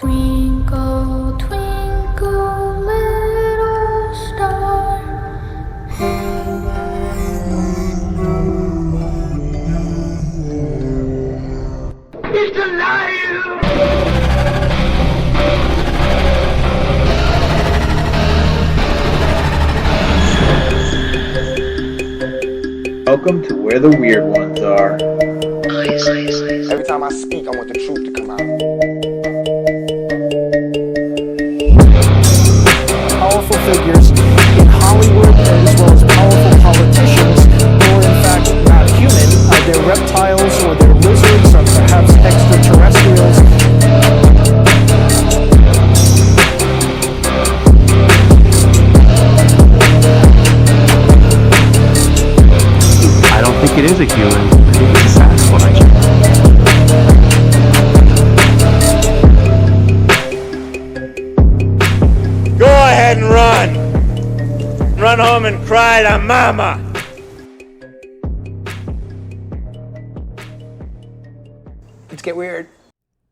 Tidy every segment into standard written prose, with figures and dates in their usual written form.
Twinkle, twinkle, little star. He's alive! Welcome to Where the Weird Ones Are. Every time I speak, I want the truth to come out. Powerful figures in Hollywood as well as powerful politicians who are in fact not human. They're reptiles or they're lizards or perhaps extraterrestrials. I don't think it is a human. I think it's a Sasquatch. Go ahead and run. Run home and cry to mama. Let's get weird.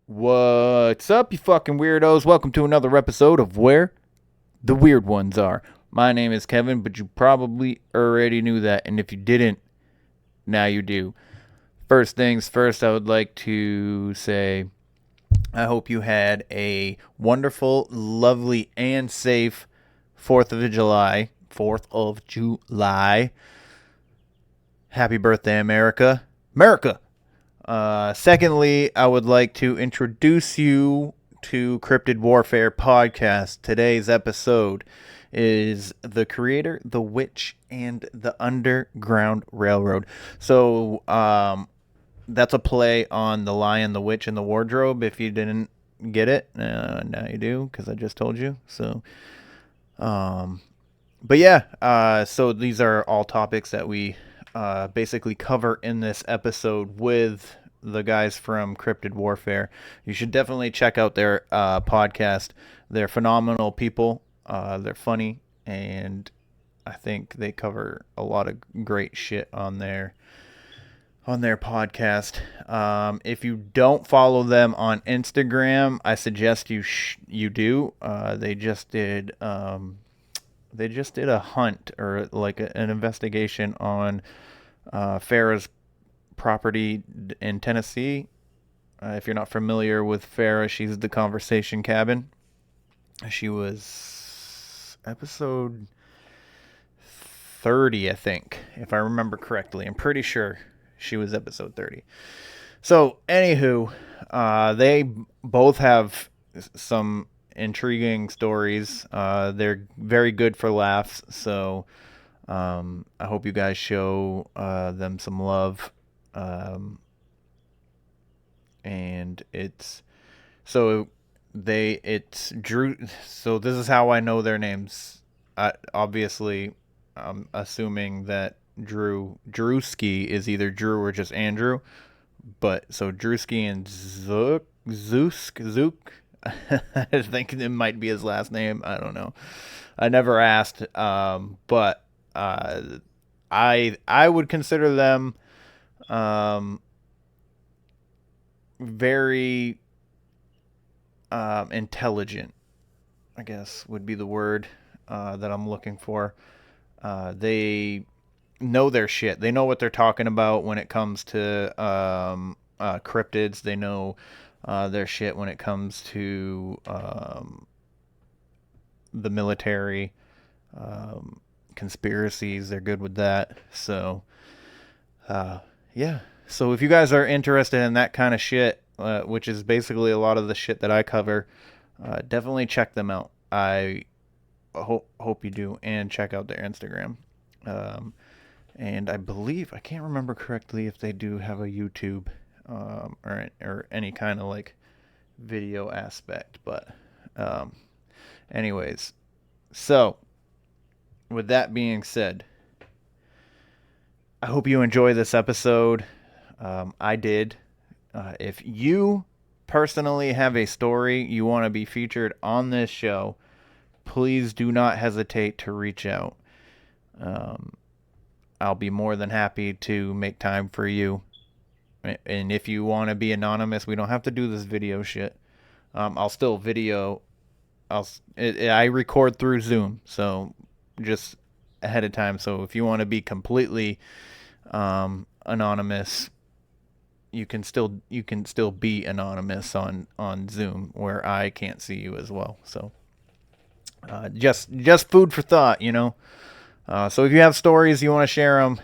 What's up, you fucking weirdos? Welcome to another episode of Where the Weird Ones Are. My name is Kevin, but you probably already knew that, and if you didn't, now you do. First things first, I would like to say I hope you had a wonderful, lovely, and safe 4th of July. 4th of July. Happy birthday, America. America! Secondly, I would like to introduce you to Cryptid Warfare Podcast. Today's episode is The Creator, the Witch, and the Underground Railroad. So, that's a play on The Lion, the Witch, and the Wardrobe. If you didn't get it, now you do, because I just told you. So, but yeah, so these are all topics that we basically cover in this episode with the guys from Cryptid Warfare. You should definitely check out their podcast. They're phenomenal people. They're funny, and I think they cover a lot of great shit on their podcast. If you don't follow them on Instagram, I suggest you do. They just did a hunt or like an investigation on Farrah's property in Tennessee. If you're not familiar with Farrah, she's the Conversation Cabin. She was episode 30, I think, if I remember correctly. I'm pretty sure she was episode 30. So, anywho, they both have some intriguing stories. They're very good for laughs, so I hope you guys show them some love. And it's Drew. So this is how I know their names. Obviously, I'm assuming that Drewski is either Drew or just Andrew. But so Drewski and Zook. I think it might be his last name. I don't know. I never asked. But I would consider them very intelligent, I guess would be the word that I'm looking for. They know their shit. They know what they're talking about when it comes to cryptids. They know their shit when it comes to the military, conspiracies. They're good with that. So, yeah. So if you guys are interested in that kind of shit, which is basically a lot of the shit that I cover, definitely check them out. I hope you do, and check out their Instagram. And I believe, I can't remember correctly if they do have a YouTube or any kind of like video aspect, but anyways, so with that being said, I hope you enjoy this episode. I did. If you personally have a story you want to be featured on this show, please do not hesitate to reach out. I'll be more than happy to make time for you. And if you want to be anonymous, we don't have to do this video shit. I'll still video. I record through Zoom, so just ahead of time. So if you want to be completely anonymous, you can still be anonymous on Zoom, where I can't see you as well. So just food for thought, you know. So if you have stories you want to share them,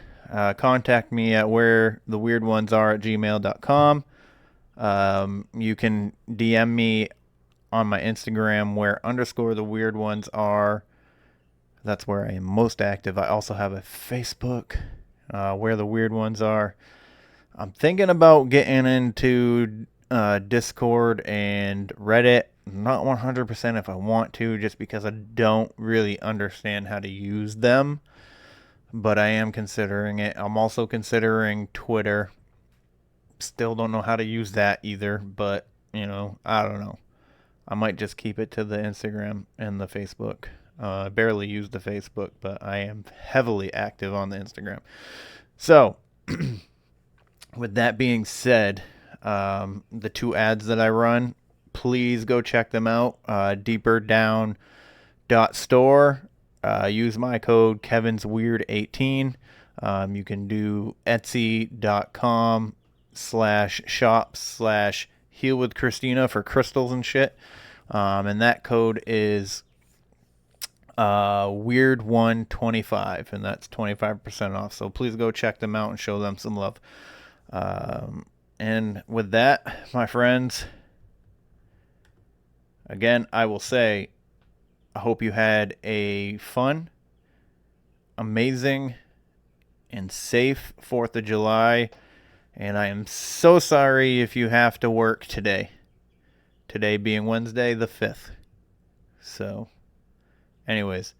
contact me at wheretheweirdonesare@gmail.com. You can DM me on my Instagram, where_the_weird_ones_are. That's where I am most active. I also have a Facebook, where the weird ones are. I'm thinking about getting into Discord and Reddit. Not 100% if I want to, just because I don't really understand how to use them. But I am considering it. I'm also considering Twitter. Still don't know how to use that either, but, you know, I don't know. I might just keep it to the Instagram and the Facebook. I barely use the Facebook, but I am heavily active on the Instagram. So, with that being said, the 2 ads that I run, please go check them out. deeperdown.store. Use my code kevinsweird18. You can do etsy.com/shop/healwithchristina for crystals and shit. And that code is weird125, and that's 25% off. So please go check them out and show them some love. And with that, my friends, again, I will say, I hope you had a fun, amazing, and safe 4th of July. And I am so sorry if you have to work today. Today being Wednesday the 5th. So, anyways,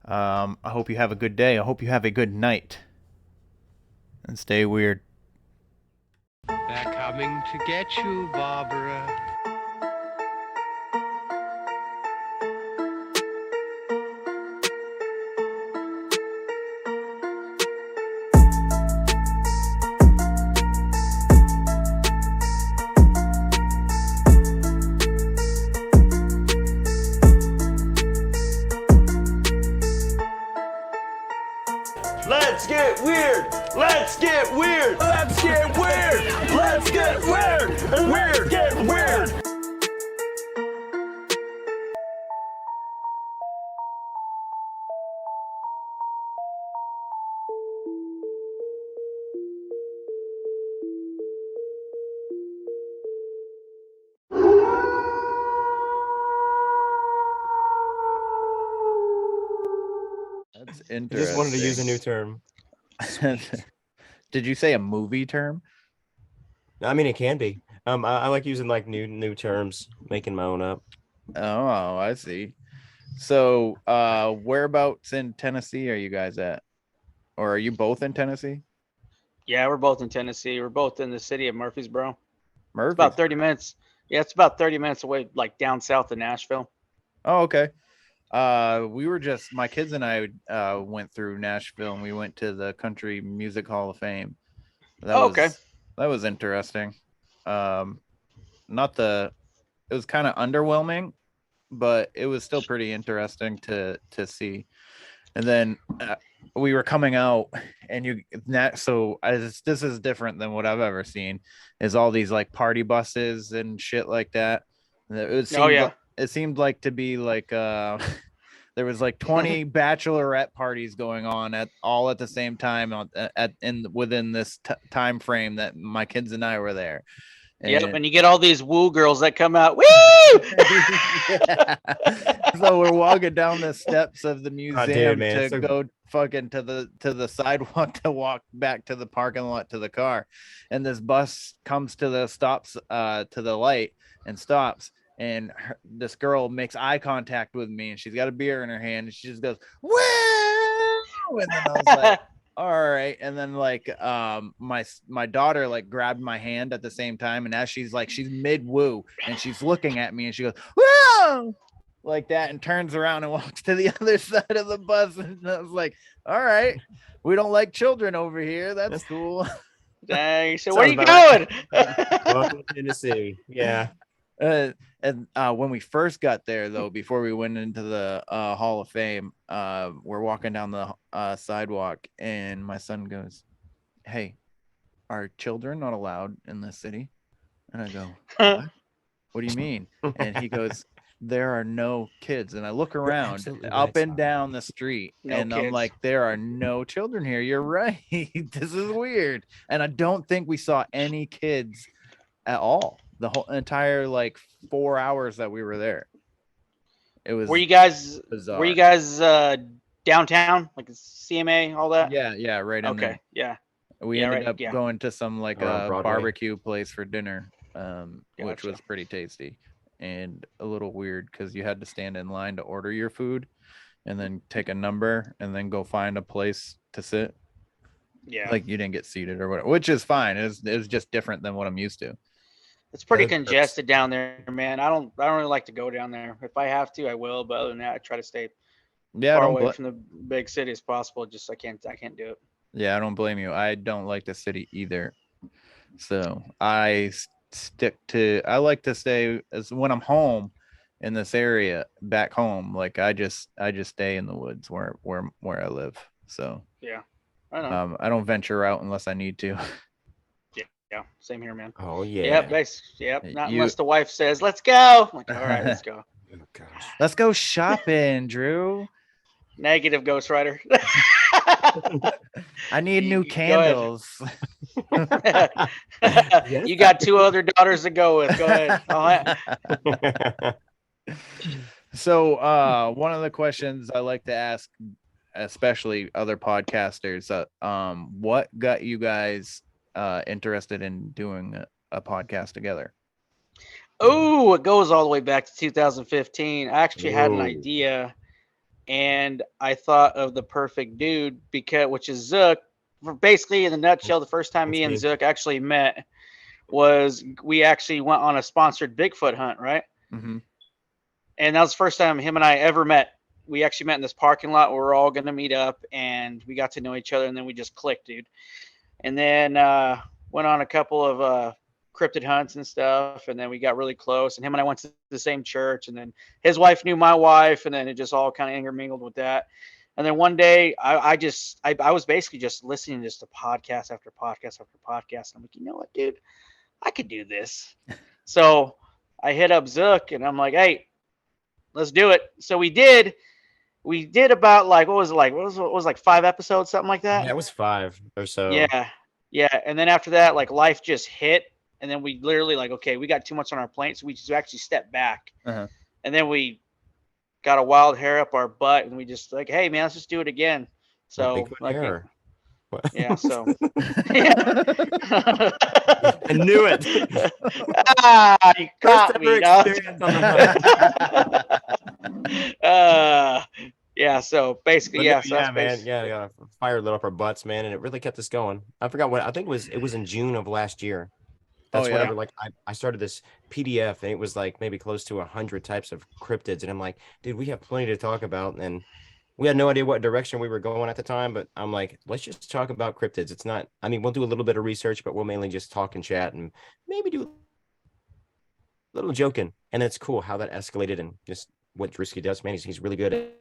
I hope you have a good day. I hope you have a good night. And stay weird. They're coming to get you, Barbara. Let's get weird. Let's get weird. Let's get weird. Let's get weird. Weird, get weird. That's I interesting. just wanted to use a new term. Did you say a movie term? I mean, it can be. I like using like new terms, making my own up. Oh, I see. So, whereabouts in Tennessee are you guys at? Or are you both in Tennessee? Yeah, we're both in Tennessee. We're both in the city of Murfreesboro. It's Murphy. about 30 minutes. Yeah, it's about 30 minutes away, like down south of Nashville. Oh, okay. We were just, my kids and I went through Nashville, and we went to the Country Music Hall of Fame. Okay. That was interesting. It was kind of underwhelming, but it was still pretty interesting to see. And then we were coming out, and this is different than what I've ever seen, is all these like party buses and shit like that. It seemed like to be like there was like 20 bachelorette parties going on at the same time within this time frame that my kids and I were there. And you get all these woo girls that come out. Woo! So we're walking down the steps of the museum go fucking to the sidewalk to walk back to the parking lot to the car, and this bus comes to the stops to the light and stops, and this girl makes eye contact with me, and she's got a beer in her hand, and she just goes, "Woo!" And then I was like, all right. And then like my daughter like grabbed my hand at the same time, and as she's mid woo and she's looking at me, and she goes, "Whoa!" like that, and turns around and walks to the other side of the bus. And I was like, all right, we don't like children over here. That's cool. Dang. So where are you going? Welcome to Tennessee. Yeah. And when we first got there, though, before we went into the Hall of Fame, we're walking down the sidewalk, and my son goes, "Hey, are children not allowed in this city?" And I go, "What do you mean?" And he goes, "There are no kids." And I look around absolutely up right, and son. down the street, No and I'm kids. like, "There are no children here. You're right. This is weird." And I don't think we saw any kids at all the whole entire like 4 hours that we were there. It was Were you guys bizarre. Downtown, like CMA, all that? Yeah, right in Okay, there. yeah, We yeah, ended right, up yeah. going to some like Around a Broadway. barbecue place for dinner, which Gotcha. was pretty tasty and a little weird because you had to stand in line to order your food and then take a number and then go find a place to sit. Yeah, Like you didn't get seated or whatever, which is fine. It was just different than what I'm used to. it's pretty Other perks. congested down there, man. I don't really like to go down there. If I have to, I will. But other than that, I try to stay Yeah, I far don't away bl- from the big city as possible. Just I can't do it. yeah, I don't blame you. I don't like the city either. So I I like to stay as when I'm home in this area back home. Like I just stay in the woods where I live. So Yeah, I know. I don't venture out unless I need to. Yeah, same here, man. Oh yeah. Yep, yep. Not You- unless the wife says, "Let's go." I'm like, all right, let's go. Oh gosh. Let's go shopping, Drew. Negative Ghost Rider. I need new Go ahead. candles. You got 2 other daughters to go with. Go ahead. So one of the questions I like to ask, especially other podcasters, what got you guys interested in doing a podcast together? Oh, it goes all the way back to 2015. I actually had an Whoa. idea, and I thought of the perfect dude which is Zook. Basically, in the nutshell, the first time me and me. Zook actually met was we actually went on a sponsored Bigfoot hunt, right? Mm-hmm. And that was the first time him and I ever met. We actually met in this parking lot where we're all going to meet up, and we got to know each other, and then we just clicked, dude. And then went on a couple of cryptid hunts and stuff, and then we got really close, and him and I went to the same church, and then his wife knew my wife, and then it just all kind of intermingled with that. And then one day I was basically just listening just to podcast after podcast after podcast. And I'm like, you know what, dude, I could do this. So I hit up Zook, and I'm like, hey, let's do it. So we did about like, what was it like 5 episodes, something like that? Yeah, it was 5 or so. Yeah. And then after that, like life just hit. And then we literally like, okay, we got too much on our plate. So we just actually stepped back. Uh-huh. And then we got a wild hair up our butt, and we just like, hey man, let's just do it again. So Bigfoot like, hair. yeah, so I knew it. you caught me, dog. experience on the hunt. Yeah, so basically, But yeah, no, so yeah, that's man. basically, Yeah, got a fire lit up our butts, man, and it really kept us going. I forgot what I think it was in June of last year. That's yeah. whenever like I started this PDF, and it was like maybe close to 100 types of cryptids, and I'm like, dude, we have plenty to talk about, and we had no idea what direction we were going at the time, but I'm like, let's just talk about cryptids. It's not, I mean, we'll do a little bit of research, but we'll mainly just talk and chat and maybe do a little joking. And it's cool how that escalated and just what Drewski does, man. He's really good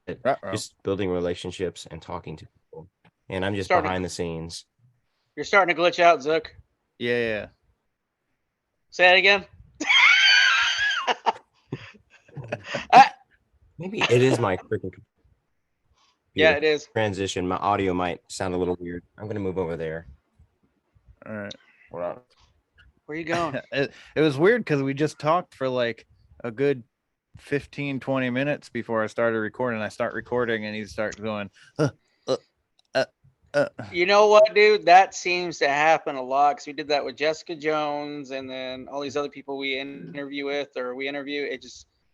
at just building relationships and talking to people. And I'm just behind the scenes. You're starting to glitch out, Zook. Yeah. Say that again. Maybe it is my freaking Yeah, it is. transition. My audio might sound a little weird. I'm gonna move over there. All right. Hold on. Where you going? It was weird because we just talked for like a good 15-20 minutes before I started recording. I start recording and he starts going, You know what, dude? That seems to happen a lot because we did that with Jessica Jones and then all these other people we interview with or we interview.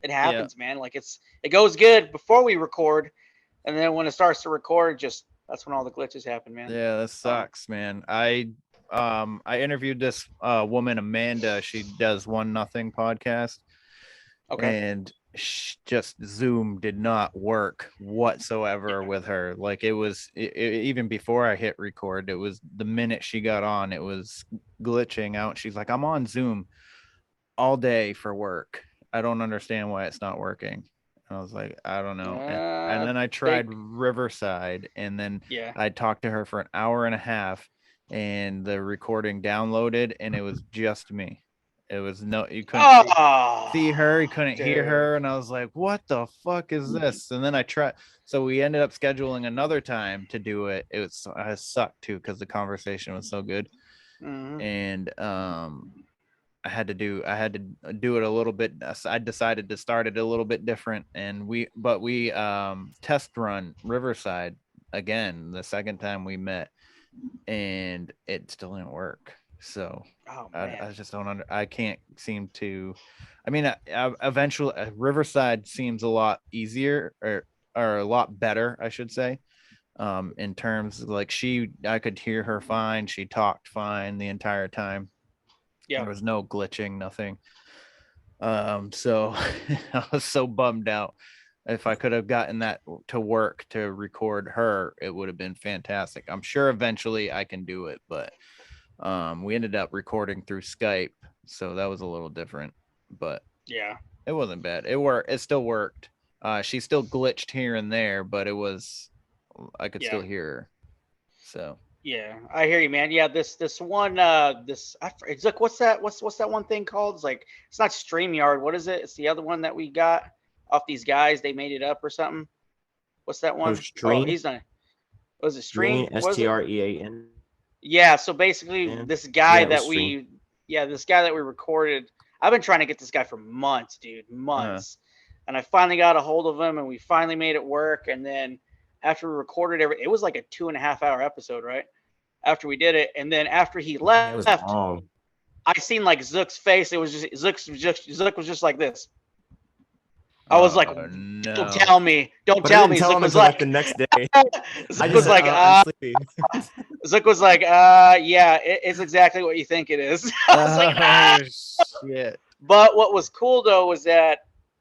It happens, man. Like it goes good before we record, and then when it starts to record, that's when all the glitches happen, man. Yeah, that sucks, man. I interviewed this woman, Amanda. She does 1-0 podcast. Okay. And just Zoom did not work whatsoever with her. Like it was even before I hit record, it was the minute she got on, it was glitching out. She's like, I'm on Zoom. all day for work. I don't understand why it's not working. I was like, I don't know. And then I tried Riverside, and then I talked to her for an hour and a half, and the recording downloaded, and it was just me. It was you couldn't see her, you couldn't hear her, and I was like, what the fuck is this? And then I tried, so we ended up scheduling another time to do it. I sucked too because the conversation was so good. And I had to do it a little bit. I decided to start it a little bit different, and we test run Riverside again the second time we met, and it still didn't work. So I just don't I can't seem to. I mean, eventually Riverside seems a lot easier or a lot better, I should say. In terms of, like, I could hear her fine. She talked fine the entire time. Yeah, there was no glitching, nothing. So I was so bummed out. If I could have gotten that to work to record her, it would have been fantastic. I'm sure eventually I can do it, but we ended up recording through Skype, so that was a little different. But yeah, it wasn't bad. It worked. It still worked. She still glitched here and there, but I could still hear her. So. Yeah, I hear you, man. Yeah, this one, it's like, what's that one thing called? It's like, it's not StreamYard. What is it? It's the other one that we got off these guys. They made it up or something. What's that one? He's not. Was it Stream? STREAN. Yeah. So basically, this guy that we recorded. I've been trying to get this guy for months, dude, months, and I finally got a hold of him, and we finally made it work. And then after we recorded it was like a 2.5 hour episode, right? After we did it, and then after he left, I seen like Zook's face. It was just Zook was just like this. I was like, no. Don't tell me. Zook was like the next day. Zook was like, Zook was like, yeah, it's exactly what you think it is. I was like, shit. But what was cool though was that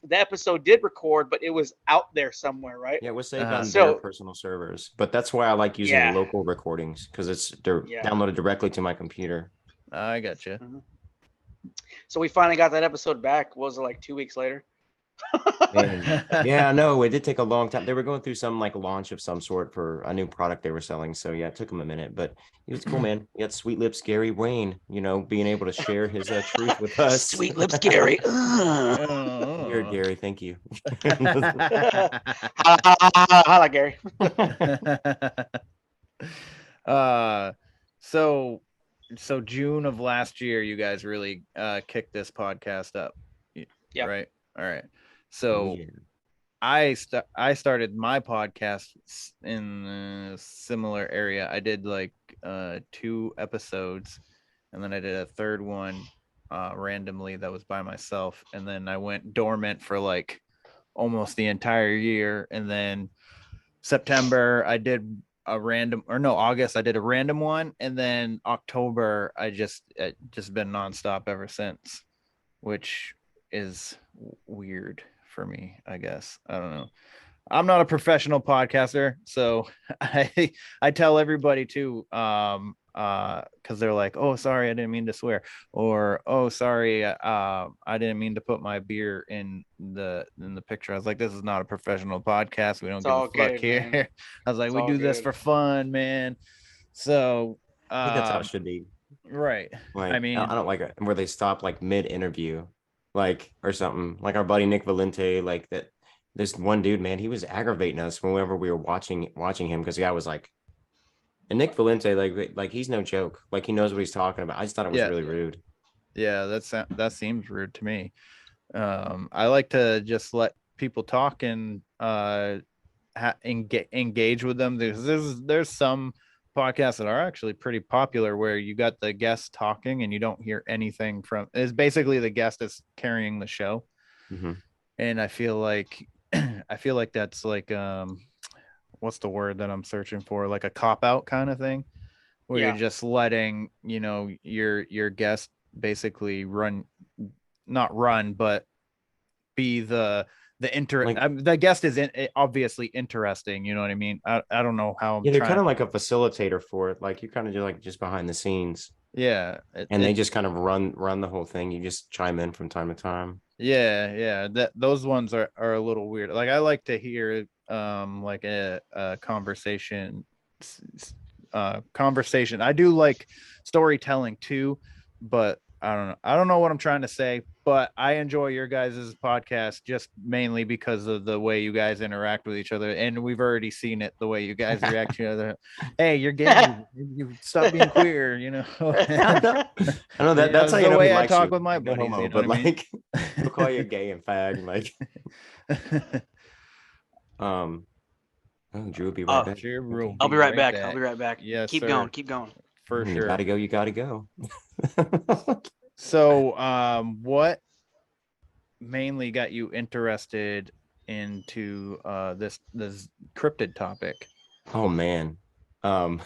the episode did record, but it was out there somewhere, right? Yeah, it was saved on their personal servers. But that's why I like using local recordings, because they're downloaded directly to my computer. I gotcha. So we finally got that episode back. What was it, like 2 weeks later? Yeah, no, it did take a long time. They were going through some like launch of some sort for a new product they were selling. So yeah, it took them a minute, but it was cool, man. You got Sweet Lips Gary Wayne, being able to share his truth with us. Sweet Lips Gary. Here, Gary, thank you. Holla, Gary. So June of last year, you guys really kicked this podcast up. Yeah. Right. All right. So I started my podcast in a similar area. I did like 2 episodes, and then I did a third one randomly that was by myself, and then I went dormant for like almost the entire year. And then September I did August I did a random one, and then October I just been nonstop ever since, which is weird for me, I guess. I don't know. I'm not a professional podcaster, so I tell everybody too, because they're like, oh, sorry, I didn't mean to swear, or oh, sorry, I didn't mean to put my beer in the picture. I was like, this is not a professional podcast. We don't give a fuck here. Man. I was like, we do this for fun, man. So I think that's how it should be, right? Like, I mean, I don't like it where they stop like mid-interview, like, or something. Like our buddy Nick Valente, like that. This one dude, man, he was aggravating us whenever we were watching him, because the guy was like, and Nick Valente, like he's no joke. Like he knows what he's talking about. I just thought it was really rude. Yeah, that seems rude to me. I like to just let people talk and engage with them. There's some podcasts that are actually pretty popular where you got the guest talking and you don't hear anything from. It's basically the guest is carrying the show, and I feel like that's like what's the word that I'm searching for? Like a cop out kind of thing, where you're just letting your guest basically but be the guest is obviously interesting. You know what I mean? I don't know how. They're kind of like a facilitator for it. Like you're kind of just behind the scenes. Yeah. And they just kind of run the whole thing. You just chime in from time to time. Yeah. Those ones are a little weird. Like I like to hear like a conversation. I do like storytelling too, but I don't know what I'm trying to say, but I enjoy your guys' podcast just mainly because of the way you guys interact with each other. And we've already seen it, the way you guys react to each other. Hey, you're gay. You stop being queer, you know. I know that that's how you the know way he I likes talk you. with my No buddies, homo, you know but what I mean? like he'll call you gay and fag and like oh, Drew will be right back. Okay. I'll be right back. I'll be right back. Yes, keep sir. going. Keep going. For When sure. You gotta go. So what mainly got you interested into this cryptid topic? Oh man. I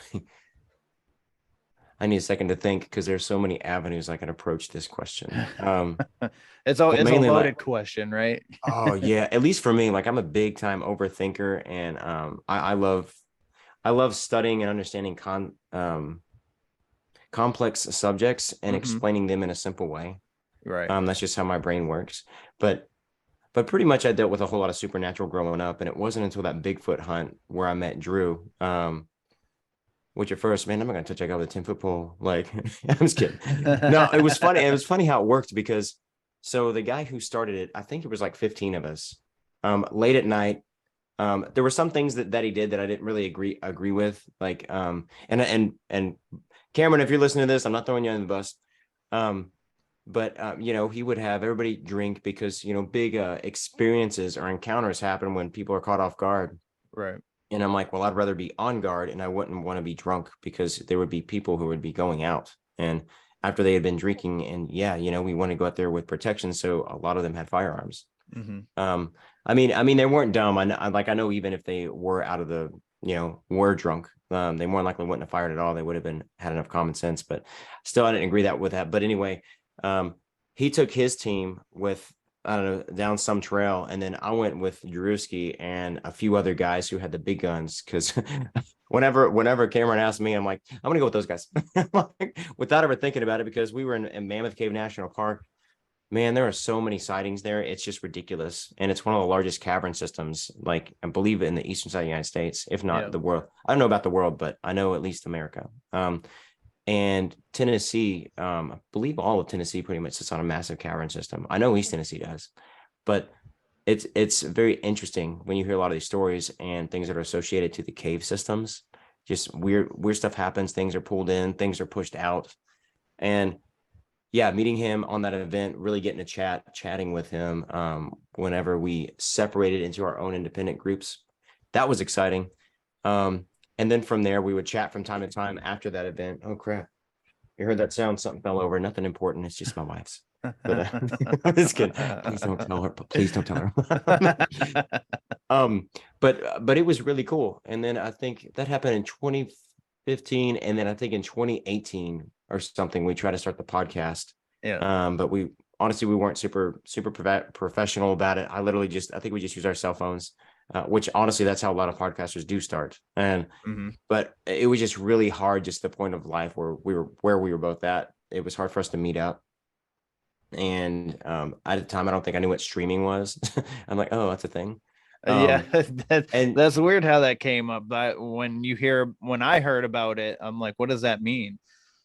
need a second to think because there's so many avenues I can approach this question. It's a mainly loaded question, right? Oh yeah, at least for me, like I'm a big time overthinker, and I love studying and understanding complex subjects and explaining them in a simple way. Right. That's just how my brain works. But pretty much I dealt with a whole lot of supernatural growing up, and it wasn't until that Bigfoot hunt where I met Drew. Which at first, man, I'm not gonna touch that guy with a 10-foot pole. Like, I'm just kidding. No, it was funny. It was funny how it worked because so the guy who started it, I think it was like 15 of us. Late at night, there were some things that he did that I didn't really agree with. Like, and Cameron, if you're listening to this, I'm not throwing you on the bus. But you know, he would have everybody drink because, you know, big experiences or encounters happen when people are caught off guard. Right. And I'm like, well, I'd rather be on guard and I wouldn't want to be drunk because there would be people who would be going out. And after they had been drinking, and yeah, you know, we want to go out there with protection. So a lot of them had firearms. I mean, they weren't dumb. I know even if they were out of the, you know, were drunk, they more likely wouldn't have fired at all. They would have had enough common sense, but still, I didn't agree with that. But anyway, he took his team with, I don't know, down some trail. And then I went with Drewski and a few other guys who had the big guns. Cause whenever Cameron asked me, I'm like, I'm going to go with those guys without ever thinking about it, because we were in Mammoth Cave National Park. Man, there are so many sightings there. It's just ridiculous. And it's one of the largest cavern systems, like I believe in the eastern side of the United States, if not the world. I don't know about the world, but I know at least America. And Tennessee, I believe all of Tennessee pretty much sits on a massive cavern system. I know East Tennessee does, but it's very interesting when you hear a lot of these stories and things that are associated to the cave systems. Just weird stuff happens. Things are pulled in, things are pushed out. And yeah, meeting him on that event, really getting to chatting with him whenever we separated into our own independent groups, that was exciting. And then from there, we would chat from time to time after that event. Oh, crap. You heard that sound? Something fell over. Nothing important. It's just my wife's. But I'm just kidding. Please don't tell her. Please don't tell her. But it was really cool. And then I think that happened in 2015. And then I think in 2018 or something, we tried to start the podcast. Yeah. But we weren't super professional about it. I think we just use our cell phones. Which honestly, that's how a lot of podcasters do start. And but it was just really hard, just the point of life where we were both at. It was hard for us to meet up. And at the time, I don't think I knew what streaming was. I'm like, oh, that's a thing. That's weird how that came up. But when I heard about it, I'm like, what does that mean?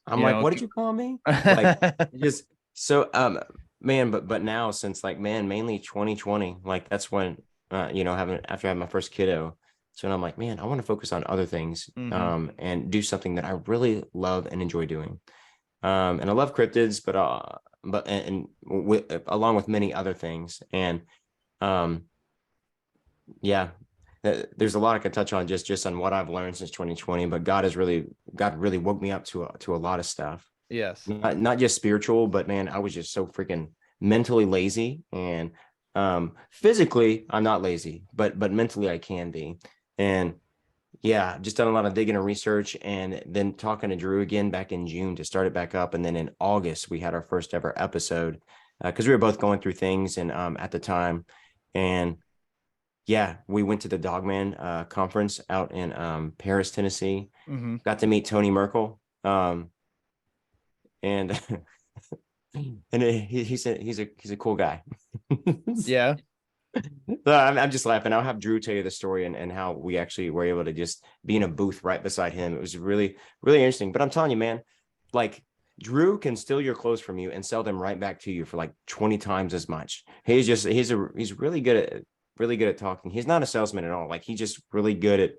I'm like, what did you call me? Like, just so man, but now since like, man, mainly 2020, like that's when after having my first kiddo. So I'm like, man, I want to focus on other things and do something that I really love and enjoy doing. And I love cryptids, but along with many other things. And there's a lot I could touch on just on what I've learned since 2020, but God really woke me up to a lot of stuff. Yes. Not just spiritual, but man, I was just so freaking mentally lazy, and physically I'm not lazy, but mentally I can be. And yeah, just done a lot of digging and research, and then talking to Drew again back in June to start it back up. And then in August, we had our first ever episode because we were both going through things and at the time. And yeah, we went to the Dogman conference out in Paris, Tennessee. Got to meet Tony Merkel. and he's a cool guy. Yeah. So I'm just laughing. I'll have Drew tell you the story and how we actually were able to just be in a booth right beside him. It was really, really interesting. But I'm telling you, man, like Drew can steal your clothes from you and sell them right back to you for like 20 times as much. He's really good at talking. He's not a salesman at all. Like he's just really good at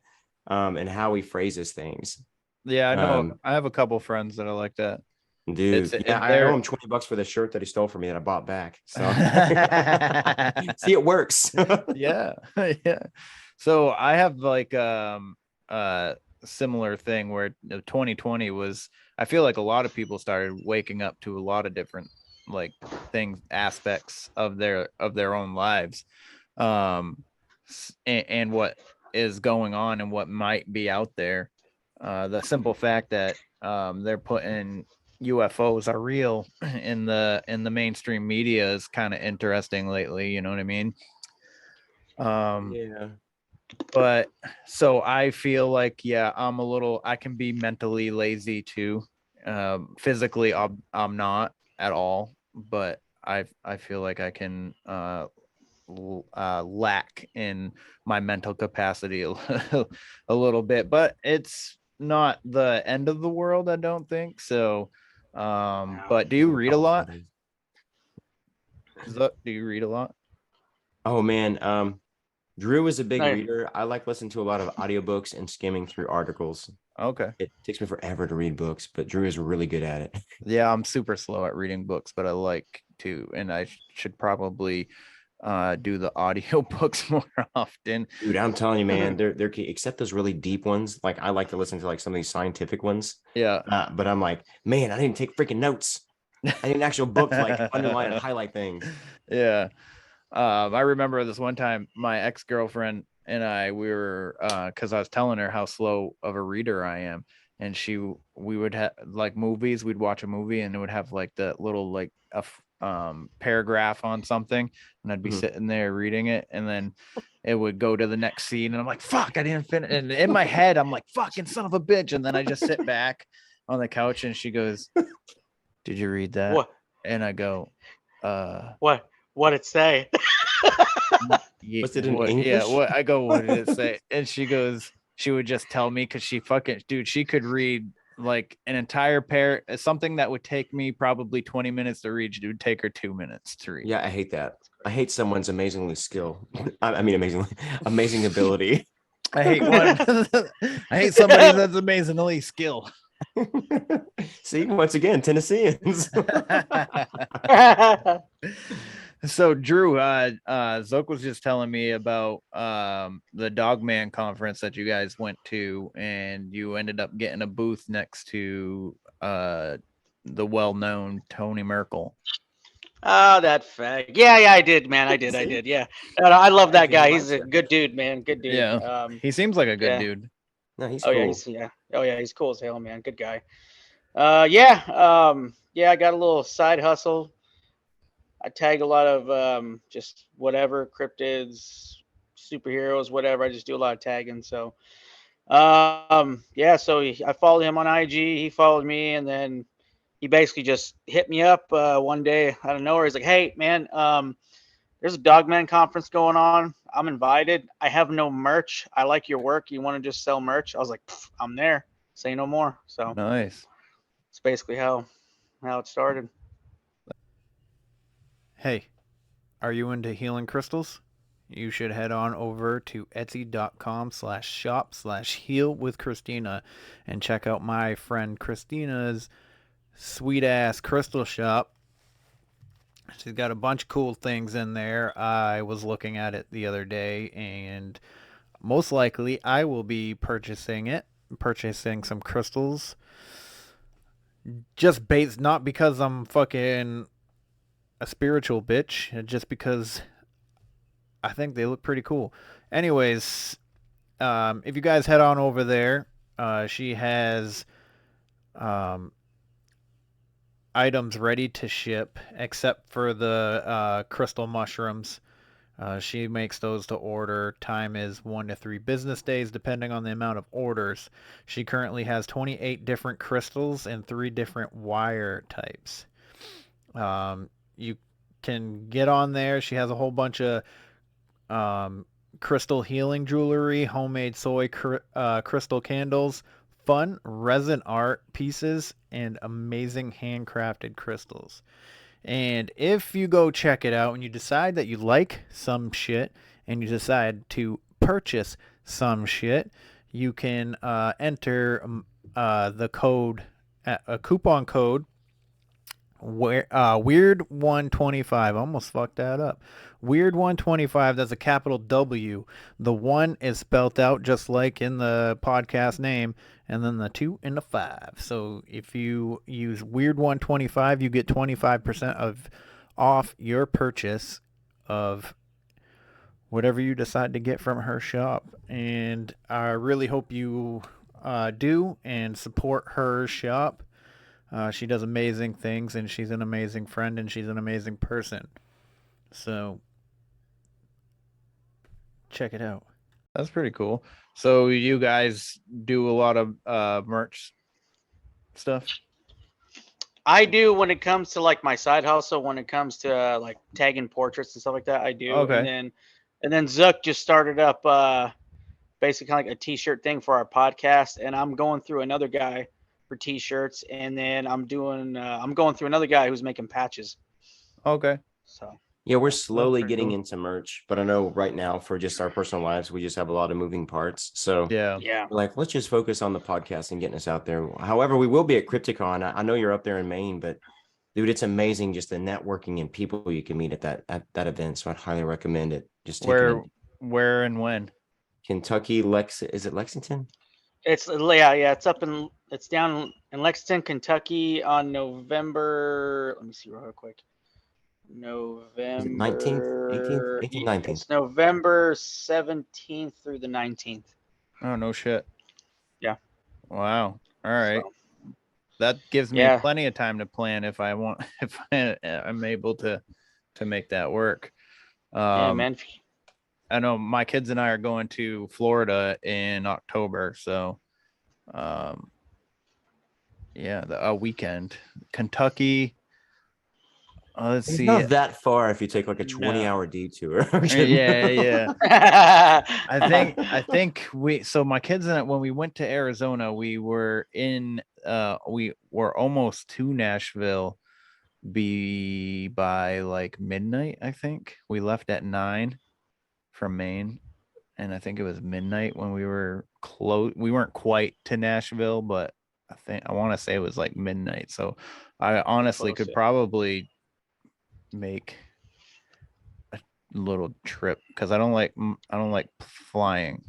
and how he phrases things. Yeah, I know. I have a couple friends that are like that. Dude, I owe him $20 for the shirt that he stole from me that I bought back. So see, it works. Yeah. So I have like similar thing where 2020 was, I feel like a lot of people started waking up to a lot of different like things, aspects of their own lives, and what is going on and what might be out there. The simple fact that they're putting UFOs are real in the mainstream media is kind of interesting lately, you know what I mean? Yeah. But so I feel like, yeah, I can be mentally lazy too. Physically I'm not at all, but I feel like I can lack in my mental capacity a little bit, but it's not the end of the world, I don't think so. But do you read a lot? Do you read a lot? Oh man, Drew is a big reader. I like listening to a lot of audiobooks and skimming through articles. Okay. It takes me forever to read books, but Drew is really good at it. Yeah, I'm super slow at reading books, but I like to, and I should probably do the audio books more often. Dude, I'm telling you, man, they're except those really deep ones. Like I like to listen to like some of these scientific ones. Yeah. But I'm like, man, I didn't take freaking notes. I need an actual book to like underline and highlight things. Yeah. I remember this one time my ex-girlfriend and we were because I was telling her how slow of a reader I am, and we would have like movies, we'd watch a movie and it would have like the little like a paragraph on something, and I'd be sitting there reading it, and then it would go to the next scene and I'm like, fuck, I didn't finish, and in my head I'm like, fucking son of a bitch, and then I just sit back on the couch and she goes, did you read that? What? And I go, what it say? Was it in English? Yeah, I go, what did it say? And she goes, she would just tell me, because she could read like an entire something that would take me probably 20 minutes to read. It would take her 2 minutes to read. Yeah, I hate that. I hate someone's amazing ability. I hate one. I hate somebody that's amazingly skilled. See, once again, Tennesseans. So Drew, Zoke was just telling me about the Dogman conference that you guys went to, and you ended up getting a booth next to the well-known Tony Merkel. Oh, that fag. Yeah, I did, man. I did. Yeah. I love that guy. He's a good dude, man. Good dude. Yeah. He seems like a good dude. No, he's cool. He's cool as hell, man. Good guy. I got a little side hustle. I tag a lot of just whatever, cryptids, superheroes, whatever. I just do a lot of tagging. So I followed him on IG, he followed me, and then he basically just hit me up one day out of nowhere. He's like, hey man, there's a Dogman conference going on. I'm invited. I have no merch. I like your work. You want to just sell merch? I was like, I'm there. Say no more. So nice. It's basically how it started. Hey, are you into healing crystals? You should head on over to etsy.com/shop/heal with Christina and check out my friend Christina's sweet ass crystal shop. She's got a bunch of cool things in there. I was looking at it the other day, and most likely I will be purchasing some crystals. Just based, not because I'm fucking a spiritual bitch, just because I think they look pretty cool. Anyways, if you guys head on over there, she has items ready to ship, except for the crystal mushrooms. She makes those to order. Time is 1 to 3 business days, depending on the amount of orders. She currently has 28 different crystals and 3 different wire types. You can get on there. She has a whole bunch of crystal healing jewelry, homemade soy crystal candles, fun resin art pieces, and amazing handcrafted crystals. And if you go check it out and you decide that you like some shit and you decide to purchase some shit, you can enter the code, a coupon code, Weird125. I almost fucked that up. Weird125. That's a capital W. The 1 is spelled out just like in the podcast name, and then the 2 and the 5. So if you use Weird125, you get 25% off your purchase of whatever you decide to get from her shop. And I really hope you do and support her shop. She does amazing things, and she's an amazing friend, and she's an amazing person. So check it out. That's pretty cool. So you guys do a lot of merch stuff? I do when it comes to like my side hustle. When it comes to like tagging portraits and stuff like that, I do. Okay. And then Zook just started up basically kind of like a t-shirt thing for our podcast, and I'm going through another guy for t-shirts, and then I'm going through another guy who's making patches. Okay. So yeah, we're slowly getting cool. into merch, but I know right now for just our personal lives, we just have a lot of moving parts. So yeah, we're like, let's just focus on the podcast and getting us out there. However, we will be at Crypticon. I know you're up there in Maine, but dude, it's amazing just the networking and people you can meet at that event. So I'd highly recommend it. Just where and when? Kentucky, is it Lexington? it's it's down in Lexington, Kentucky on November. Let me see real quick. November 19th, 18th, 19th. It's November 17th through the 19th. Oh, no shit. Yeah. Wow. All right. So, that gives me plenty of time to plan if I'm able to make that work. Yeah, man. I know my kids and I are going to Florida in October, so a weekend. Kentucky. Let's see. Not that far if you take like a 20-hour detour. Yeah. I think my kids and I, when we went to Arizona, we were almost to Nashville by like midnight. I think we left at 9 from Maine, and I think it was midnight when we were close. We weren't quite to Nashville, but I want to say it was like midnight. So I honestly could probably make a little trip because I don't like flying.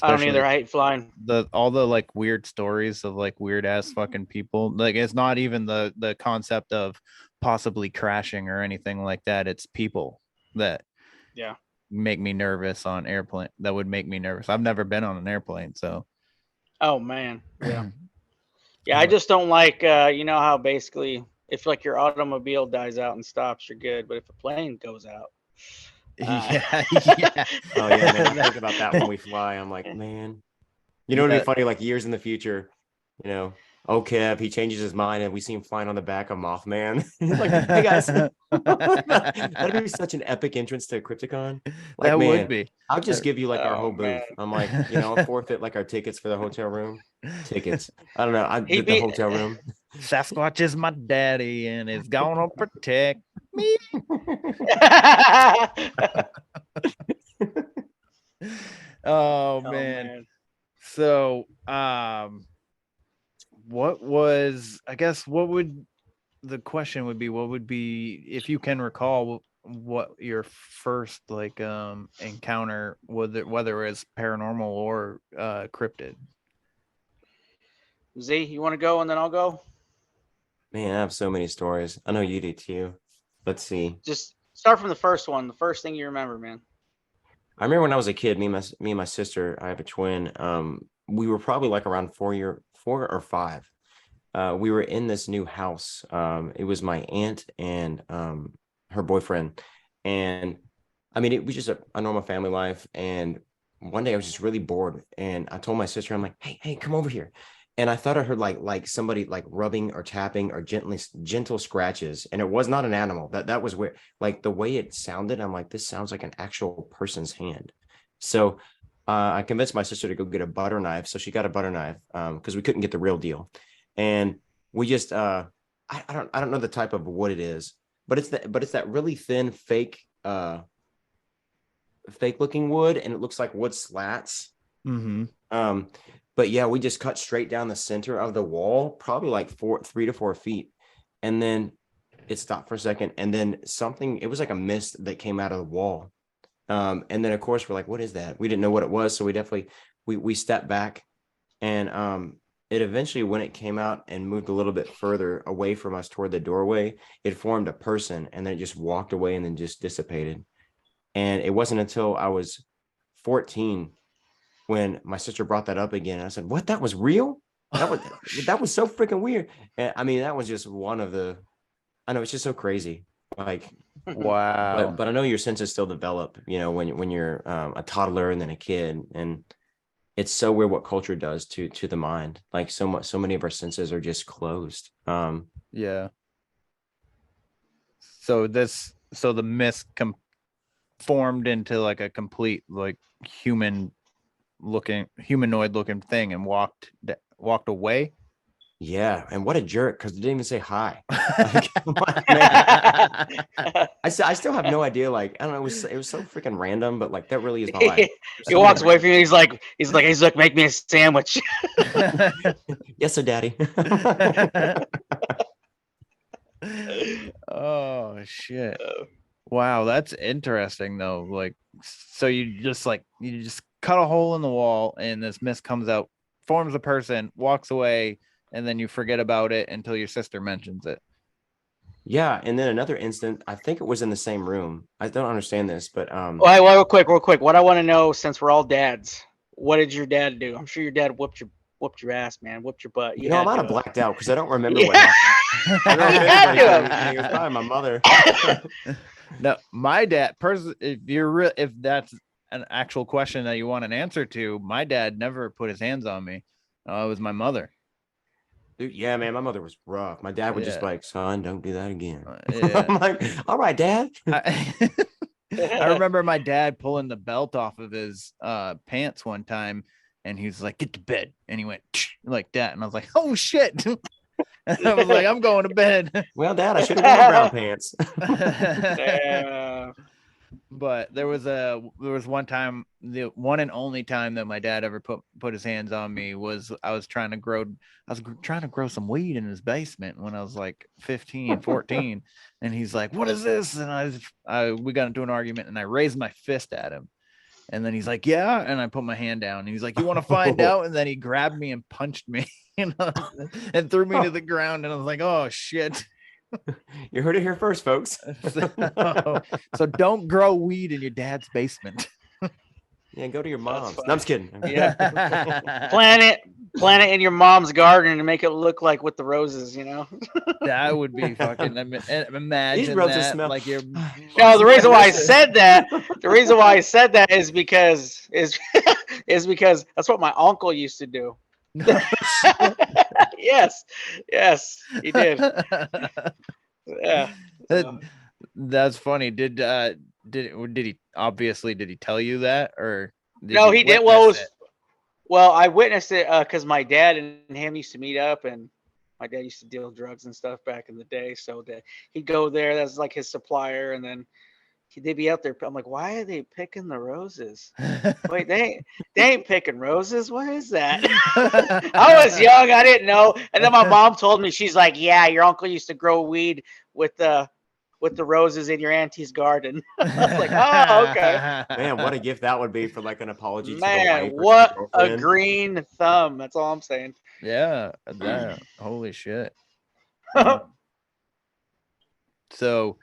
I don't either. I hate flying. All the like weird stories of like weird ass fucking people. Like it's not even the concept of possibly crashing or anything like that. It's people that make me nervous on airplane. That would make me nervous. I've never been on an airplane, so. Oh man, yeah. I just don't like. You know how basically if like your automobile dies out and stops, you're good. But if a plane goes out, yeah. Oh yeah, man. I think about that when we fly. I'm like, man, you know, it'd be funny. Like years in the future, you know, Kev, he changes his mind and we see him flying on the back of Mothman. He's like, hey guys, that'd be such an epic entrance to Crypticon. Like, that man, would be. I'll just give you like our whole booth. I'm like, you know, I'll forfeit like our tickets for the hotel room. Tickets. I don't know. I'd get the hotel room. Sasquatch is my daddy and is gonna protect me. Oh man. So what would the question would be if you can recall what your first like encounter, whether it was paranormal or cryptid? Z, you want to go and then I'll go? Man, I have so many stories. I know you do too. Let's see. Just start from the first one. The first thing you remember, man. I remember when I was a kid, me and my sister, I have a twin. We were probably like around 4 or 5. We were in this new house. It was my aunt and her boyfriend. And I mean, it was just a normal family life. And one day I was just really bored, and I told my sister, I'm like, hey, come over here. And I thought I heard like somebody like rubbing or tapping or gentle scratches, and it was not an animal. That was weird. Like the way it sounded, I'm like, this sounds like an actual person's hand. So I convinced my sister to go get a butter knife. So she got a butter knife because we couldn't get the real deal, and we just I don't know the type of wood it is, but it's that really thin fake looking wood, and it looks like wood slats. But yeah, we just cut straight down the center of the wall, probably like 3 to 4 feet, and then it stopped for a second, and then it was like a mist that came out of the wall, and then of course we're like, what is that? We didn't know what it was, so we definitely we stepped back, and it eventually, when it came out and moved a little bit further away from us toward the doorway, it formed a person, and then it just walked away and then just dissipated. And it wasn't until I was 14 when my sister brought that up again. And I said, what? That was real? That was so freaking weird. And I mean, that was just one of the, I know, it's just so crazy. Like, wow. But I know your senses still develop, when you're a toddler and then a kid. And it's so weird what culture does to the mind. Like so many of our senses are just closed. Yeah. So the mist formed into like a complete like humanoid looking thing and walked away. Yeah, and what a jerk, because they didn't even say hi. Like, I still have no idea. Like, I don't know, it was so freaking random, but like that really is my life. He walks away from you. He's like, look, make me a sandwich. Yes, sir, Daddy. Oh shit. Wow, that's interesting though. Like, so you just cut a hole in the wall, and this mist comes out, forms a person, walks away, and then you forget about it until your sister mentions it. Yeah, and then another instant, I think it was in the same room. I don't understand this, but Well, real quick. What I want to know, since we're all dads, what did your dad do? I'm sure your dad whooped your ass, man. Whooped your butt. I might have blacked out because I don't remember what happened. I don't remember. It was probably my mother. No, my dad. If that's an actual question that you want an answer to, my dad never put his hands on me. It was my mother. Dude, yeah, man, my mother was rough. My dad would just like, son, don't do that again. Yeah. I'm like, all right, Dad. I remember my dad pulling the belt off of his pants one time, and he was like, get to bed. And he went like that. And I was like, oh shit. And I was like, I'm going to bed. Well, Dad, I should have worn brown pants. But there was one time, the one and only time that my dad ever put his hands on me was I was trying to grow some weed in his basement when I was like 15, 14. And he's like, what is this? And we got into an argument, and I raised my fist at him. And then he's like, yeah. And I put my hand down, and he's like, you want to find out? And then he grabbed me and punched me, and threw me to the ground. And I was like, oh shit. You heard it here first, folks. So don't grow weed in your dad's basement. Yeah, go to your mom's. No, I'm just kidding. Yeah. Plant it in your mom's garden and make it look like with the roses, That would be fucking imagine. These roses that, smell like your. No, the reason why I said that is because that's what my uncle used to do. Yes, he did. Yeah. That's funny. Did he tell you that, or no? He did. Well, I witnessed it because my dad and him used to meet up, and my dad used to deal drugs and stuff back in the day. So he'd go there. That's like his supplier, and then they'd be out there. I'm like, why are they picking the roses? Wait, they ain't picking roses. What is that? I was young, I didn't know. And then my mom told me, she's like, yeah, your uncle used to grow weed with the roses in your auntie's garden. I was like, oh, okay. Man, what a gift that would be for like an apology. Man, what a green thumb. That's all I'm saying. Yeah. Holy shit. So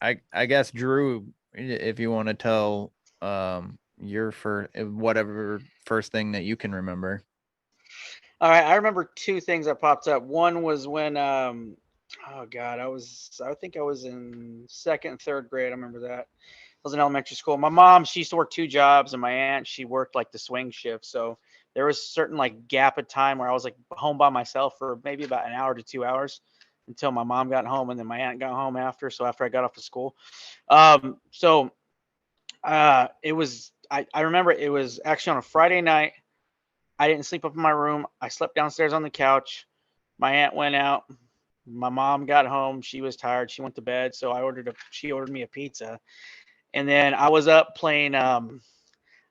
I guess, Drew, if you want to tell your first thing that you can remember. All right, I remember two things that popped up. One was when I Oh God, I think I was in second and third grade. I remember that. I was in elementary school. My mom, she used to work 2 jobs, and my aunt, she worked like the swing shift. So there was certain like gap of time where I was like home by myself for maybe about an hour to 2 hours until my mom got home, and then my aunt got home after. So after I got off of school, so it was. I remember it was actually on a Friday night. I didn't sleep up in my room. I slept downstairs on the couch. My aunt went out. My mom got home. She was tired. She went to bed. So she ordered me a pizza. And then I was up playing I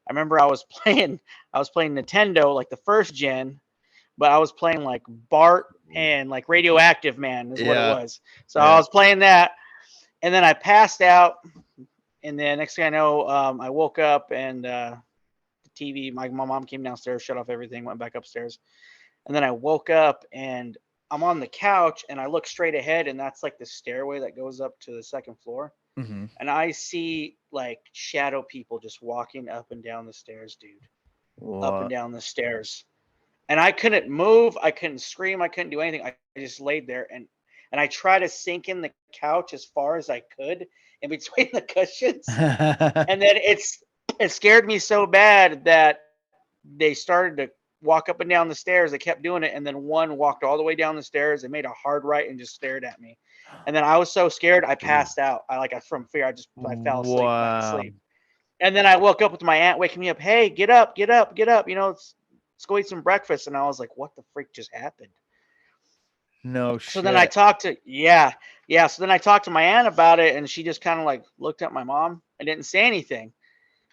remember I was playing Nintendo, like the first gen, but I was playing like Bart and like Radioactive Man is what it was. So I was playing that, and then I passed out, and then next thing I know, I woke up, and the TV, my mom came downstairs, shut off everything, went back upstairs, and then I woke up, and I'm on the couch, and I look straight ahead, and that's like the stairway that goes up to the second floor. Mm-hmm. And I see like shadow people just walking up and down the stairs, dude. What? Up and down the stairs. And I couldn't move. I couldn't scream. I couldn't do anything. I just laid there, and I tried to sink in the couch as far as I could in between the cushions. And then it scared me so bad that they started to walk up and down the stairs. They kept doing it. And then one walked all the way down the stairs and made a hard right and just stared at me. And then I was so scared, I passed out. From fear, I fell asleep. Went to sleep. And then I woke up with my aunt waking me up. Hey, get up, get up, get up. Let's go eat some breakfast. And I was like, what the freak just happened? No shit. So then I talked to, So then I talked to my aunt about it, and she just kind of like looked at my mom and didn't say anything.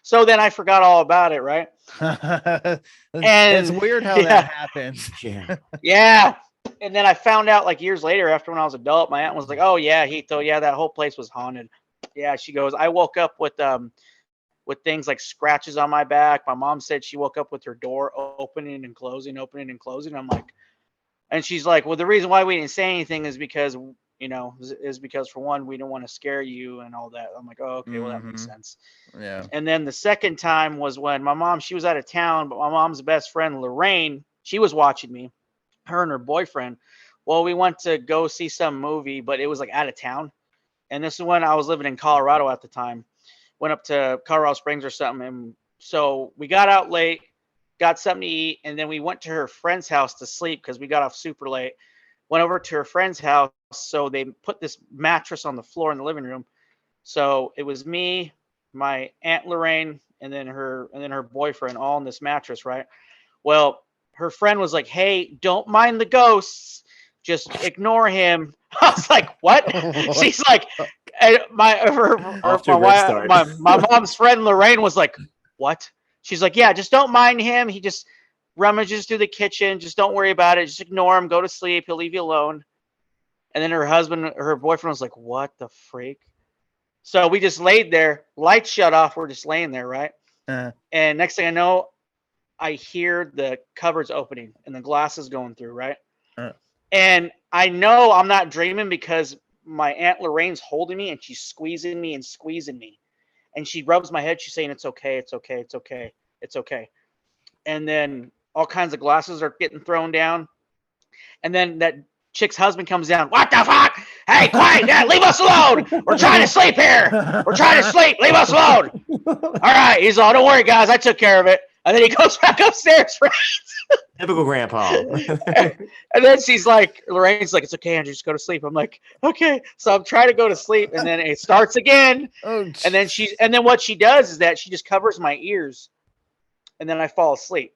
So then I forgot all about it, right? And it's weird how that happens. Yeah. And then I found out like years later, after when I was adult, my aunt was like, "Oh yeah, Hito, yeah, that whole place was haunted." Yeah, she goes, "I woke up with things like scratches on my back." My mom said she woke up with her door opening and closing. I'm like, and she's like, "Well, the reason why we didn't say anything is because for one, we didn't want to scare you and all that." I'm like, "Oh, okay, well that makes sense." Yeah. And then the second time was when my mom, she was out of town, but my mom's best friend Lorraine, she was watching me. Her and her boyfriend. Well, we went to go see some movie, but it was like out of town. And this is when I was living in Colorado at the time. Went up to Colorado Springs or something. And so we got out late, got something to eat, and then we went to her friend's house to sleep because we got off super late. Went over to her friend's house. So they put this mattress on the floor in the living room. So it was me, my Aunt Lorraine, and then her boyfriend all on this mattress, right? Well, her friend was like, "Hey, don't mind the ghosts. Just ignore him." I was like, "What?" She's like, my mom's friend Lorraine was like, "What?" She's like, "Yeah, just don't mind him. He just rummages through the kitchen. Just don't worry about it. Just ignore him. Go to sleep. He'll leave you alone." And then her boyfriend was like, "What the freak?" So we just laid there. Lights shut off. We're just laying there, right? And next thing I know, I hear the cupboards opening and the glasses going through, right? And I know I'm not dreaming because my Aunt Lorraine's holding me and she's squeezing me. And she rubs my head. She's saying, "It's okay, it's okay, it's okay, it's okay." And then all kinds of glasses are getting thrown down. And then that chick's husband comes down. "What the fuck? Hey, quiet, Dad, leave us alone. We're trying to sleep here. We're trying to sleep. Leave us alone." All right. He's all, "Don't worry, guys. I took care of it." And then he goes back upstairs, right? Typical grandpa. And then Lorraine's like, "It's okay, Andrew, just go to sleep." I'm like, "Okay." So I'm trying to go to sleep, and then it starts again. And then what she does is that she just covers my ears, and then I fall asleep.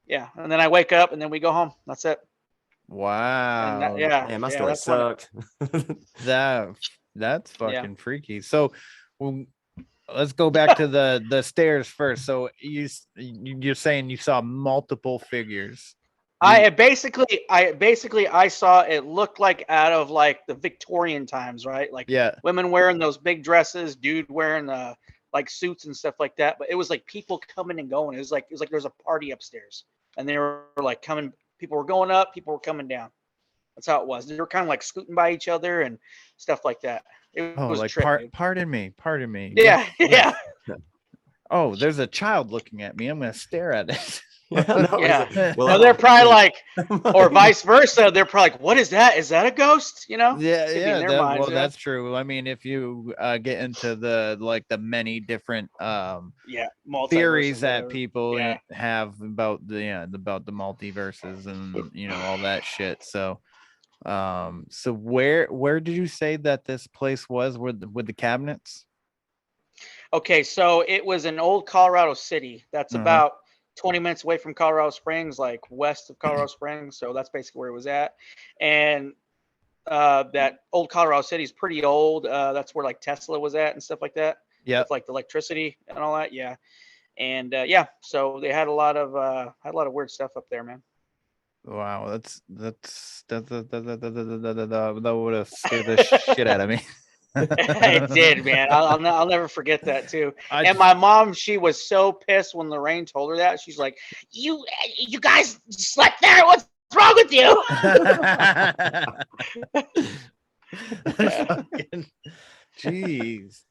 Yeah, and then I wake up, and then we go home. That's it. Wow. Man, my story sucked. That's fucking freaky. So let's go back to the stairs first. So you're saying you saw multiple figures. I saw it looked like out of like the Victorian times, right? Like women wearing those big dresses, dude wearing like suits and stuff like that. But it was like people coming and going. It was like there's a party upstairs, and they were like coming. People were going up, people were coming down. That's how it was. They were kind of like scooting by each other and stuff like that. It was like a trip, pardon me. Yeah. Oh, there's a child looking at me. I'm gonna stare at it. Yeah. Well, No, they're probably like, or vice versa. They're probably like, what is that? Is that a ghost? You know? Yeah, Could be in yeah. their minds, yeah. That's true. I mean, if you get into the many different Yeah. Multiverses, theories that whatever. people Yeah. have about the multiverses and all that shit. So so where did you say that this place was with the cabinets? Okay, so it was in old Colorado City. That's Uh-huh. about 20 minutes away from Colorado Springs, like west of Colorado Springs. So that's basically where it was at. And that old Colorado City is pretty old. That's where like Tesla was at and stuff like that. Yeah. With like the electricity and all that. Yeah. And so they had a lot of weird stuff up there, man. Wow, that would have scared the shit out of me. It did, man. I'll never forget that too. I- And my mom, she was so pissed when Lorraine told her that. She's like, "You guys slept there. What's wrong with you?" Fucking- Jeez.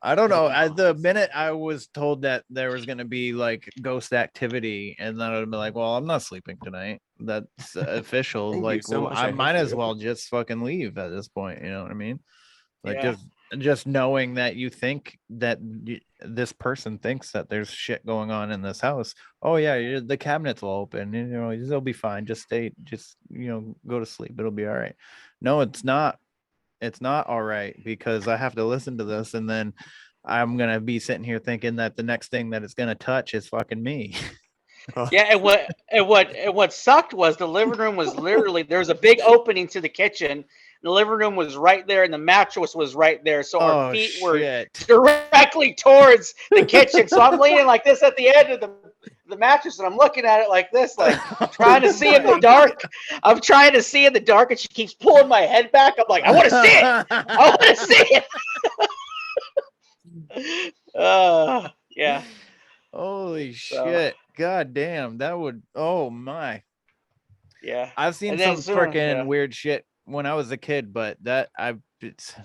I don't know. The minute I was told that there was going to be like ghost activity, and then I'd be like, well, I'm not sleeping tonight. That's official. Thank you Like, so well, much. I I might hate as you. well just fucking leave at this point. You know what I mean? Like, Yeah. just knowing that you think that this person thinks that there's shit going on in this house. Oh yeah, the cabinets will open. It'll be fine. Just stay. Just go to sleep. It'll be all right. No, it's not. It's not all right, because I have to listen to this, and then I'm gonna be sitting here thinking that the next thing that it's gonna touch is fucking me. Yeah, and what sucked was the living room was literally, there was a big opening to the kitchen. The living room was right there, and the mattress was right there. So our feet were shit. directly towards the kitchen. So I'm leaning like this at the end of the mattress, and I'm looking at it like this, like trying to see in the dark. I'm trying to see in the dark, and she keeps pulling my head back. I'm like, I want to see it. I want to see it. Yeah. Holy So- shit. God damn. That would, oh my. Yeah. I've seen And some then soon, freaking yeah. weird shit when I was a kid, but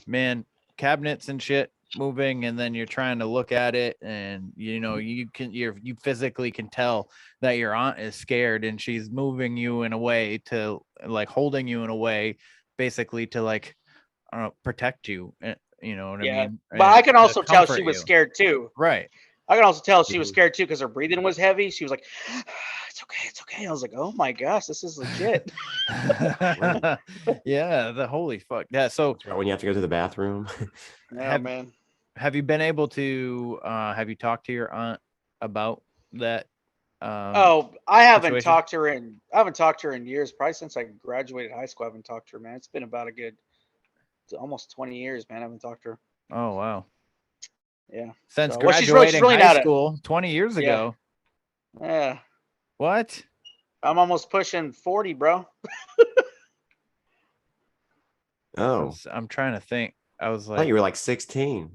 man, cabinets and shit moving, and then you're trying to look at it, and you physically can tell that your aunt is scared, and she's moving you in a way to like holding you in a way basically to like protect you. You know what I mean? But I can And also to tell she comfort was you. scared too. Right. I can also tell she was scared too because her breathing was heavy. She was like, it's okay. I was like, oh my gosh, this is legit. Yeah, the holy fuck. Yeah, so That's right when you have to go to the bathroom. Yeah, man. have you been able to have you talked to your aunt about that? I haven't situation? talked to her in years, probably since I graduated high school. I haven't talked to her, man. It's been about almost 20 years, man. I haven't talked to her. Oh wow. Yeah. Since So, well, she's really graduating not high a- school 20 years ago. Yeah. What? I'm almost pushing 40, bro. Oh, I'm trying to think. I was I thought like you were like 16.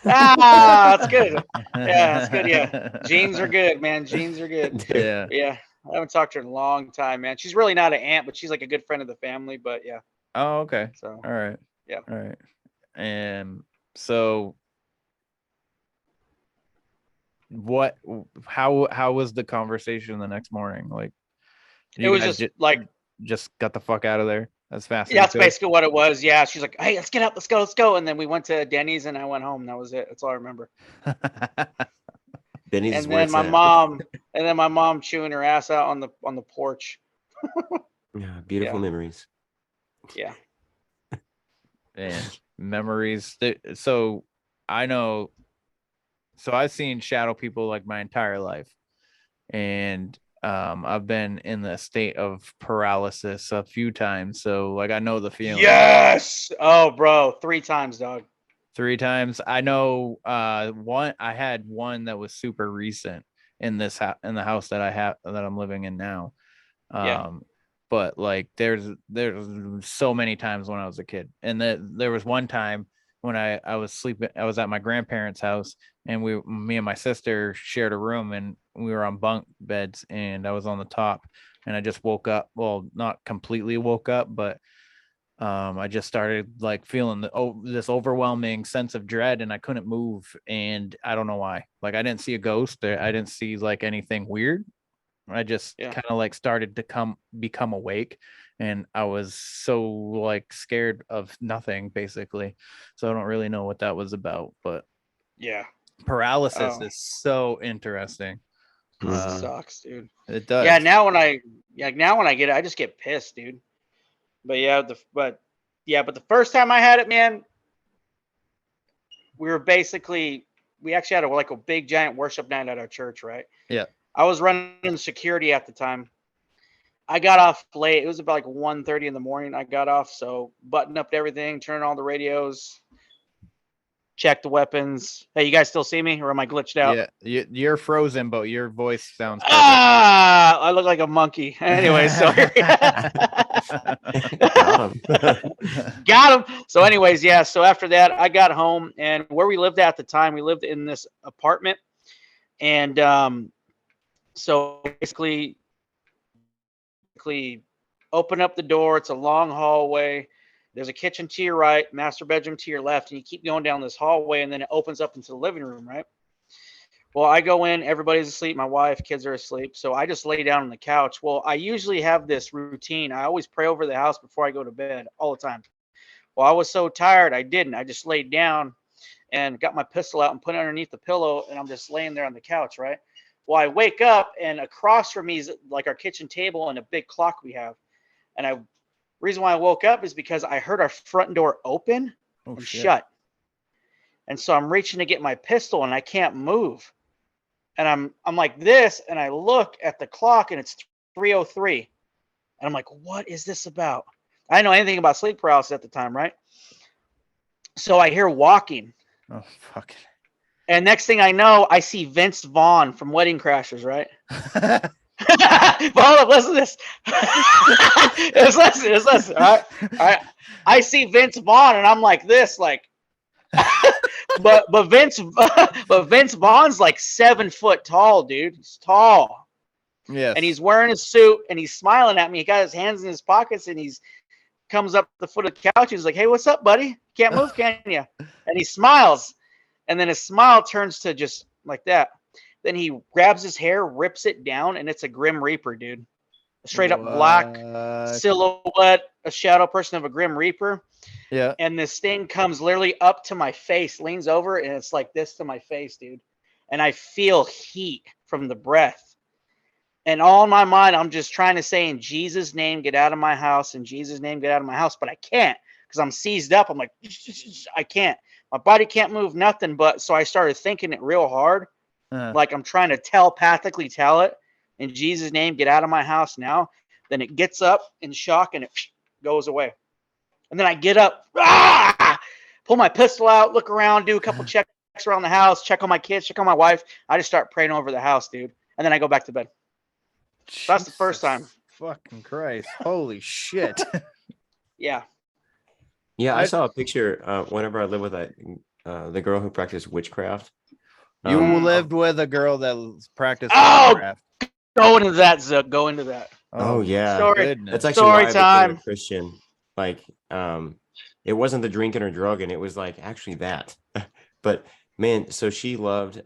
That's good. Yeah, that's good. Yeah. Jeans are good, man. Jeans are good. Dude. Yeah. Yeah. I haven't talked to her in a long time, man. She's really not an aunt, but she's like a good friend of the family. But yeah. Oh, okay. So All right. Yeah. All right. And so how was the conversation the next morning? Like it you was guys just like, just got the fuck out of there as fast yeah, as that's you could? basically what it was. Yeah. She's like, hey, let's get up. Let's go. And then we went to Denny's and I went home. That was it. That's all I remember. Denny's is And where then it's my mom chewing her ass out on the porch. Yeah, beautiful Yeah. memories. Yeah. And memories. So I know. So I've seen shadow people like my entire life, and I've been in the state of paralysis a few times. So like I know the feeling. Yes. Oh, bro, 3 times, dog. 3 times. I know one. I had one that was super recent in this in the house that I'm living in now. Yeah. But like there's so many times when I was a kid, and there was one time when I was sleeping. I was at my grandparents' house, and me and my sister shared a room, and we were on bunk beds, and I was on the top, and I just woke up. Well, not completely woke up, but I just started like feeling this overwhelming sense of dread, and I couldn't move, and I don't know why. Like I didn't see a ghost, I didn't see like anything weird, I just Yeah. kind of like started to become awake, and I was so like scared of nothing basically. So I don't really know what that was about, but Yeah. paralysis Oh. is so interesting. Sucks, dude. It does. Yeah, now when I get it, I just get pissed, dude. But yeah, but the first time I had it, man, we actually had a big giant worship night at our church, right? Yeah. I was running security at the time. I got off late. It was about like 1:30 in the morning. I got off, so buttoned up everything, turned on the radios, checked the weapons. Hey, you guys still see me, or am I glitched out? Yeah, you're frozen, but your voice sounds perfect. I look like a monkey. Anyway, so got him. So, anyways, yeah. So after that, I got home, and where we lived at the time, we lived in this apartment, and so basically open up the door. It's a long hallway. There's a kitchen to your right, master bedroom to your left, and you keep going down this hallway, and then it opens up into the living room, right? Well, I go in, everybody's asleep. My wife, kids are asleep. So I just lay down on the couch. Well, I usually have this routine. I always pray over the house before I go to bed all the time. Well, I was so tired, I didn't. I just laid down and got my pistol out and put it underneath the pillow, and I'm just laying there on the couch, right? Well, I wake up, and across from me is like our kitchen table and a big clock we have. And reason why I woke up is because I heard our front door open and shut. And so I'm reaching to get my pistol, and I can't move. And I'm like this, and I look at the clock, and it's 3:03. And I'm like, what is this about? I didn't know anything about sleep paralysis at the time, right? So I hear walking. Oh, fuck. And next thing I know, I see Vince Vaughn from Wedding Crashers, right? But hold up, listen to this. Just listen. All right. I see Vince Vaughn, and I'm like this, like, but Vince Vaughn's like 7 foot tall, dude. He's tall. Yes. And he's wearing a suit, and he's smiling at me. He got his hands in his pockets, and he's comes up the foot of the couch. He's like, "Hey, what's up, buddy? Can't move, can you?" And he smiles, and then his smile turns to just like that. Then he grabs his hair, rips it down, and it's a Grim Reaper, dude. A straight up black silhouette, a shadow person of a Grim Reaper. Yeah. And this thing comes literally up to my face, leans over, and it's like this to my face, dude. And I feel heat from the breath. And all in my mind, I'm just trying to say, in Jesus' name, get out of my house. In Jesus' name, get out of my house. But I can't, because I'm seized up. I'm like, I can't. My body can't move, nothing. But so I started thinking it real hard. Like I'm trying to telepathically tell it, in Jesus' name, get out of my house now. Then it gets up in shock, and it goes away. And then I get up, pull my pistol out, look around, do a couple checks around the house, check on my kids, check on my wife. I just start praying over the house, dude. And then I go back to bed. So that's the first time. Fucking Christ. Holy shit. Yeah. Yeah, I saw a picture whenever I lived with the girl who practiced witchcraft. You lived with a girl that practiced witchcraft. Go into that, Zook. Go into that. Oh yeah. Story. That's actually Story why I time. became a Christian. Like, it wasn't the drinking or drugging. It was like actually that. But man, so she loved,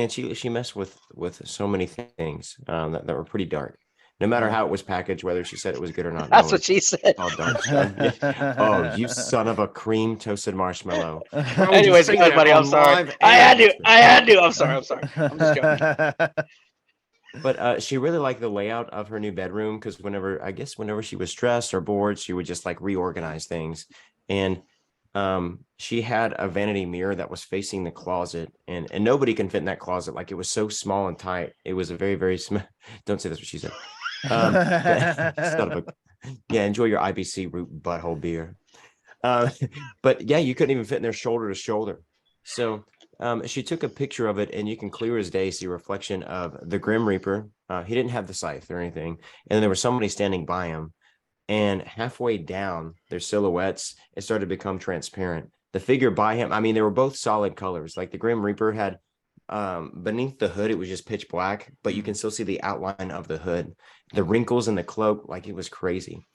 she messed with so many things that were pretty dark. No matter how it was packaged, whether she said it was good or not. That's what she said. All dark stuff. Yeah. Oh, you son of a cream toasted marshmallow. Anyways, buddy, I'm sorry. I had to. I'm sorry. I'm just joking. But she really liked the layout of her new bedroom, because whenever she was stressed or bored, she would just like reorganize things. And she had a vanity mirror that was facing the closet, and nobody can fit in that closet. Like, it was so small and tight. It was a very, very small. Don't say that's what she said. Enjoy your IBC root butthole beer. But yeah, you couldn't even fit in there shoulder to shoulder. So she took a picture of it, and you can clear as day see a reflection of the Grim Reaper. He didn't have the scythe or anything. And then there was somebody standing by him. And halfway down, their silhouettes, it started to become transparent. The figure by him, I mean, they were both solid colors. Like the Grim Reaper had, beneath the hood, it was just pitch black, but you can still see the outline of the hood. The wrinkles in the cloak, like, it was crazy.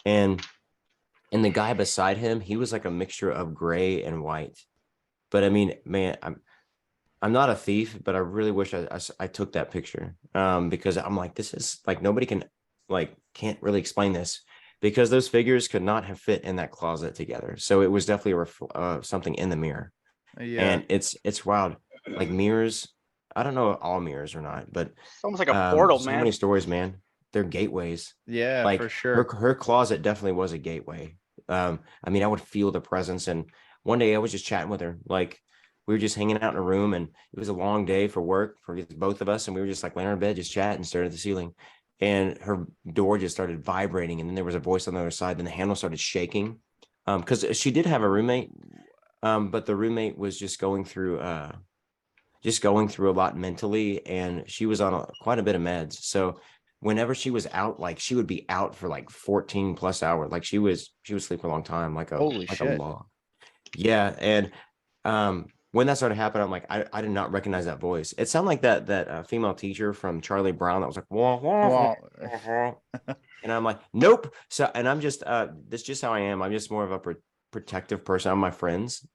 And the guy beside him, he was like a mixture of gray and white. But I mean, man, I'm not a thief, but I really wish I took that picture. Because I'm like, this is like nobody can't really explain this, because those figures could not have fit in that closet together. So it was definitely something in the mirror. Yeah. And it's wild. Like mirrors, I don't know if all mirrors or not, but It's almost like a portal, so man. many stories, man. They're gateways. Yeah, Like for sure. her closet definitely was a gateway. I mean, I would feel the presence. And one day I was just chatting with her, like we were just hanging out in a room, and it was a long day for work for both of us, and we were just like laying on our bed, just chatting, staring at the ceiling, and her door just started vibrating, and then there was a voice on the other side, then the handle started shaking, because she did have a roommate, but the roommate was just going through a lot mentally, and she was on quite a bit of meds. So whenever she was out, like she would be out for like 14 plus hours. Like she would sleep for a long time, like a log. Yeah. And when that started happening, I'm like, I did not recognize that voice. It sounded like that female teacher from Charlie Brown that was like, wah, wah, wah. And I'm like, nope. So, and I'm just this is just how I am. I'm just more of a protective person. I'm my friends.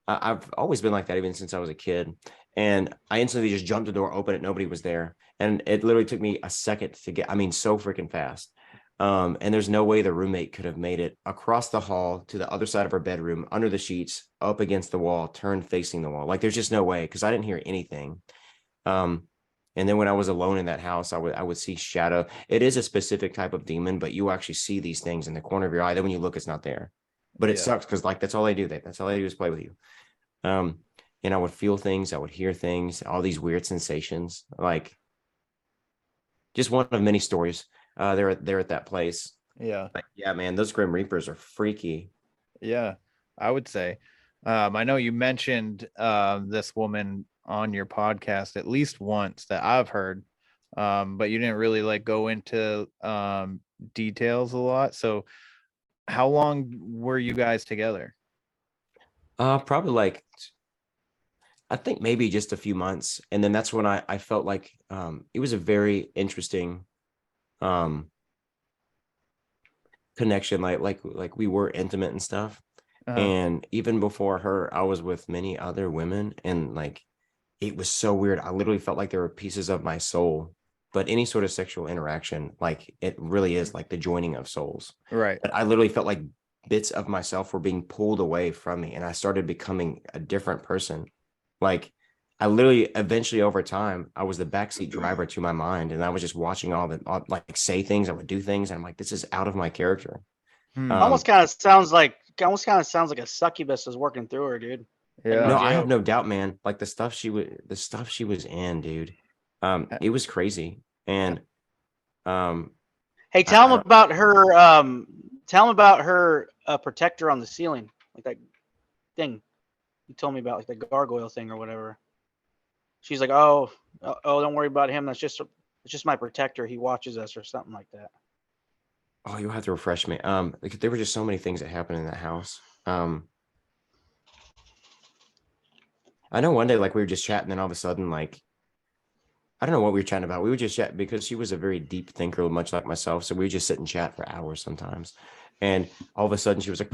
I've always been like that, even since I was a kid. And I instantly just jumped the door, opened it, nobody was there. And it literally took me a second to get, I mean, so freaking fast. And there's no way the roommate could have made it across the hall to the other side of her bedroom, under the sheets, up against the wall, turned facing the wall. Like there's just no way, because I didn't hear anything. And then when I was alone in that house, I would see shadow. It is a specific type of demon, but you actually see these things in the corner of your eye. Then when you look, it's not there. But it sucks, because like that's all they do. That's all they do is play with you. And I would feel things, I would hear things, all these weird sensations, like just one of many stories. They're at that place. Yeah. Like, yeah, man, those Grim Reapers are freaky. Yeah, I would say. I know you mentioned this woman on your podcast at least once that I've heard, but you didn't really like go into details a lot. So how long were you guys together? Probably like, I think maybe just a few months. And then that's when I felt like it was a very interesting connection. Like we were intimate and stuff. And even before her, I was with many other women, and like it was so weird. I literally felt like there were pieces of my soul. But any sort of sexual interaction, like it really is like the joining of souls. Right. But I literally felt like bits of myself were being pulled away from me, and I started becoming a different person. Like I literally, eventually over time, I was the backseat driver to my mind, and I was just watching all like say things, I would do things, and I'm like, this is out of my character. Almost kind of sounds like a succubus is working through her, dude. Yeah. No, I have no doubt, man. Like the stuff she was in, dude. It was crazy. And hey, tell them about her. Tell them about her protector on the ceiling, like that thing you told me about, like the gargoyle thing or whatever. She's like, oh, don't worry about him. It's just my protector. He watches us, or something like that. Oh, you'll have to refresh me. Like, there were just so many things that happened in that house. I know one day, like we were just chatting, and all of a sudden, like, I don't know what we were chatting about. We would just chat, because she was a very deep thinker, much like myself. So we would just sit and chat for hours sometimes. And all of a sudden she was like,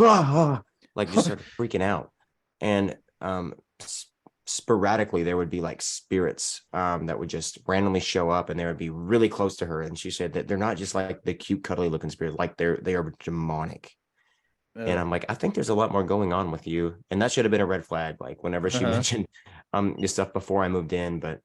like just started freaking out. And sporadically there would be like spirits that would just randomly show up, and they would be really close to her. And she said that they're not just like the cute, cuddly looking spirit, like they are demonic. And I'm like, I think there's a lot more going on with you. And that should have been a red flag, like whenever she mentioned this stuff before I moved in. But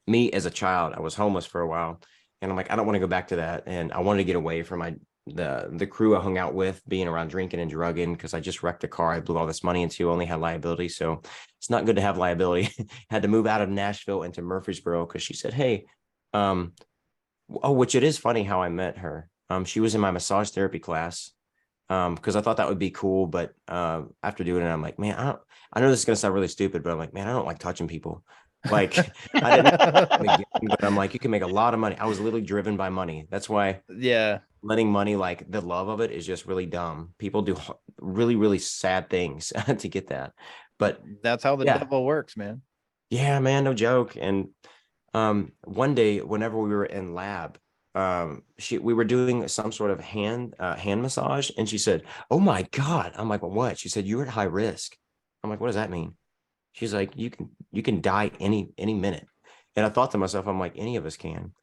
me as a child, I was homeless for a while, and I'm like, I don't want to go back to that. And I wanted to get away from the crew I hung out with, being around drinking and drugging, because I just wrecked a car I blew all this money into, only had liability. So it's not good to have liability. Had to move out of Nashville into Murfreesboro, because she said, hey, which it is funny how I met her. She was in my massage therapy class, because I thought that would be cool. But after doing it, I'm like, man, I know this is going to sound really stupid, but I'm like, man, I don't like touching people. Like I didn't, but I'm like, you can make a lot of money. I was literally driven by money. That's why letting money, like the love of it, is just really dumb. People do really, really sad things to get that. But that's how the devil works, man. Yeah, man, no joke. And one day, whenever we were in lab, we were doing some sort of hand massage, and she said, oh my God. I'm like, well, what? She said, you're at high risk. I'm like, what does that mean? She's like, you can die any minute. And I thought to myself, I'm like, any of us can.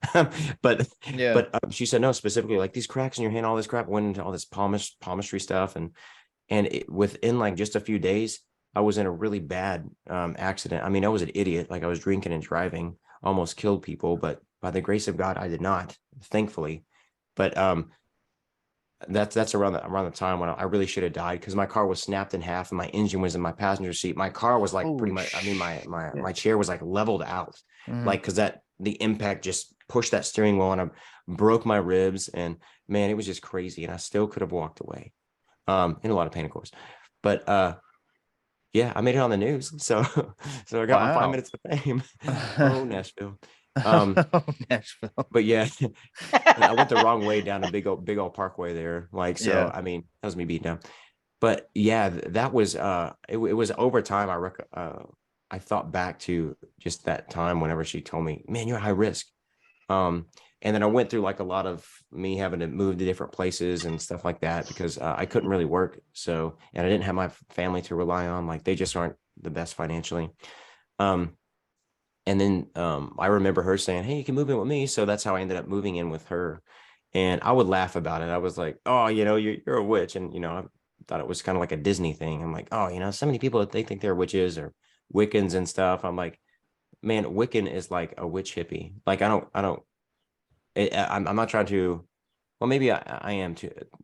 but Yeah. but she said no, specifically like these cracks in your hand, all this crap, went into all this palmistry stuff, and within like just a few days, I was in a really bad accident. I mean, I was an idiot. Like I was drinking and driving, almost killed people, but by the grace of God, I did not, thankfully. But that's around the time when I really should have died, because my car was snapped in half and my engine was in my passenger seat. My car was like pretty much, I mean, my chair was like leveled out, like, because the impact just pushed that steering wheel and I broke my ribs, and man, it was just crazy. And I still could have walked away, in a lot of pain, of course. But yeah, I made it on the news, so I got my 5 minutes of fame. Oh, Nashville. Nashville. But yeah, I went the wrong way down a big old parkway there. Like, so yeah. I mean, that was me beating down. But yeah, that was it was over time. I thought back to just that time whenever she told me, man, you're high risk. And then I went through like a lot of me having to move to different places and stuff like that, because I couldn't really work. So, and I didn't have my family to rely on. Like, they just aren't the best financially. And then I remember her saying, hey, you can move in with me. So that's how I ended up moving in with her. And I would laugh about it. I was like, oh, you're a witch. And, I thought it was kind of like a Disney thing. I'm like, oh, so many people, they think they're witches or Wiccans and stuff. I'm like, man, Wiccan is like a witch hippie. Like, I'm not trying to, well, maybe I am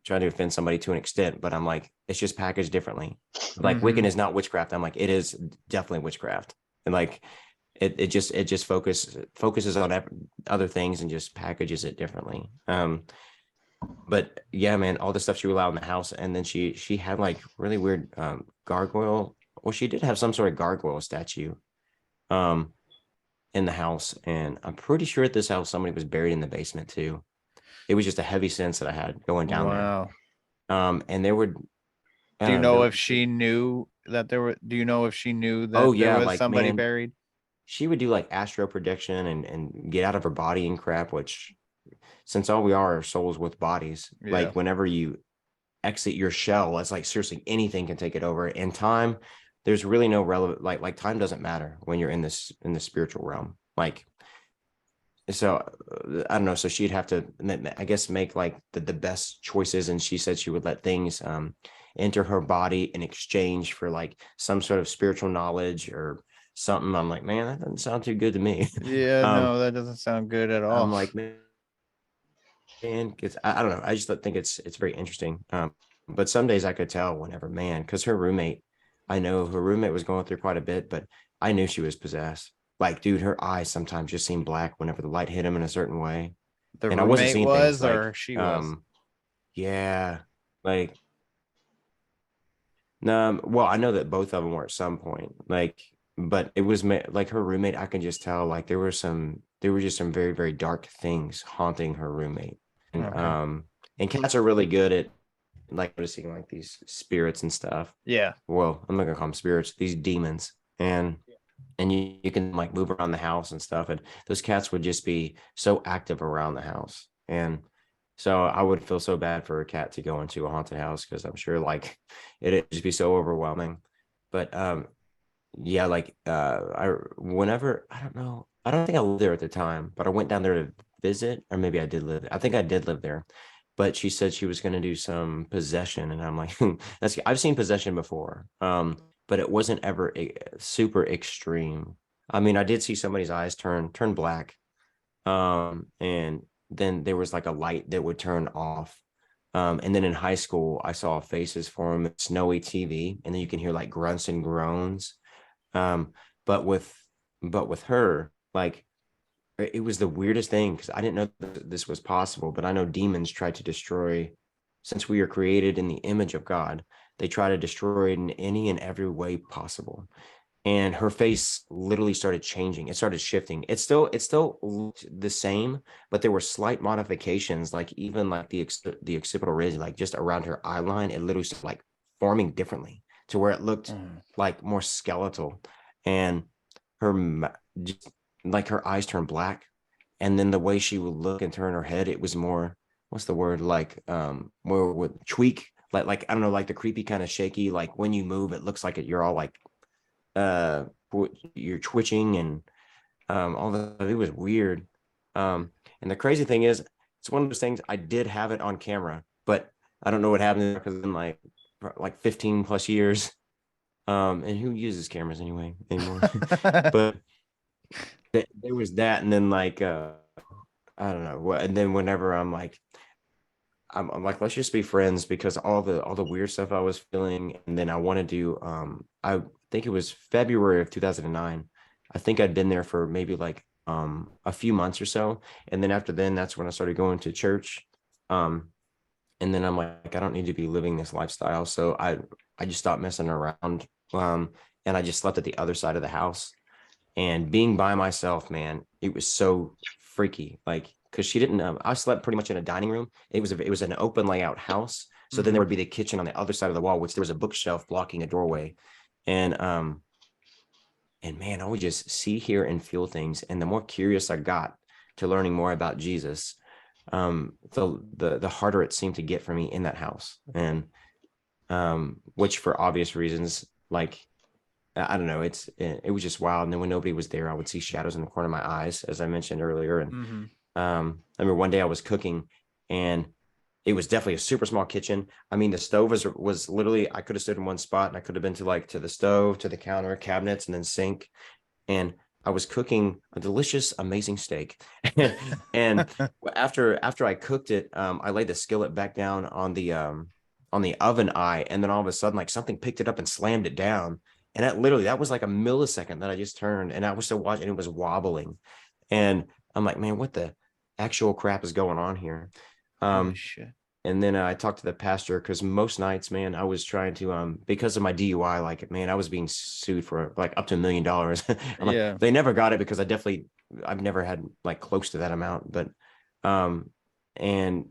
trying to offend somebody to an extent, but I'm like, it's just packaged differently. Like, Wiccan is not witchcraft. I'm like, it is definitely witchcraft. And like, it just focuses on other things and just packages it differently. But yeah, man, all the stuff she would allow in the house. And then she had like really weird gargoyle. Well, she did have some sort of gargoyle statue in the house. And I'm pretty sure at this house, somebody was buried in the basement too. It was just a heavy sense that I had going down there. And there would. Do you know if she knew that there were? Do you know if she knew that there was like, somebody buried? She would do like astro projection and get out of her body and crap, which, since all we are souls with bodies, like whenever you exit your shell, it's like seriously anything can take it over. In time, there's really no relevant, like time doesn't matter when you're in the spiritual realm. Like, so I don't know. So she'd have to, I guess, make like the best choices. And she said she would let things enter her body in exchange for like some sort of spiritual knowledge or something. I'm like, man, that doesn't sound too good to me. Yeah, no, that doesn't sound good at all. I'm like, man, because I don't know. I just think it's very interesting. But some days I could tell whenever, man, because her roommate, I know her roommate was going through quite a bit, but I knew she was possessed. Like, dude, her eyes sometimes just seemed black whenever the light hit him in a certain way. The and roommate I wasn't seeing was, things or like, she was. Yeah, like, no. Well, I know that both of them were at some point. Like, but it was like her roommate. I can just tell, like, there were just some very, very dark things haunting her roommate. And and cats are really good at like noticing like these spirits and stuff. Yeah. Well, I'm not gonna call them spirits, these demons. And you can like move around the house and stuff. And those cats would just be so active around the house. And so I would feel so bad for a cat to go into a haunted house, because I'm sure like it'd just be so overwhelming. But yeah, like I don't know. I don't think I lived there at the time, but I went down there to visit, or maybe I did live. I think I did live there. But she said she was going to do some possession, and I'm like, I've seen possession before, but it wasn't ever super extreme. I mean, I did see somebody's eyes turn black, and then there was like a light that would turn off. And then in high school, I saw faces form in snowy TV, and then you can hear like grunts and groans. But with her, like, it was the weirdest thing, because I didn't know this was possible, but I know demons try to destroy, since we are created in the image of God, they try to destroy it in any and every way possible. And her face literally started changing. It started shifting. It still looked the same, but there were slight modifications, like even like the occipital ridge, like just around her eye line, it literally started like forming differently to where it looked like more skeletal. And her just like her eyes turned black, and then the way she would look and turn her head, it was more, what's the word, like more with tweak, like I don't know, like the creepy kind of shaky, like when you move it looks like you're all like you're twitching and all the it was weird. And the crazy thing is, it's one of those things. I did have it on camera, but I don't know what happened because in like 15 plus years. And who uses cameras anymore? But there was that, and then like I don't know what. And then whenever I'm like, let's just be friends because all the weird stuff I was feeling, and then I wanted to I think it was February of 2009. I think I'd been there for maybe like a few months or so, and then after then that's when I started going to church. And then I'm like, I don't need to be living this lifestyle, so I just stopped messing around. And I just slept at the other side of the house, and being by myself, man, it was so freaky. Like, because she didn't, I slept pretty much in a dining room. It was an open layout house. So then there would be the kitchen on the other side of the wall, which there was a bookshelf blocking a doorway. And man, I would just see, hear, and feel things. And the more curious I got to learning more about Jesus, the harder it seemed to get for me in that house. And which for obvious reasons, like, I don't know, it was just wild. And then when nobody was there, I would see shadows in the corner of my eyes, as I mentioned earlier. And I remember one day I was cooking, and it was definitely a super small kitchen. I mean, the stove was literally, I could have stood in one spot, and I could have been to the stove, to the counter, cabinets, and then sink. And I was cooking a delicious, amazing steak. And after I cooked it, I laid the skillet back down on the oven eye, and then all of a sudden, like, something picked it up and slammed it down. And that was like a millisecond that I just turned, and I was still watching, and it was wobbling. And I'm like, man, what the actual crap is going on here? Shit. And then I talked to the pastor, because most nights, man, I was trying to, because of my DUI, like, man, I was being sued for like up to $1 million. Yeah. They never got it because I've never had like close to that amount. But, and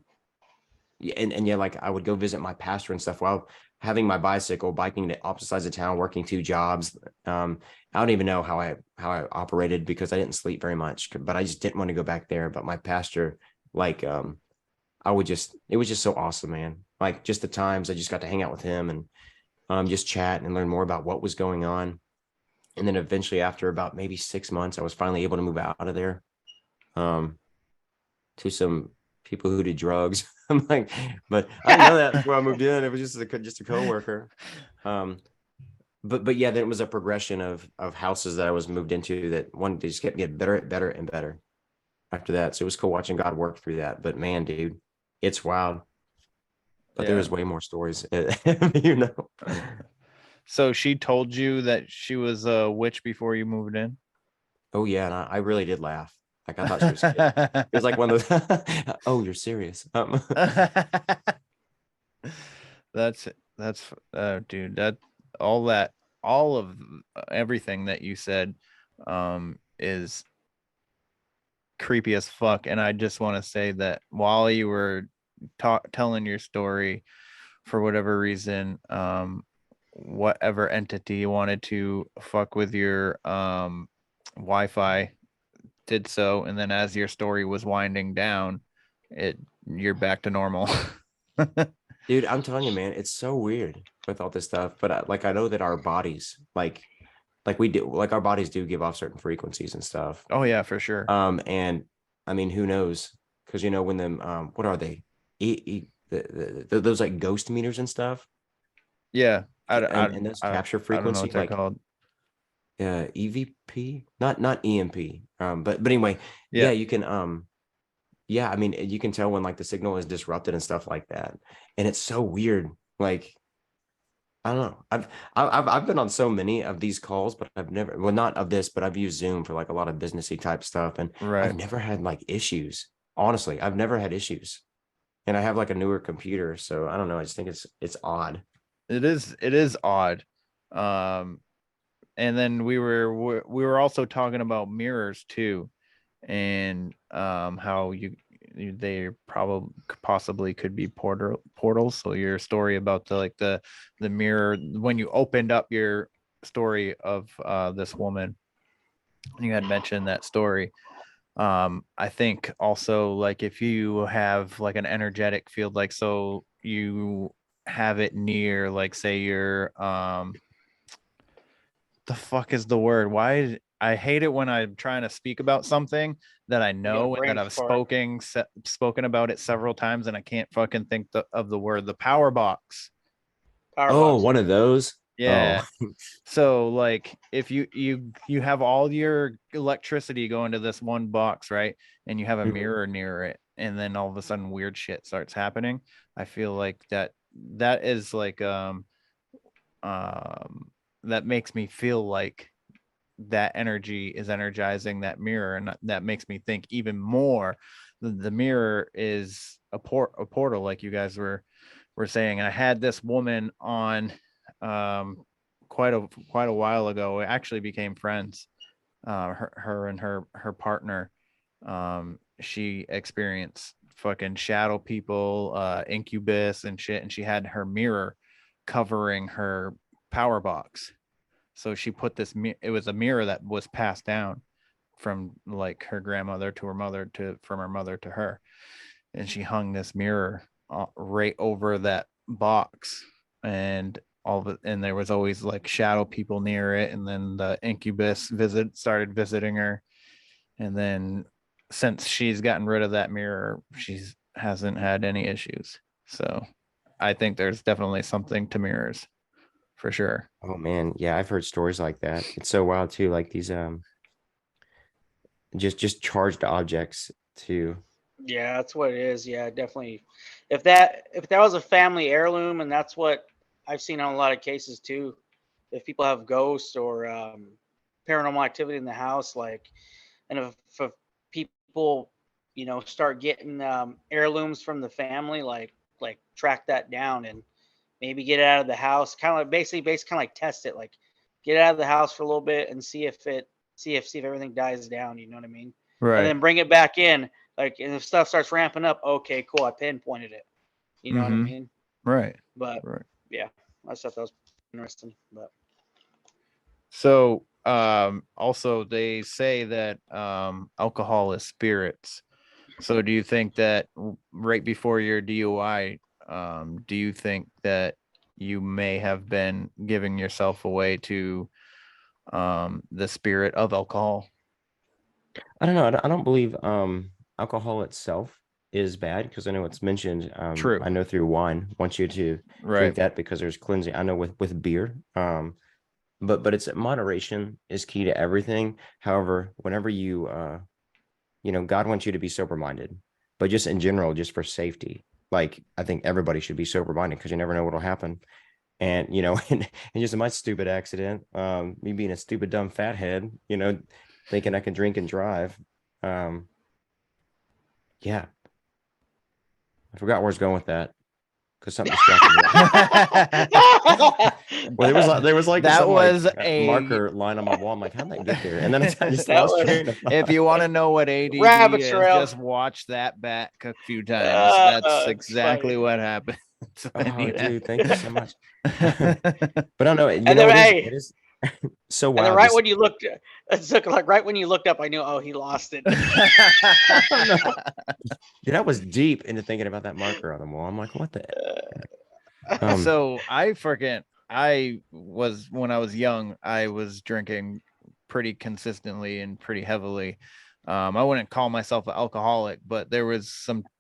yeah, like, I would go visit my pastor and stuff while having my bicycle, biking to opposite sides of town, working 2 jobs. I don't even know how I operated, because I didn't sleep very much, but I just didn't want to go back there. But my pastor, like, it was just so awesome, man. Like, just the times I just got to hang out with him and just chat and learn more about what was going on. And then eventually, after about maybe 6 months, I was finally able to move out of there to some people who did drugs. I'm like, but I didn't know that before I moved in. It was just a coworker. But yeah, then it was a progression of houses that I was moved into, that one, they just kept getting better and better after that. So it was cool watching God work through that. But man, dude, it's wild. But there was way more stories, you know. So she told you that she was a witch before you moved in? Oh yeah, and I really did laugh. Like, I thought she was kidding. It was like one of those, oh, you're serious. That's dude, all of everything that you said is creepy as fuck. And I just want to say that while you were telling your story, for whatever reason, whatever entity wanted to fuck with your Wi-Fi did so, and then as your story was winding down, you're back to normal. Dude, I'm telling you, man, it's so weird with all this stuff. But I know that our bodies, like we do, like, our bodies do give off certain frequencies and stuff. Oh yeah, for sure. And I mean, who knows? Because, you know, when them what are they? Those like ghost meters and stuff. Yeah, and those capture frequency, like called. EVP, not EMP. But anyway, yeah, you can yeah, I mean, you can tell when, like, the signal is disrupted and stuff like that. And it's so weird. Like, I don't know. I've been on so many of these calls, but I've never, well, not of this, but I've used Zoom for like a lot of businessy type stuff, and I've never had like issues. Honestly, I've never had issues. And I have like a newer computer, so I don't know. I just think it's odd. It is odd. And then we were also talking about mirrors too, and how they possibly could be portals. So your story about the mirror, when you opened up your story of this woman, you had mentioned that story. I think also, like, if you have like an energetic field, like, so you have it near, like, say your the fuck is the word? I hate it when I'm trying to speak about something that I know and that I've spoken about it several times and I can't fucking think of the word. The power box. One of those. Yeah. So like if you have all your electricity going to this one box, right? And you have a mirror near it, and then all of a sudden weird shit starts happening. I feel like that is like that makes me feel like that energy is energizing that mirror, and that makes me think even more the mirror is a portal, like you guys were saying. And I had this woman on quite a while ago. We actually became friends. Her and her partner, she experienced fucking shadow people, incubus and shit, and she had her mirror covering her power box. So she put this it was a mirror that was passed down from like her grandmother to her mother from her mother to her, and she hung this mirror right over that box, and and there was always like shadow people near it, and then the incubus started visiting her, and then since she's gotten rid of that mirror, she's hasn't had any issues. So I think there's definitely something to mirrors. For sure. Oh man, yeah, I've heard stories like that. It's so wild too, like these just charged objects too. Yeah, that's what it is. Yeah, definitely. If that was a family heirloom, and that's what I've seen on a lot of cases too. If people have ghosts or paranormal activity in the house, like, and if people, start getting heirlooms from the family, like track that down and maybe get it out of the house, kind of like basically kind of like test it, like get it out of the house for a little bit and see if everything dies down. You know what I mean? Right. And then bring it back in, like, and if stuff starts ramping up, okay, cool, I pinpointed it. You know what I mean? Right. But yeah, I thought that was interesting. But so also they say that alcohol is spirits. So do you think that right before your DUI, do you think that you may have been giving yourself away to the spirit of alcohol? I don't know. I don't believe alcohol itself is bad, because I know it's mentioned. True. I know through wine wants you to drink that because there's cleansing. I know with beer. But it's moderation is key to everything. However, whenever you God wants you to be sober minded, but just in general, just for safety. Like, I think everybody should be sober minded, because you never know what'll happen. And and just my stupid accident, me being a stupid dumb fathead, thinking I can drink and drive. Yeah, I forgot where I was going with that, because something distracted me. Well, there was like that was a marker line on my wall. I'm like, how'd that get there? And then I just if you want to know what ADD Rabbit is, trail. just watch that back a few times. That's exactly what happened. Dude, thank you so much. But I don't know. It is so wild. And then right when you looked, right when you looked up, I knew, oh, he lost it. Dude, I was deep into thinking about that marker on the wall. I'm like, what the? So when I was young, I was drinking pretty consistently and pretty heavily. I wouldn't call myself an alcoholic, but there was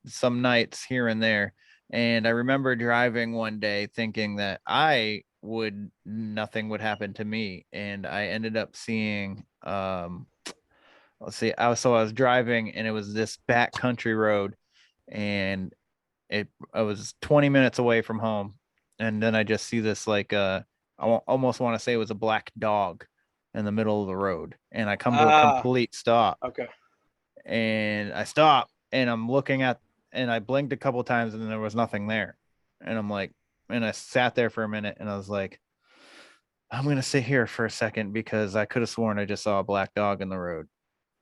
some nights here and there. And I remember driving one day thinking that nothing would happen to me. And I ended up seeing, I was driving, and it was this back country road, and I was 20 minutes away from home. And then I just see this, like, I almost want to say it was a black dog in the middle of the road. And I come to a complete stop. Okay. And I stop, and I'm looking and I blinked a couple times, and there was nothing there. And I'm like, and I sat there for a minute, and I was like, I'm going to sit here for a second, because I could have sworn I just saw a black dog in the road.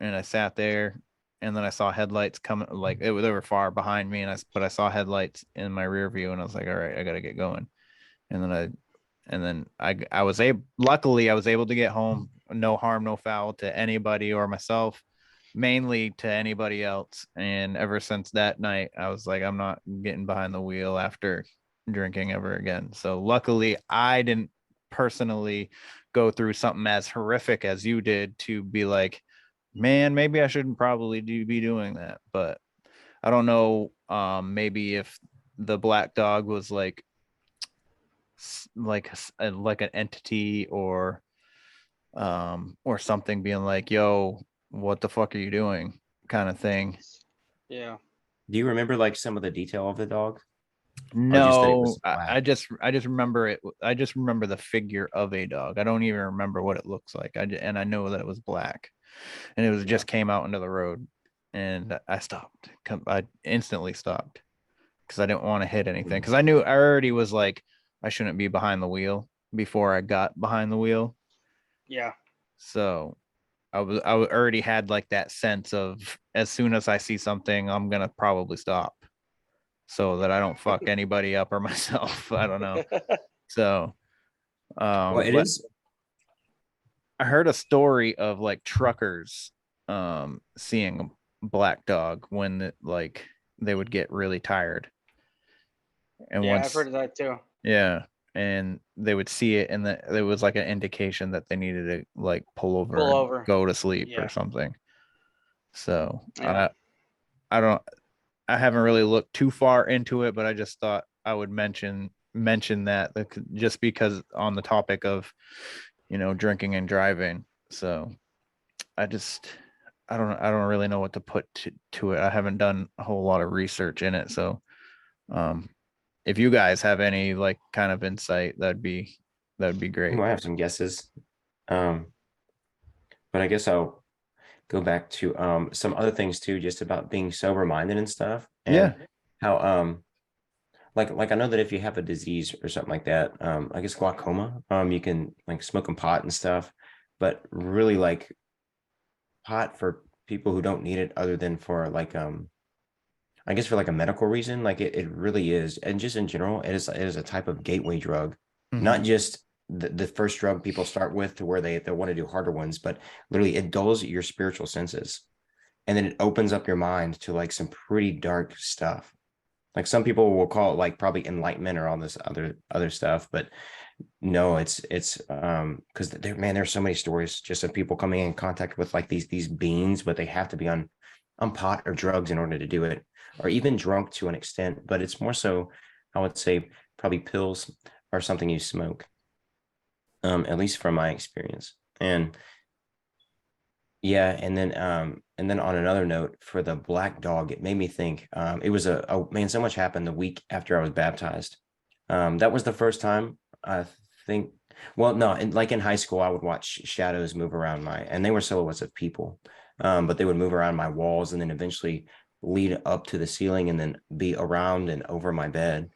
And I sat there, and then I saw headlights coming, like they were far behind me. But I saw headlights in my rear view, and I was like, all right, I got to get going. And then I was luckily I was able to get home. No harm, no foul to anybody or myself, mainly to anybody else. And ever since that night, I was like, I'm not getting behind the wheel after drinking ever again. So luckily I didn't personally go through something as horrific as you did to be like, man, maybe I shouldn't probably be doing that. But I don't know. Maybe if the black dog was like an entity or something being like, yo, what the fuck are you doing, kind of thing. Yeah. Do you remember like some of the detail of the dog? No, I just remember it. I just remember the figure of a dog. I don't even remember what it looks like. And I know that it was black, and it was just came out into the road, and I stopped. I instantly stopped because I didn't want to hit anything, because I knew I already was like, I shouldn't be behind the wheel before I got behind the wheel. Yeah. So I already had like that sense of, as soon as I see something, I'm gonna probably stop, so that I don't fuck anybody up or myself. I don't know. So, well, it is. I heard a story of like truckers seeing a black dog when they would get really tired. And yeah, I've heard of that too. Yeah, and they would see it, and there was like an indication that they needed to like pull over, and go to sleep or something. So I haven't really looked too far into it, but I just thought I would mention that just because on the topic of, drinking and driving. So I don't really know what to put to it. I haven't done a whole lot of research in it. So if you guys have any like kind of insight, that'd be great. Well, I have some guesses. But I guess I'll go back to some other things too, just about being sober minded and stuff. And how like I know that if you have a disease or something like that, I guess glaucoma, you can like smoking pot and stuff, but really like pot for people who don't need it other than for like I guess for like a medical reason, like it really is. And just in general, it is a type of gateway drug, not just the first drug people start with to where they want to do harder ones, but literally it dulls your spiritual senses. And then it opens up your mind to like some pretty dark stuff. Like some people will call it like probably enlightenment or all this other stuff, but no, it's because there's so many stories just of people coming in contact with like these beings, but they have to be on pot or drugs in order to do it, or even drunk to an extent. But it's more so, I would say, probably pills or something you smoke, at least from my experience. And yeah, and then on another note, for the black dog, it made me think, it was man, so much happened the week after I was baptized. That was the first time, I think. Well, no, like in high school, I would watch shadows move around and they were silhouettes of people, but they would move around my walls and then eventually lead up to the ceiling and then be around and over my bed.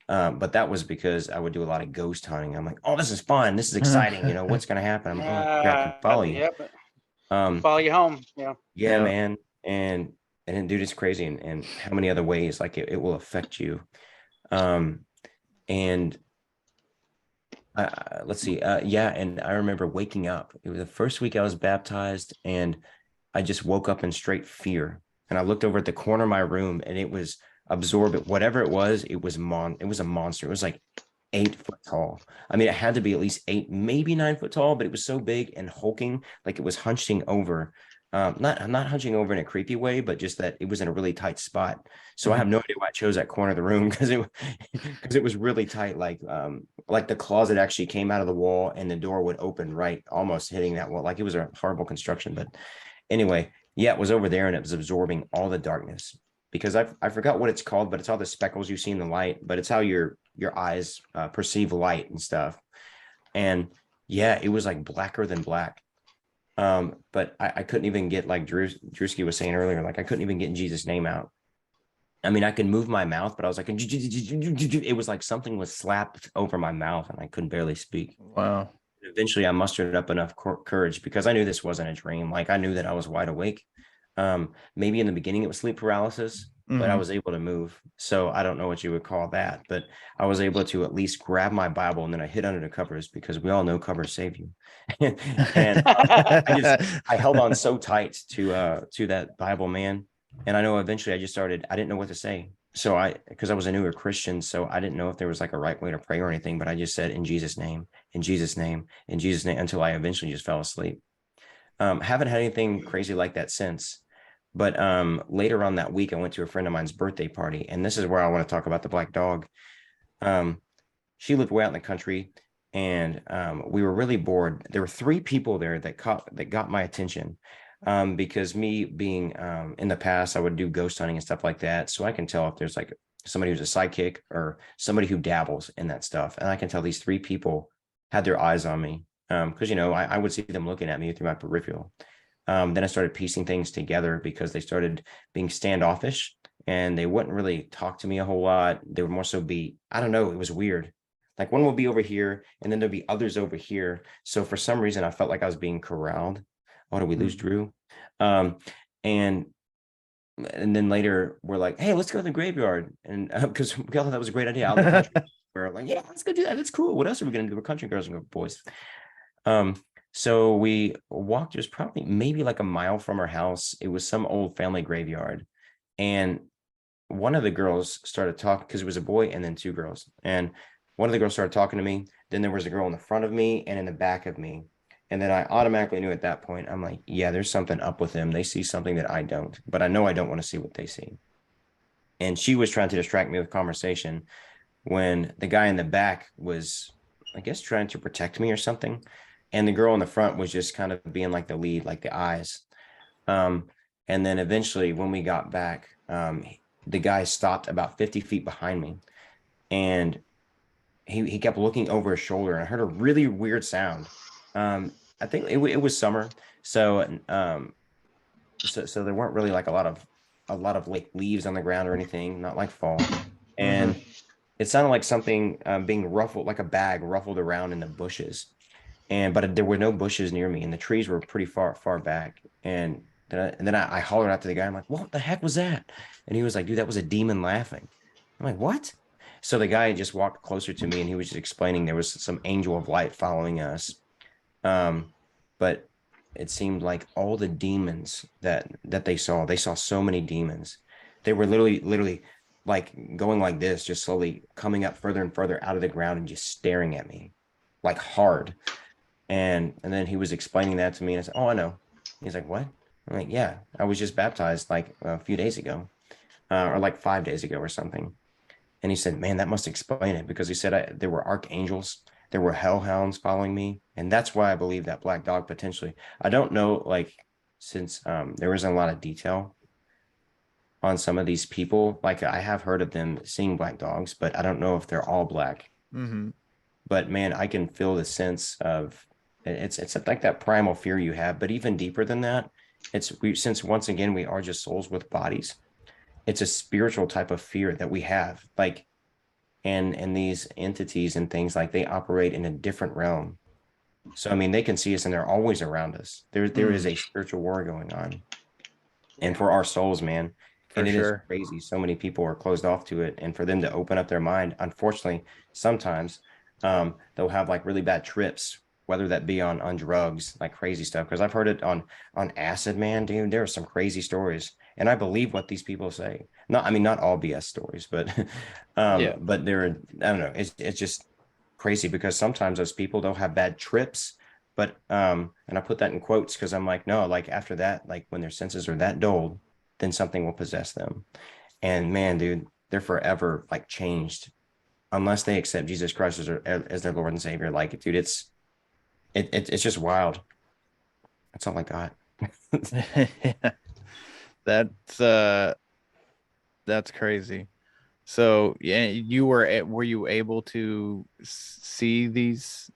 But that was because I would do a lot of ghost hunting. I'm like, oh, this is fun. This is exciting. What's going to happen? I'm going to follow you. Yep. Follow you home. Yeah, man. And dude, it's crazy. And how many other ways like it will affect you. And let's see. And I remember waking up. It was the first week I was baptized, and I just woke up in straight fear. And I looked over at the corner of my room, and it was absorbent. Whatever it was a monster. It was like 8 foot tall. I mean, it had to be at least 8, maybe 9 foot tall, but it was so big and hulking, like it was hunching over. Not hunching over in a creepy way, but just that it was in a really tight spot. So I have no idea why I chose that corner of the room, because it was really tight. Like the closet actually came out of the wall and the door would open right, almost hitting that wall. Like it was a horrible construction. But anyway, yeah, it was over there and it was absorbing all the darkness, because I forgot what it's called, but it's all the speckles you see in the light, but it's how your eyes perceive light and stuff. And yeah, it was like blacker than black. But I couldn't even get, like Drewski was saying earlier, like I couldn't even get Jesus' name out. I mean, I could move my mouth, but I was like, it was like something was slapped over my mouth and I couldn't barely speak. Wow. Eventually I mustered up enough courage, because I knew this wasn't a dream. Like I knew that I was wide awake. Maybe in the beginning it was sleep paralysis, but I was able to move. So I don't know what you would call that, but I was able to at least grab my Bible, and then I hid under the covers, because we all know covers save you. And I held on so tight to that Bible, man. And I know eventually I didn't know what to say. So because I was a newer Christian, so I didn't know if there was like a right way to pray or anything, but I just said, in Jesus' name, in Jesus' name, until I eventually just fell asleep. Haven't had anything crazy like that since. But later on that week, I went to a friend of mine's birthday party, and this is where I want to talk about the black dog. She lived way out in the country, and we were really bored. There were 3 people there that got my attention, because me being in the past, I would do ghost hunting and stuff like that, so I can tell if there's like somebody who's a psychic or somebody who dabbles in that stuff, and I can tell these 3 people had their eyes on me, because I would see them looking at me through my peripheral. Then I started piecing things together because they started being standoffish and they wouldn't really talk to me a whole lot. They would more so be, I don't know, it was weird. Like one would be over here and then there'd be others over here. So for some reason, I felt like I was being corralled. Oh, did we lose Drew? And then later we're like, hey, let's go to the graveyard. And because we all thought that was a great idea out in the country. We're like, yeah, let's go do that. That's cool. What else are we going to do? We're country girls and boys. So we walked just probably maybe like a mile from our house. It was some old family graveyard. And one of the girls started talking, because it was a boy and then 2 girls. And one of the girls started talking to me. Then there was a girl in the front of me and in the back of me. And then I automatically knew at that point, I'm like, yeah, there's something up with them. They see something that I don't, but I know I don't want to see what they see. And she was trying to distract me with conversation when the guy in the back was, I guess, trying to protect me or something. And the girl in the front was just kind of being like the lead, like the eyes. And then eventually when we got back, the guy stopped about 50 feet behind me. And he kept looking over his shoulder. And I heard a really weird sound. I think it was summer. So there weren't really like a lot of like leaves on the ground or anything, not like fall. And it sounded like something being ruffled, like a bag ruffled around in the bushes. But there were no bushes near me, and the trees were pretty far back. And then I hollered out to the guy. I'm like, "What the heck was that?" And he was like, "Dude, that was a demon laughing." I'm like, "What?" So the guy just walked closer to me, and he was just explaining there was some angel of light following us. But it seemed like all the demons that they saw so many demons. They were literally like going like this, just slowly coming up further and further out of the ground and just staring at me, like hard. And then he was explaining that to me, and I said, "Oh, I know." He's like, "What?" I'm like, "Yeah, I was just baptized like a few days ago, or like 5 days ago or something." And he said, "Man, that must explain it," because he said there were archangels, there were hellhounds following me, and that's why I believe that black dog potentially. I don't know, like, since there isn't a lot of detail on some of these people. Like, I have heard of them seeing black dogs, but I don't know if they're all black. But man, I can feel the sense of it's like that primal fear you have, but even deeper than that, since once again we are just souls with bodies. It's a spiritual type of fear that we have, like, and these entities and things, like, they operate in a different realm. So I mean, they can see us and they're always around us. There is a spiritual war going on, and for our souls, man, and it is crazy. So many people are closed off to it, and for them to open up their mind, unfortunately, sometimes they'll have like really bad trips, whether that be on drugs, like crazy stuff. Because I've heard it on acid, man, dude. There are some crazy stories, and I believe what these people say. Not all BS stories, but but there are, I don't know. It's just crazy because sometimes those people, they'll have bad trips, but and I put that in quotes because I'm like, no, like after that, like when their senses are that dulled, then something will possess them, and man, dude, they're forever like changed unless they accept Jesus Christ as their Lord and Savior. Like, dude, it's just wild. That's all I got. That's crazy. So yeah, were you able to see these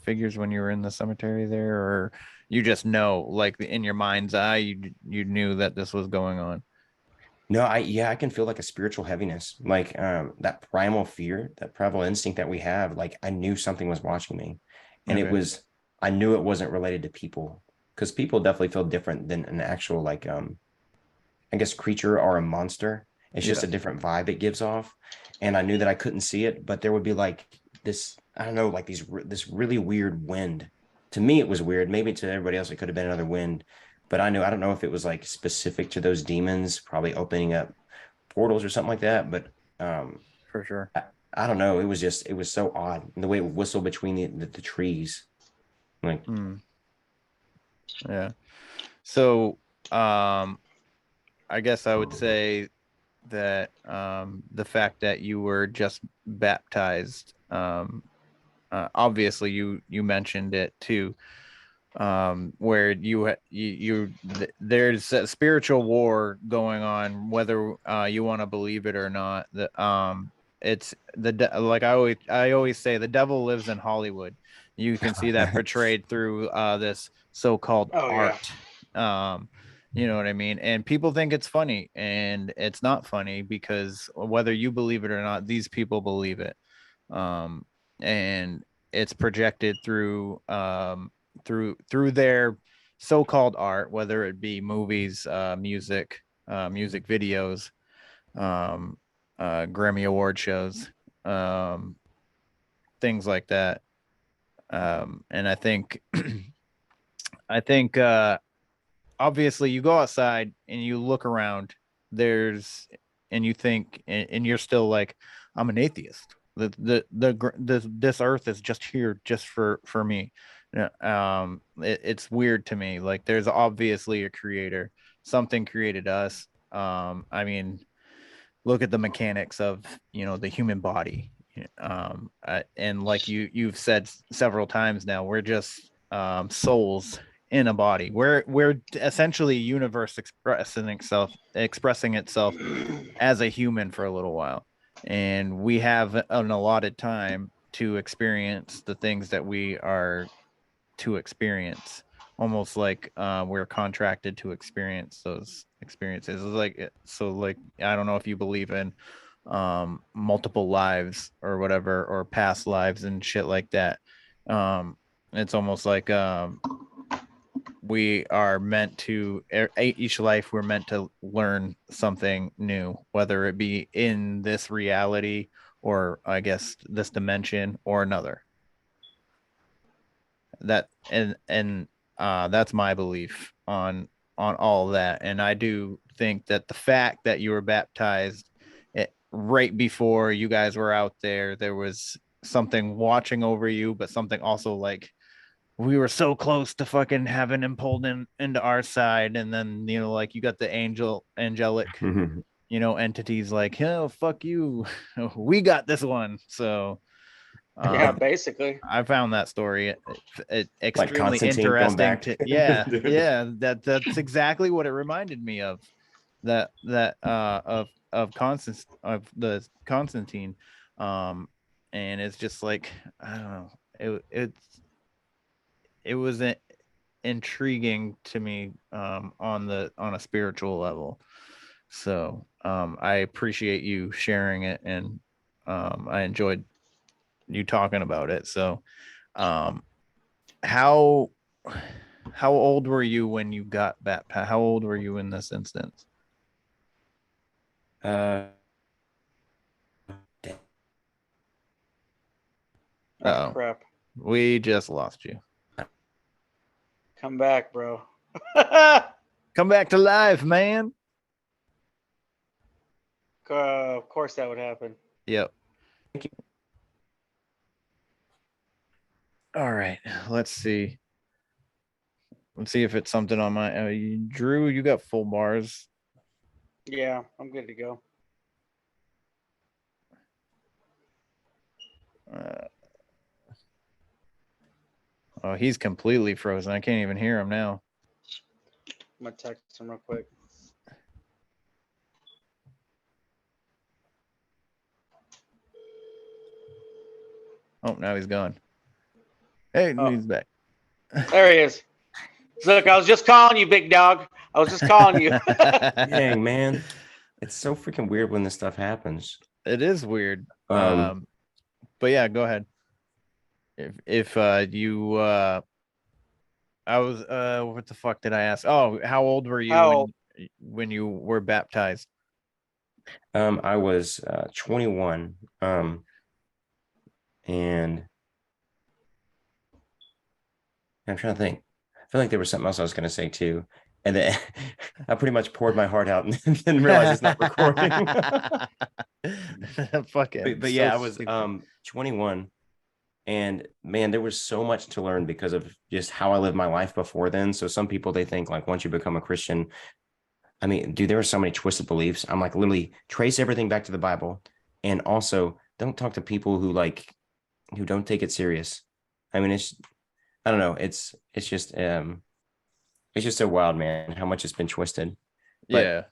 figures when you were in the cemetery there, or you just know, like, in your mind's eye, you knew that this was going on? No, I can feel like a spiritual heaviness, like that primal fear, that primal instinct that we have. Like, I knew something was watching me, and I knew it wasn't related to people, because people definitely feel different than an actual, like, I guess, creature or a monster. It's just a different vibe it gives off. And I knew that I couldn't see it, but there would be like this, I don't know, like this really weird wind. To me, it was weird. Maybe to everybody else, it could have been another wind. But I don't know if it was like specific to those demons, probably opening up portals or something like that. But for sure, I don't know. It was so odd. And the way it whistled between the trees. Like, Yeah. So, I guess I would say that the fact that you were just baptized, obviously you mentioned it too, where there's a spiritual war going on, whether you want to believe it or not. It's like I always say, the devil lives in Hollywood. You can see that portrayed through this so-called art. You know what I mean? And people think it's funny, and it's not funny, because whether you believe it or not, these people believe it. And it's projected through through their so-called art, whether it be movies, music videos, Grammy Award shows, things like that. And I think obviously you go outside and you look around, and you think, and you're still like, I'm an atheist. This earth is just here just for me. It's weird to me. Like, there's obviously a creator. Something created us. I mean, look at the mechanics of, the human body. And like you've said several times now, we're just souls in a body. We're essentially a universe expressing itself as a human for a little while, and we have an allotted time to experience the things that we are to experience, almost like we're contracted to experience those experiences. Like I don't know if you believe in multiple lives or whatever, or past lives and shit like that. It's almost like we are meant to, each life we're meant to learn something new, whether it be in this reality, or I guess this dimension, or another. That and that's my belief on all of that. And I do think that the fact that you were baptized right before you guys were out there was something watching over you, but something also like, we were so close to fucking having him pulled into our side, and then like you got the angelic entities like, oh, fuck you, we got this one. So yeah, basically I found that story extremely like interesting. Yeah, that's exactly what it reminded me of. That of Constantine, and it's just like, I don't know, it was intriguing to me on a spiritual level. So I appreciate you sharing it, and I enjoyed you talking about it. So how old were you when you got baptized? How old were you in this instance? Oh crap, we just lost you. Come back, bro. Come back to life, man. Of course that would happen. Yep. Thank you. All right, let's see if it's something on my Drew, you got full bars. Yeah, I'm good to go. Oh, he's completely frozen. I can't even hear him now. I'm gonna text him real quick. Oh, now he's gone. Hey, he's back. There he is. Look, I was just calling you, big dog. I was just calling you. Dang, man. It's so freaking weird when this stuff happens. It is weird. But yeah, go ahead. If you I was what the fuck did I ask? Oh, how old were you when you were baptized? I was 21. And I'm trying to think. I feel like there was something else I was going to say too. And then I pretty much poured my heart out and didn't realize it's not recording. Fucking. But yeah, I was 21, and man, there was so much to learn because of just how I lived my life before then. So some people, they think like once you become a Christian, I mean, dude, there are so many twisted beliefs. I'm like, literally trace everything back to the Bible, and also don't talk to people who don't take it serious. I mean, I don't know. It's just so wild, man, how much it's been twisted. But, Yeah.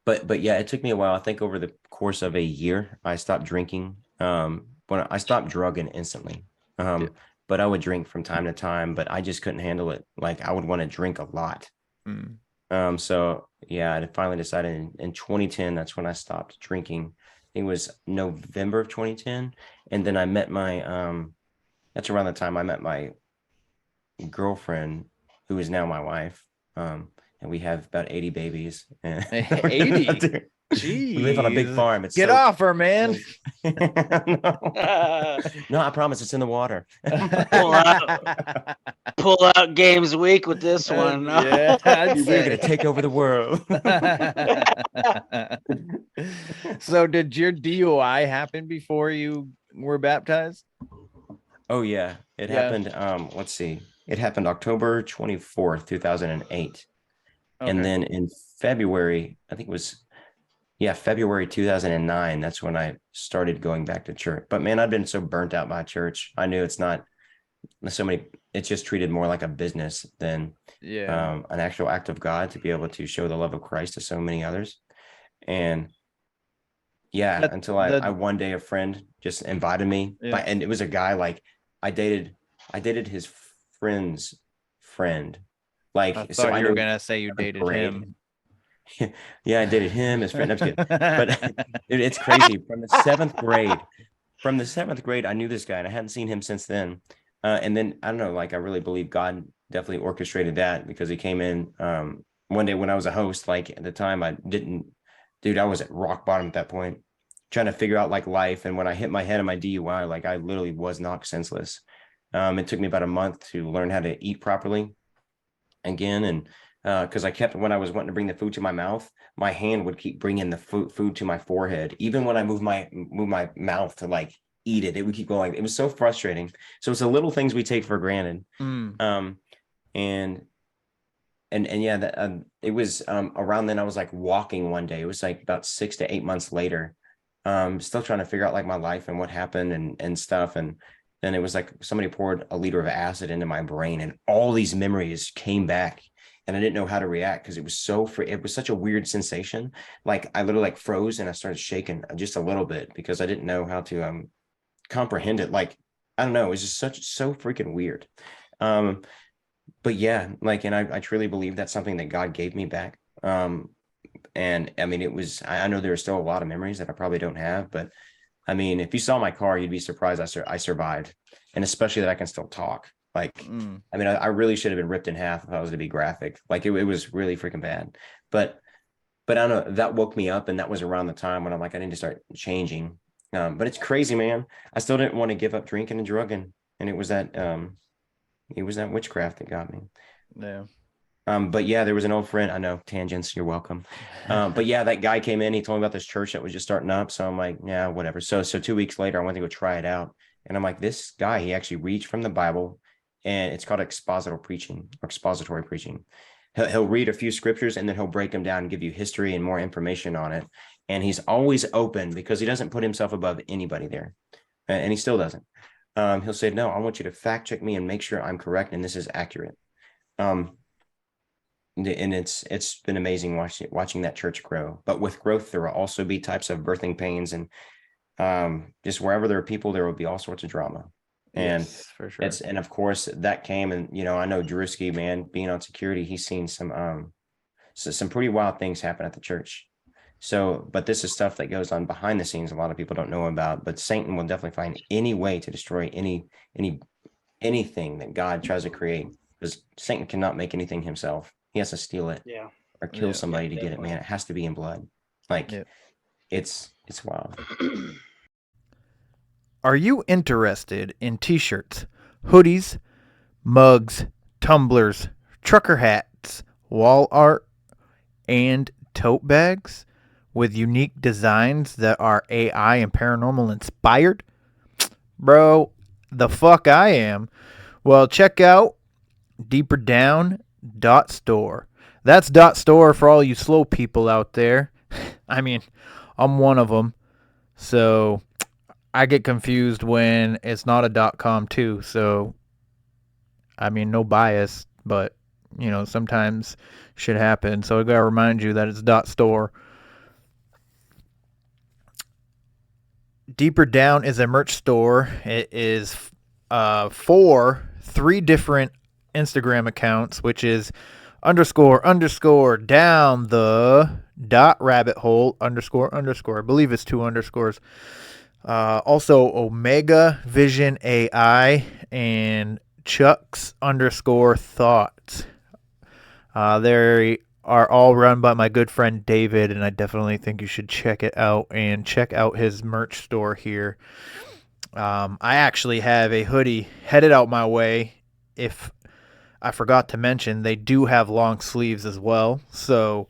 But yeah, it took me a while. I think over the course of a year, I stopped drinking. When I stopped drugging instantly. But I would drink from time to time, but I just couldn't handle it. Like I would want to drink a lot. So yeah, I finally decided in 2010, that's when I stopped drinking. It was November of 2010. And then I met that's around the time I met my girlfriend, who is now my wife. And we have about 80 babies. 80? Jeez. We live on a big farm. Get off her, man. No, I promise it's in the water. Pull out games week with this one. Yeah, we're gonna take over the world. So did your DUI happen before you were baptized? Oh yeah, it happened. Let's see, it happened October 24th, 2008. Okay. And then in February, I think it was February 2009, that's when I started going back to church. But man, I've been so burnt out by church. I knew it's not it's just treated more like a business than an actual act of God to be able to show the love of Christ to so many others. And until I one day a friend just invited me, and it was a guy like I dated his friend's friend. Like, I thought you were gonna say you dated him. Yeah, I dated him, his friend. I'm just kidding. But it's crazy. From the seventh grade, I knew this guy, and I hadn't seen him since then. And then I don't know, like I really believe God definitely orchestrated that, because he came in one day when I was a host. Like at the time, I was at rock bottom at that point, trying to figure out like life. And when I hit my head on my DUI, like I literally was knocked senseless. It took me about a month to learn how to eat properly again, and because I kept, when I was wanting to bring the food to my mouth, my hand would keep bringing the food to my forehead. Even when I move my mouth to like eat it, it would keep going. It was so frustrating. So it's the little things we take for granted. It was around then I was like walking one day. It was like about 6 to 8 months later. Still trying to figure out like my life and what happened and stuff. And then it was like somebody poured a liter of acid into my brain, and all these memories came back. And I didn't know how to react because it was it was such a weird sensation. Like I literally like froze and I started shaking just a little bit because I didn't know how to comprehend it. Like, I don't know, it was just so freaking weird. But yeah, like, and I truly believe that's something that God gave me back. And I mean, I know there are still a lot of memories that I probably don't have, but I mean, if you saw my car, you'd be surprised I survived. And especially that I can still talk. Like, I mean, I really should have been ripped in half if I was to be graphic. Like it was really freaking bad. But I don't know, that woke me up, and that was around the time when I'm like, I need to start changing. But it's crazy, man. I still didn't want to give up drinking and drugging. And it was that witchcraft that got me. Yeah. But yeah, there was an old friend. I know, tangents, you're welcome. But yeah, that guy came in, he told me about this church that was just starting up. So I'm like, yeah, whatever. So 2 weeks later, I went to go try it out. And I'm like, this guy, he actually reads from the Bible, and it's called expository preaching. He'll read a few scriptures, and then he'll break them down and give you history and more information on it. And he's always open, because he doesn't put himself above anybody there. And he still doesn't. He'll say, no, I want you to fact check me and make sure I'm correct and this is accurate. And it's been amazing watching that church grow. But with growth, there will also be types of birthing pains, and just wherever there are people, there will be all sorts of drama. And yes, for sure. And of course that came, and I know Drewski, man, being on security, he's seen some pretty wild things happen at the church. So, but this is stuff that goes on behind the scenes a lot of people don't know about. But Satan will definitely find any way to destroy anything that God tries to create, because Satan cannot make anything himself. He has to steal it, or kill somebody to get it. Man, it has to be in blood. Like, it's wild. Are you interested in t-shirts, hoodies, mugs, tumblers, trucker hats, wall art, and tote bags? with unique designs that are AI and paranormal inspired? Bro, the fuck I am. Well, check out deeperdown.store. That's .store for all you slow people out there. I mean, I'm one of them. So I get confused when it's not a .com too. So, I mean, no bias, but, you know, sometimes shit happens. So I got to remind you that it's .store. Deeper Down is a merch store. It is for 3 different Instagram accounts, which is __ down the rabbit hole _ I believe it's 2 underscores. Also Omega Vision AI and Chuck's _thoughts. They are all run by my good friend David, and I definitely think you should check it out and check out his merch store here. I actually have a hoodie headed out my way. If I forgot to mention, they do have long sleeves as well. So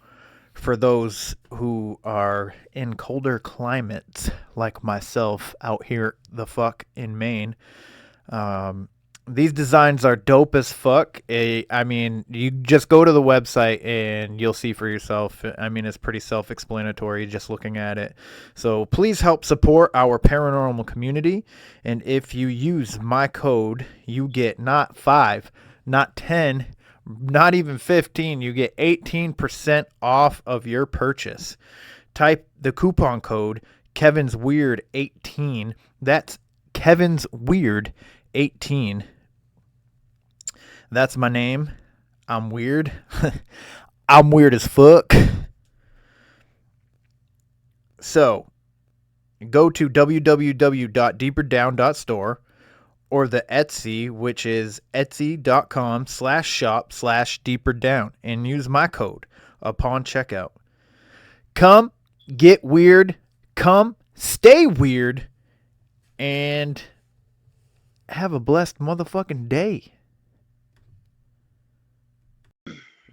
for those who are in colder climates like myself out here the fuck in Maine, these designs are dope as fuck. I mean, you just go to the website and you'll see for yourself. I mean, it's pretty self-explanatory just looking at it. So please help support our paranormal community. And if you use my code, you get not 5, not 10, not even 15. You get 18% off of your purchase. Type the coupon code Kevin's Weird 18. That's Kevin's Weird 18. That's my name. I'm weird. I'm weird as fuck. So, go to www.deeperdown.store or the Etsy, which is etsy.com/shop/deeperdown, and use my code upon checkout. Come get weird. Come stay weird. And have a blessed motherfucking day.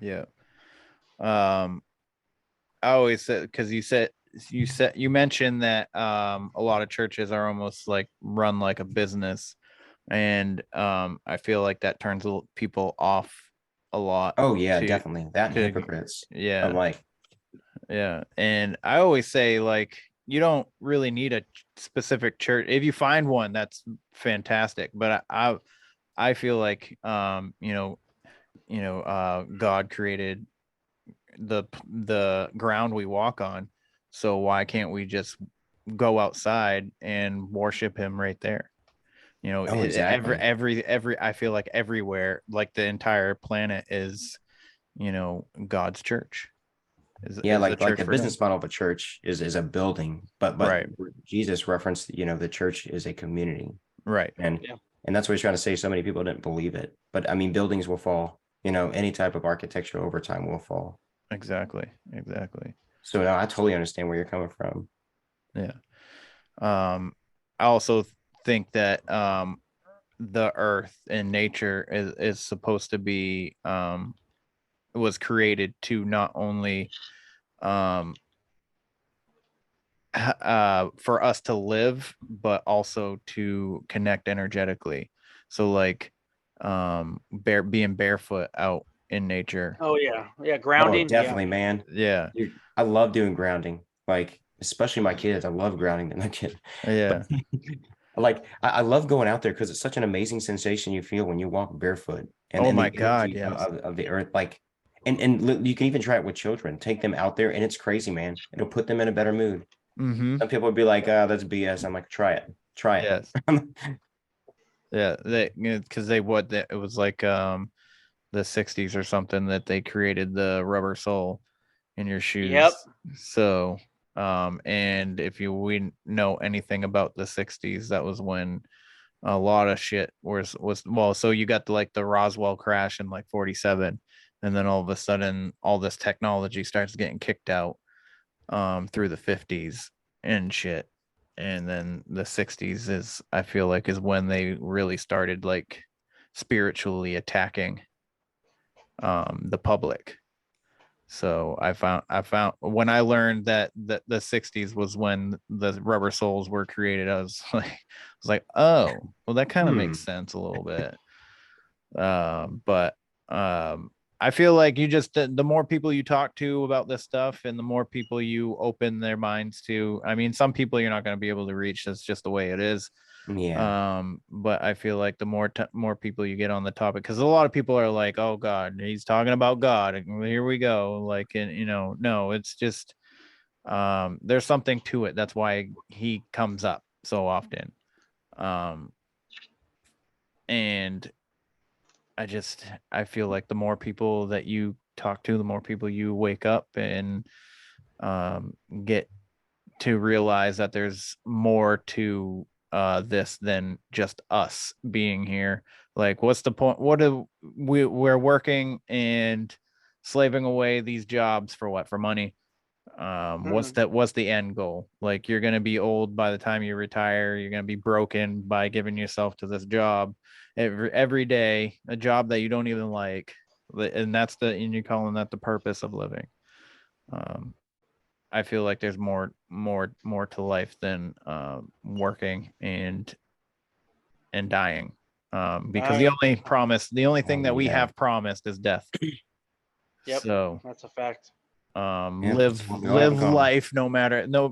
Yeah. I always said, because you mentioned that a lot of churches are almost like run like a business, and I feel like that turns people off a lot. Oh yeah, definitely. That hypocrites. Yeah. I'm like, yeah. And I always say, like, you don't really need a specific church. If you find one, that's fantastic. But I feel like God created the ground we walk on. So why can't we just go outside and worship him right there? You know, exactly. every I feel like everywhere, like the entire planet is, God's church. Like the business model of a church is a building, but right. Jesus referenced, the church is a community. Right. And that's what he's trying to say. So many people didn't believe it, but I mean, buildings will fall, any type of architecture over time will fall. Exactly. So now I totally understand where you're coming from. Yeah. I also think that the earth and nature is supposed to be was created to not only for us to live, but also to connect energetically. So like being barefoot out in nature. Oh yeah, grounding. Definitely, man. Yeah. Dude, I love doing grounding. Like, especially my kids. I love grounding them. Yeah. Like, I love going out there because it's such an amazing sensation you feel when you walk barefoot. And my God, yes. of the earth. Like, and you can even try it with children. Take them out there, and it's crazy, man. It'll put them in a better mood. Mm-hmm. Some people would be like, that's BS. I'm like, try it. Yes. Yeah, because it was like the 60s or something that they created the rubber sole in your shoes. Yep. So and if we know anything about the 60s, that was when a lot of shit was so you got the Roswell crash in like 47, and then all of a sudden all this technology starts getting kicked out through the 50s and shit. And then the 60s I feel like is when they really started like spiritually attacking the public. So I found when I learned that the 60s was when the rubber soles were created, I was like, oh, well, that kind of makes sense a little bit. But I feel like you just the more people you talk to about this stuff and the more people you open their minds to, I mean, some people you're not going to be able to reach. That's just the way it is. Yeah. But I feel like the more people you get on the topic, because a lot of people are like, oh God, he's talking about God, and here we go. Like, and no, it's just there's something to it. That's why he comes up so often. And I feel like the more people that you talk to, the more people you wake up and get to realize that there's more to this than just us being here. Like, what's the point? We're working and slaving away these jobs for what? For money. What's the end goal? Like, you're going to be old by the time you retire. You're going to be broken by giving yourself to this job every day, a job that you don't even like. And you're calling that the purpose of living. I feel like there's more to life than working and dying. Because the only thing that we have promised is death. Yep. So that's a fact. Live life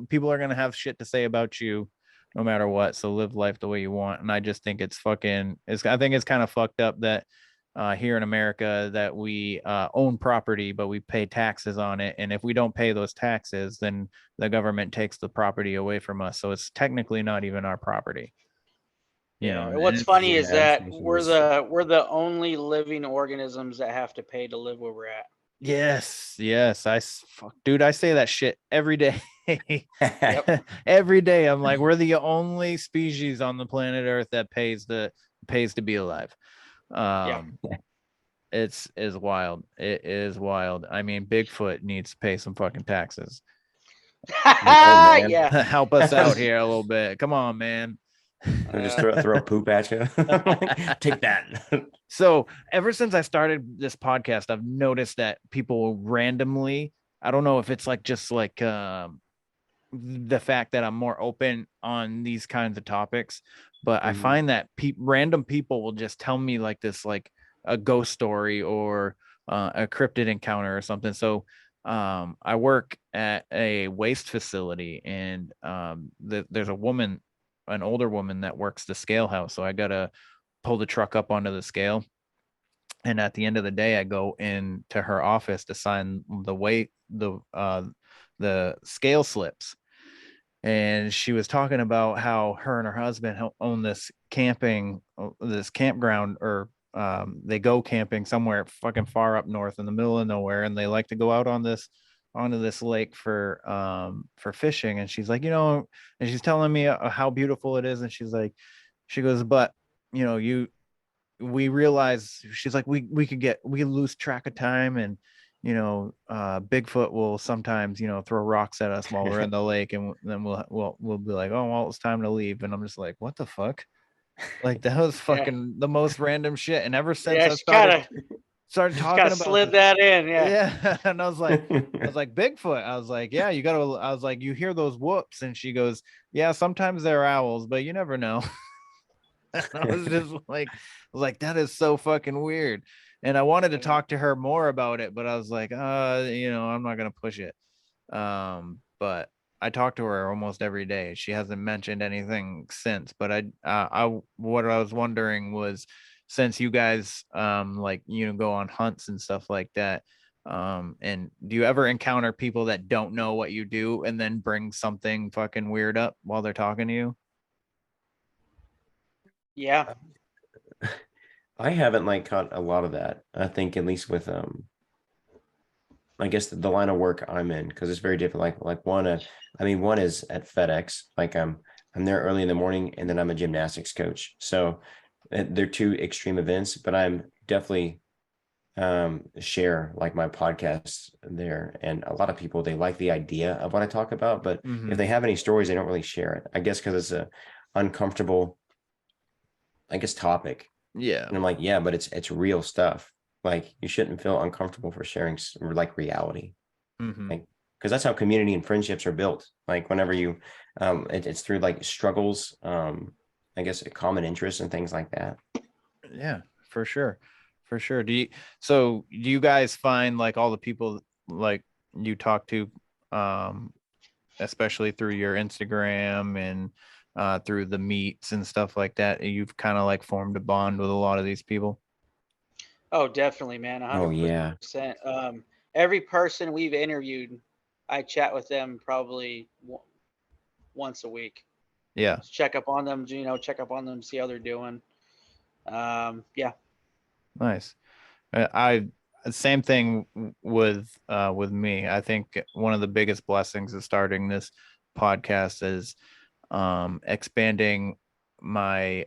people are gonna have shit to say about you no matter what. So live life the way you want. And I just think it's kind of fucked up that here in America that we own property, but we pay taxes on it. And if we don't pay those taxes, then the government takes the property away from us. So it's technically not even our property. What's funny is that we're the only living organisms that have to pay to live where we're at. Yes. Dude, I say that shit every day. Every day. I'm like, we're the only species on the planet Earth that pays to be alive. It's wild. It is wild. I mean, Bigfoot needs to pay some fucking taxes. Yeah. Help us out here a little bit. Come on, man. Just throw poop at you. Take that. So ever since I started this podcast, I've noticed that people randomly, I don't know if it's like just like the fact that I'm more open on these kinds of topics, but I find that random people will just tell me like this, like a ghost story or a cryptid encounter or something. So I work at a waste facility, and there's an older woman that works the scale house. So I gotta pull the truck up onto the scale, and at the end of the day, I go into her office to sign the scale slips. And she was talking about how her and her husband own this campground, or they go camping somewhere fucking far up north in the middle of nowhere, and they like to go out onto this lake for fishing. And she's like, and she's telling me how beautiful it is, and she goes, but we realize, she's like, we lose track of time, and Bigfoot will sometimes throw rocks at us while we're in the lake, and then we'll be like, oh well, it's time to leave. And I'm just like, what the fuck? Like, that was fucking the most random shit. And ever since I started talking about, slid that in, and I was like Bigfoot. I was like, yeah, I was like, you hear those whoops? And she goes, yeah, sometimes they're owls, but you never know. And I was just like, that is so fucking weird. And I wanted to talk to her more about it, but I was like, I'm not gonna push it. But I talk to her almost every day. She hasn't mentioned anything since. But what I was wondering was, since you guys go on hunts and stuff like that, and do you ever encounter people that don't know what you do and then bring something fucking weird up while they're talking to you? Yeah. I haven't caught a lot of that. I think at least with I guess the line of work I'm in, because it's very different. One is at FedEx. I'm there early in the morning, and then I'm a gymnastics coach. So they're two extreme events, but I'm definitely share my podcast there. And a lot of people, they like the idea of what I talk about, but if they have any stories, they don't really share it. I guess because it's a uncomfortable, topic. Yeah. And I'm like, yeah, but it's real stuff. Like you shouldn't feel uncomfortable for sharing like reality. Mm-hmm. Like, because that's how community and friendships are built. Like whenever you, it's through like struggles, I guess a common interest and things like that. Yeah, for sure. For sure. Do you guys find like all the people like you talk to, especially through your Instagram and through the meets and stuff like that, you've kind of like formed a bond with a lot of these people? Oh, definitely, man. Oh yeah. 100%. Every person we've interviewed, I chat with them probably once a week. Yeah. Just check up on them, check up on them, see how they're doing. Yeah. Nice. I same thing with me. I think one of the biggest blessings of starting this podcast is expanding my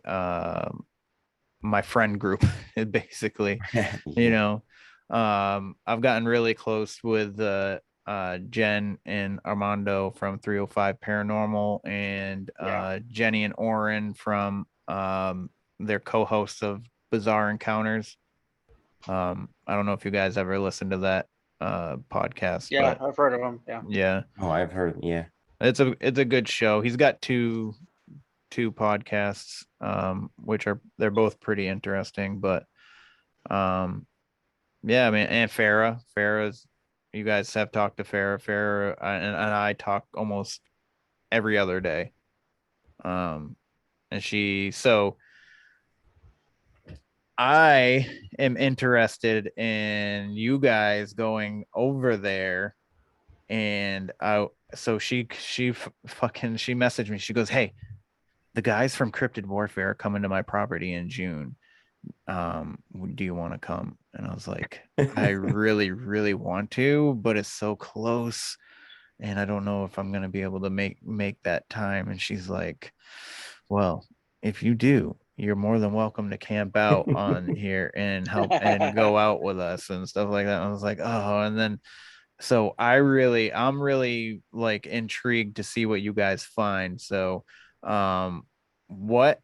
my friend group basically. Yeah. I've gotten really close with Jen and Armando from 305 Paranormal, and Jenny and Oren from their co-hosts of Bizarre Encounters. I don't know if you guys ever listened to that podcast. Yeah, but I've heard of them. Yeah. yeah, Oh, I've heard. Yeah. it's a good show. He's got two podcasts, which they're both pretty interesting. But yeah, I mean, and Farah's, you guys have talked to Farah, and I talk almost every other day. And I am interested in you guys going over there, and she messaged me. She goes, "Hey, the guys from Cryptid Warfare are coming to my property in June. Do you want to come?" And I was like, I really, really want to, but it's so close, and I don't know if I'm gonna be able to make that time. And she's like, "Well, if you do, you're more than welcome to camp out on here and help and go out with us and stuff like that." And I was like, oh, and then so I'm really like intrigued to see what you guys find. So what,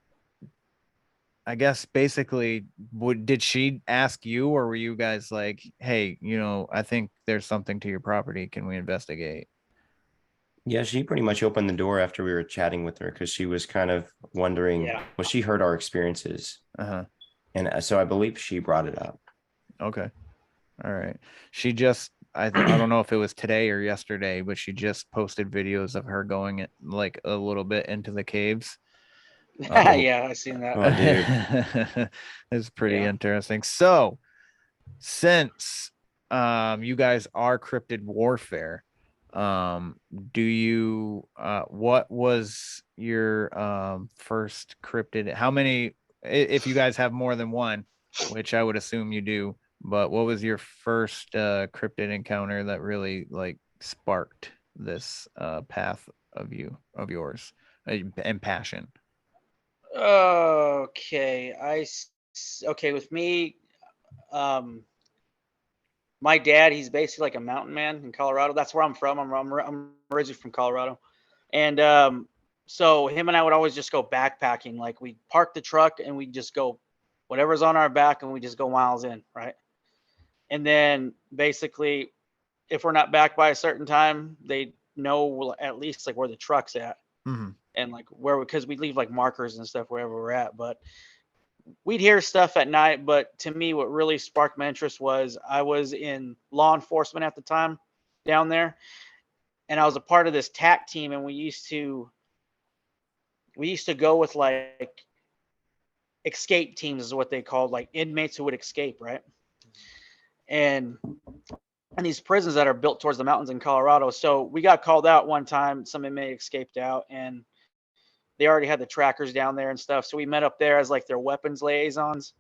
I guess basically, did she ask you, or were you guys like, hey, I think there's something to your property, can we investigate? Yeah, she pretty much opened the door after we were chatting with her because she was kind of wondering. Yeah. Well, she heard our experiences, and so I believe she brought it up. Okay, all right. She just, I don't know if it was today or yesterday, but she just posted videos of her going like a little bit into the caves. Yeah, I seen that. Oh, dude. It's pretty interesting. So, since you guys are Cryptid Warfare, do you what was your first cryptid? How many, if you guys have more than one, which I would assume you do, but what was your first cryptid encounter that really like sparked this path of yours and passion? Okay, with me, my dad, he's basically like a mountain man in Colorado. That's where I'm from. I'm originally from Colorado, and so him and I would always just go backpacking. Like we'd park the truck and we'd just go whatever's on our back, and we just go miles in, right? And then basically, if we're not back by a certain time, they know at least like where the truck's at. Mm-hmm. And like because we leave like markers and stuff wherever we're at, but we'd hear stuff at night. But to me, what really sparked my interest was I was in law enforcement at the time down there, and I was a part of this TAC team, and we used to go with like escape teams is what they called, like inmates who would escape, right? And these prisons that are built towards the mountains in Colorado. So we got called out one time, some inmate escaped out, and they already had the trackers down there and stuff. So we met up there as like their weapons liaisons.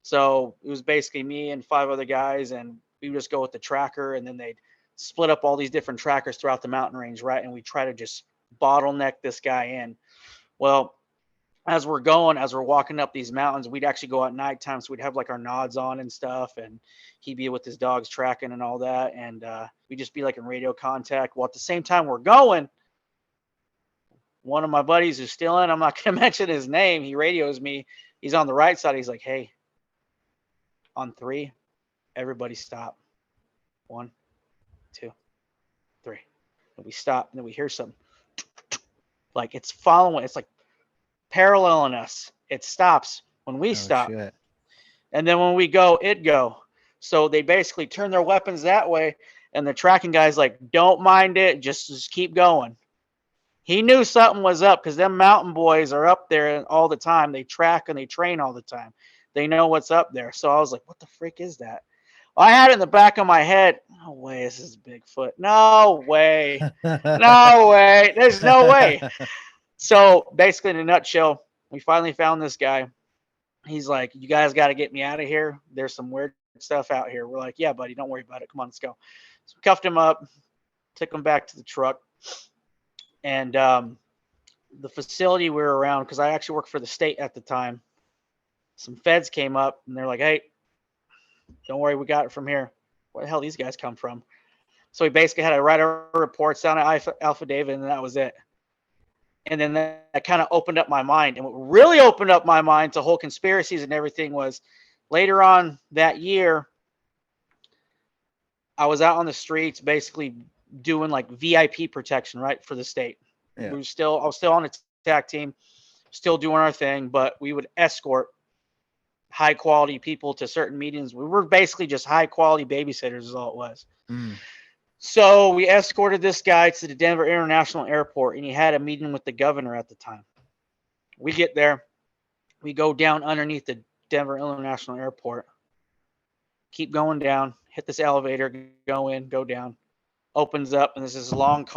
So it was basically me and 5 other guys, and we would just go with the tracker, and then they'd split up all these different trackers throughout the mountain range, right? And we try to just bottleneck this guy in. Well, as we're walking up these mountains, we'd actually go at nighttime. So we'd have like our nods on and stuff, and he'd be with his dogs tracking and all that. And we'd just be like in radio contact. Well, at the same time we're going, one of my buddies who's still in, I'm not going to mention his name, he radios me. He's on the right side. He's like, "Hey, on 3, Everybody stop. 1, 2, 3. And we stop, and then we hear something. Like it's following. It's like paralleling us. It stops when we stop. Shit. And then when we go, it go. So they basically turn their weapons that way, and the tracking guy's like, don't mind it, just keep going. He knew something was up because them mountain boys are up there all the time. They track and they train all the time. They know what's up there. So I was like, what the frick is that? I had it in the back of my head. No way, this is Bigfoot. No way. No way. There's no way. So basically, in a nutshell, we finally found this guy. He's like, you guys got to get me out of here. There's some weird stuff out here. We're like, yeah, buddy, don't worry about it. Come on, let's go. So we cuffed him up, took him back to the truck. And the facility we were around, because I actually worked for the state at the time, some feds came up, and they're like, hey, don't worry, we got it from here. Where the hell these guys come from? So we basically had to write our reports down at Alpha David, and that was it. And then that kind of opened up my mind. And what really opened up my mind to whole conspiracies and everything was later on that year, I was out on the streets basically doing like VIP protection, right, for the state. Yeah. I was still on the TAC team, still doing our thing, but we would escort high quality people to certain meetings. We were basically just high quality babysitters is all it was. So we escorted this guy to the Denver International Airport, and he had a meeting with the governor at the time. We get there, we go down underneath the Denver International Airport, keep going down, hit this elevator, go in, go down, opens up, and there's this long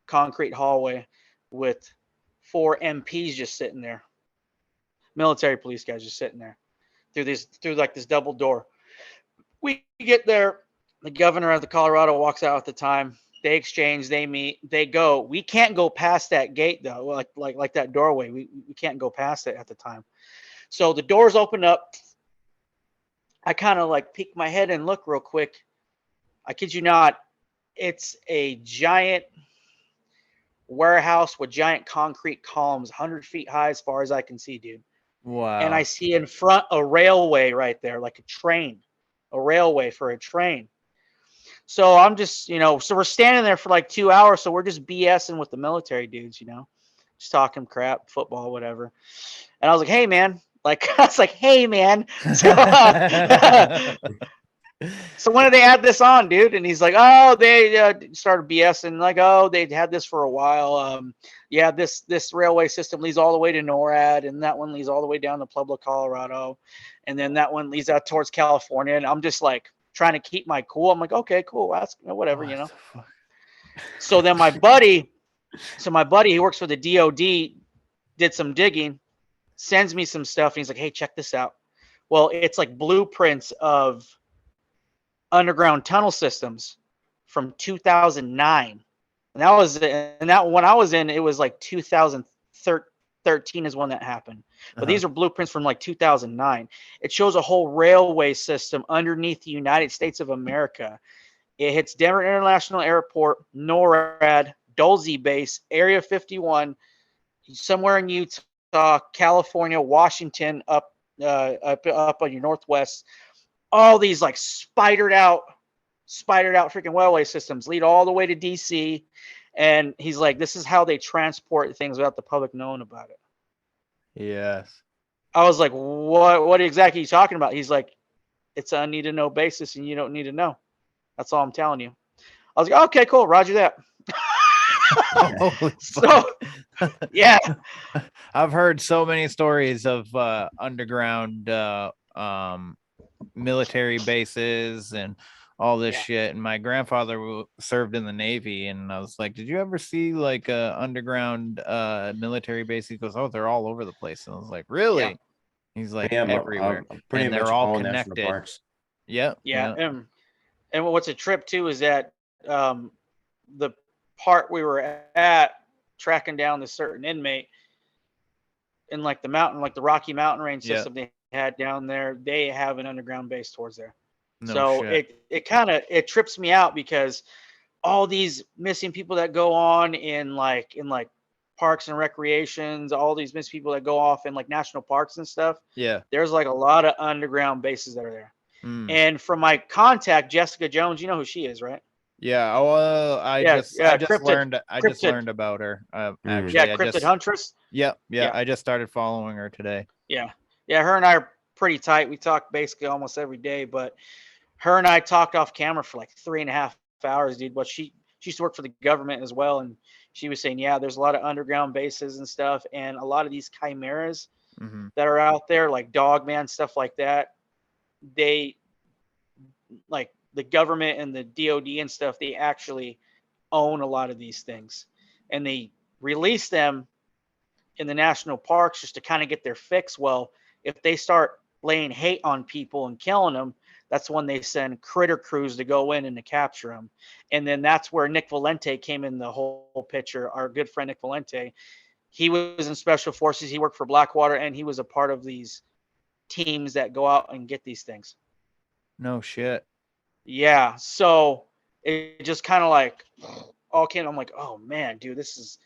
concrete hallway with 4 MPs just sitting there, military police guys just sitting there through like this double door. We get there. The governor of the Colorado walks out at the time. They exchange, they meet, they go. We can't go past that gate though, like that doorway. We can't go past it at the time. So the doors open up. I kind of like peek my head and look real quick. I kid you not, it's a giant warehouse with giant concrete columns, 100 feet high as far as I can see, dude. Wow. And I see in front a railway right there, like a railway for a train. So I'm just, so we're standing there for like 2 hours. So we're just BSing with the military dudes, just talking crap, football, whatever. And I was like, hey, man. So when did they add this on, dude? And he's like, oh, they started BSing. Like, oh, they had this for a while. Yeah, this railway system leads all the way to NORAD, and that one leads all the way down to Pueblo, Colorado. And then that one leads out towards California. And I'm just like trying to keep my cool. I'm like, okay, cool. That's whatever, So then my buddy, he works for the DOD, did some digging, sends me some stuff. And he's like, hey, check this out. Well, it's like blueprints of underground tunnel systems from 2009. And that when I was in, it was like 2013 is when that happened. But these are blueprints from like 2009. It shows a whole railway system underneath the United States of America. It hits Denver International Airport, NORAD, Dulce Base, Area 51, somewhere in Utah, California, Washington, up on your northwest. All these like spidered out freaking railway systems lead all the way to DC. And he's like, this is how they transport things without the public knowing about it. Yes. I was like, what exactly are you talking about? He's like, it's a need to know basis and you don't need to know. That's all I'm telling you. I was like, okay, cool. Roger that. So, yeah. I've heard so many stories of underground military bases and all this shit. And my grandfather served in the Navy, and I was like, did you ever see like a underground military base? He goes, oh, they're all over the place. And I was like, really? Yeah. He's like, everywhere. And they're all connected. Yeah. And what's a trip too is that the part we were at tracking down this certain inmate in like the mountain, like the Rocky Mountain Range system they had down there, they have an underground base towards there. So it trips me out because all these missing people that go on in like parks and recreations, all these missing people that go off in like national parks and stuff. Yeah. There's like a lot of underground bases that are there. And from my contact, Jessica Jones, you know who she is, right? Yeah. Oh, I just learned about her. Actually, yeah, Cryptid Huntress. Yeah. I just started following her today. Yeah. Her and I are pretty tight. We talk basically almost every day, but her and I talked off camera for like 3.5 hours, dude. But she used to work for the government as well, and she was saying, yeah, there's a lot of underground bases and stuff, and a lot of these chimeras that are out there, like Dogman, stuff like that. They, like the government and the DOD and stuff, they actually own a lot of these things, and they release them in the national parks just to kind of get their fix. Well, if they start laying hate on people and killing them, that's when they send critter crews to go in and to capture them. And then that's where Nick Valente came in the whole picture. Our good friend Nick Valente, he was in special forces. He worked for Blackwater, and he was a part of these teams that go out and get these things. No shit. Yeah. So it just kind of like all came. I'm like, oh man, dude, this is